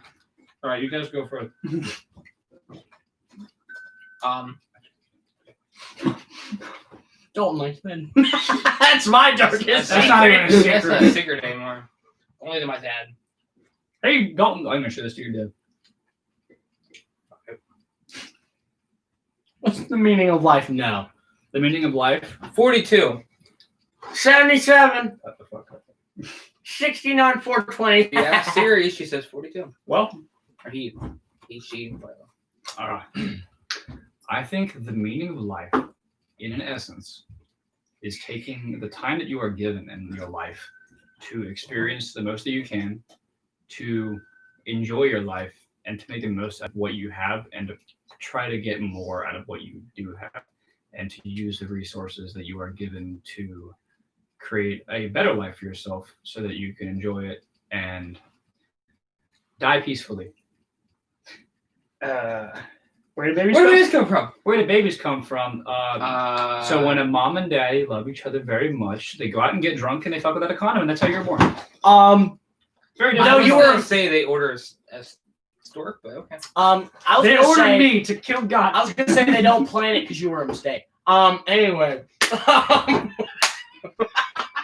right, you guys go first.
Don't like men. That's my darkest
That's
secret.
not even a secret.
That's not a secret anymore. Only to my dad.
Hey, Dalton. I'm gonna show this to your dad.
What's the meaning of life now?
The meaning of life.
42.
77.
Shut the fuck up.
69, 420.
Yeah, Siri, she says 42.
Well,
Or he, she, whatever.
all right. I think the meaning of life, in an essence, is taking the time that you are given in your life to experience the most that you can, to enjoy your life, and to make the most of what you have, and to try to get more out of what you do have, and to use the resources that you are given to create a better life for yourself so that you can enjoy it and die peacefully. Where do babies
Where
come?
did this come from?
Where do babies come from? So when a mom and daddy love each other very much, they go out and get drunk and they fuck without a condom, and that's how you're born. Very
No,
I was
you
gonna
were-
say they order a stork, but okay.
I was
They
gonna
ordered
say,
me to kill God.
I was gonna say they don't plan it because you were a mistake. Anyway.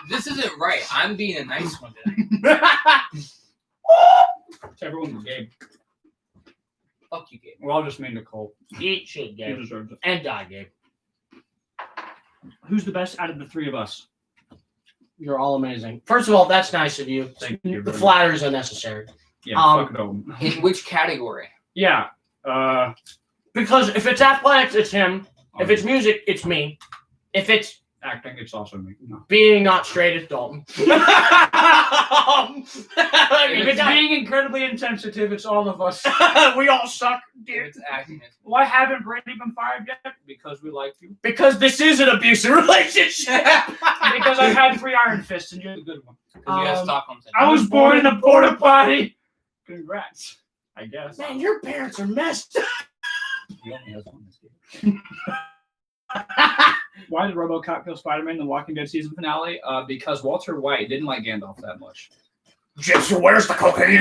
This isn't right. I'm being a nice one today.
To everyone in the game.
Fuck you, Gabe.
We're all just mean Nicole.
Eat shit,
He
Gabe.
deserves it.
And die, Gabe.
Who's the best out of the three of us?
You're all amazing. First of all, that's nice of you.
Thank you.
The flattery is unnecessary.
Yeah, fuck it all.
In which category?
Yeah.
Because if it's athletics, it's him. If it's music, it's me. If it's
acting, it's also me. No.
being not straight, it's Dalton.
If it's being incredibly insensitive, it's all of us.
We all suck,
If
dude.
it's acting, it's
Why haven't Brady been fired yet? Because we like you.
Because this is an abusive relationship.
Because I've had 3 iron fists and you're the good one.
because you have Stockholm syndrome.
I was born in a porta potty. Congrats. I guess.
Man, your parents are messed up.
He only has one this game. Why did RoboCop kill Spider-Man in the Walking Dead season finale? Because Walter White didn't like Gandalf that much.
Jesse, where's the cocaine?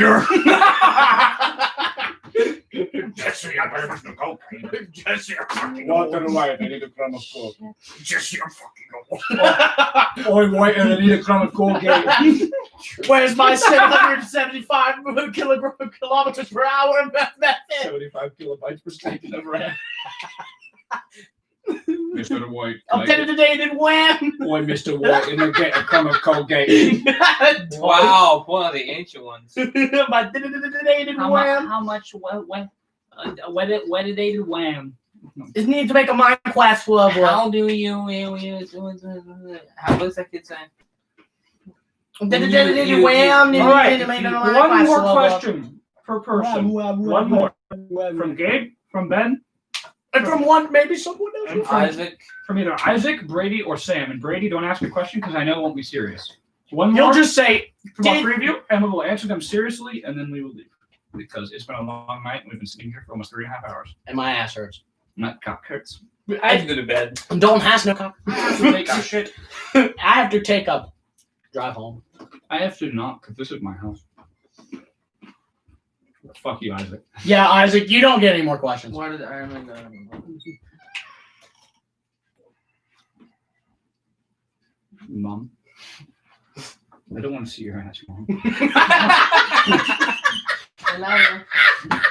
Jesse, I better get the cocaine. Jesse, I'm fucking
White, I need a crumb of coke.
Jesse, I'm fucking
Oi, White, I need a crumb of cocaine.
Where's my 775 kilometers per hour method?
75 kilobytes per second of RAM. Mr. White.
I'm dead today, then wham!
Oi, Mr. White, and you get a crumb of cocaine.
Wow, one of the ancient ones.
My today, then wham!
How much? When did they do wham?
Just need to make a mind class level.
How do you how what's that kid saying?
Wham!
All right, one more question per person. One more. From Gabe, from Ben,
And from one, maybe someone
and
else.
from,
Isaac.
from either Isaac, Brady, or Sam. And Brady, don't ask me a question because I know it won't be serious. One
You'll
more
just say,
from all
did-
3 of you, and we will answer them seriously, and then we will leave. Because it's been a long night, and we've been sitting here for almost 3.5 hours.
and my ass hurts.
Not cock hurts.
I have to go to bed.
Dalton has no cock.
Take our shit.
I have to take a drive home.
I have to not, because this is my house. Fuck you, Isaac.
Yeah, Isaac, you don't get any more questions.
Why did Iron Man go?
Mom. I don't want to see your ass, Mom.
I love you.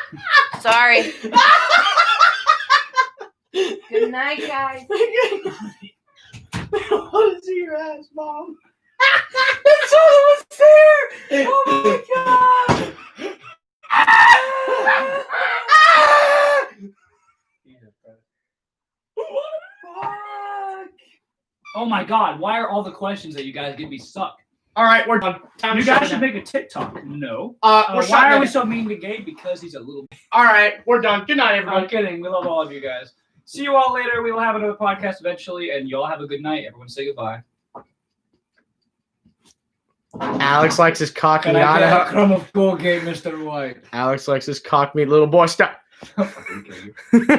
Sorry. Good night, guys.
I don't want to see your ass, Mom. That's all that was fair. Oh my god.
Oh my god, why are all the questions that you guys give me suck?
All right, we're done. Time
You
to shut
guys
it
should
down.
make a TikTok. No.
We're
Why
shutting
are
it
we
down.
so mean to Gabe? Because he's a little.
All right, we're done. Good night, everyone.
I'm kidding. We love all of you guys. See you all later. We will have another podcast eventually, and you all have a good night. Everyone say goodbye.
Alex likes his cock
And I get a crumb of Colgate, Mr. White.
Alex likes his cock meat little boy. Stop.
I'll fucking kill you.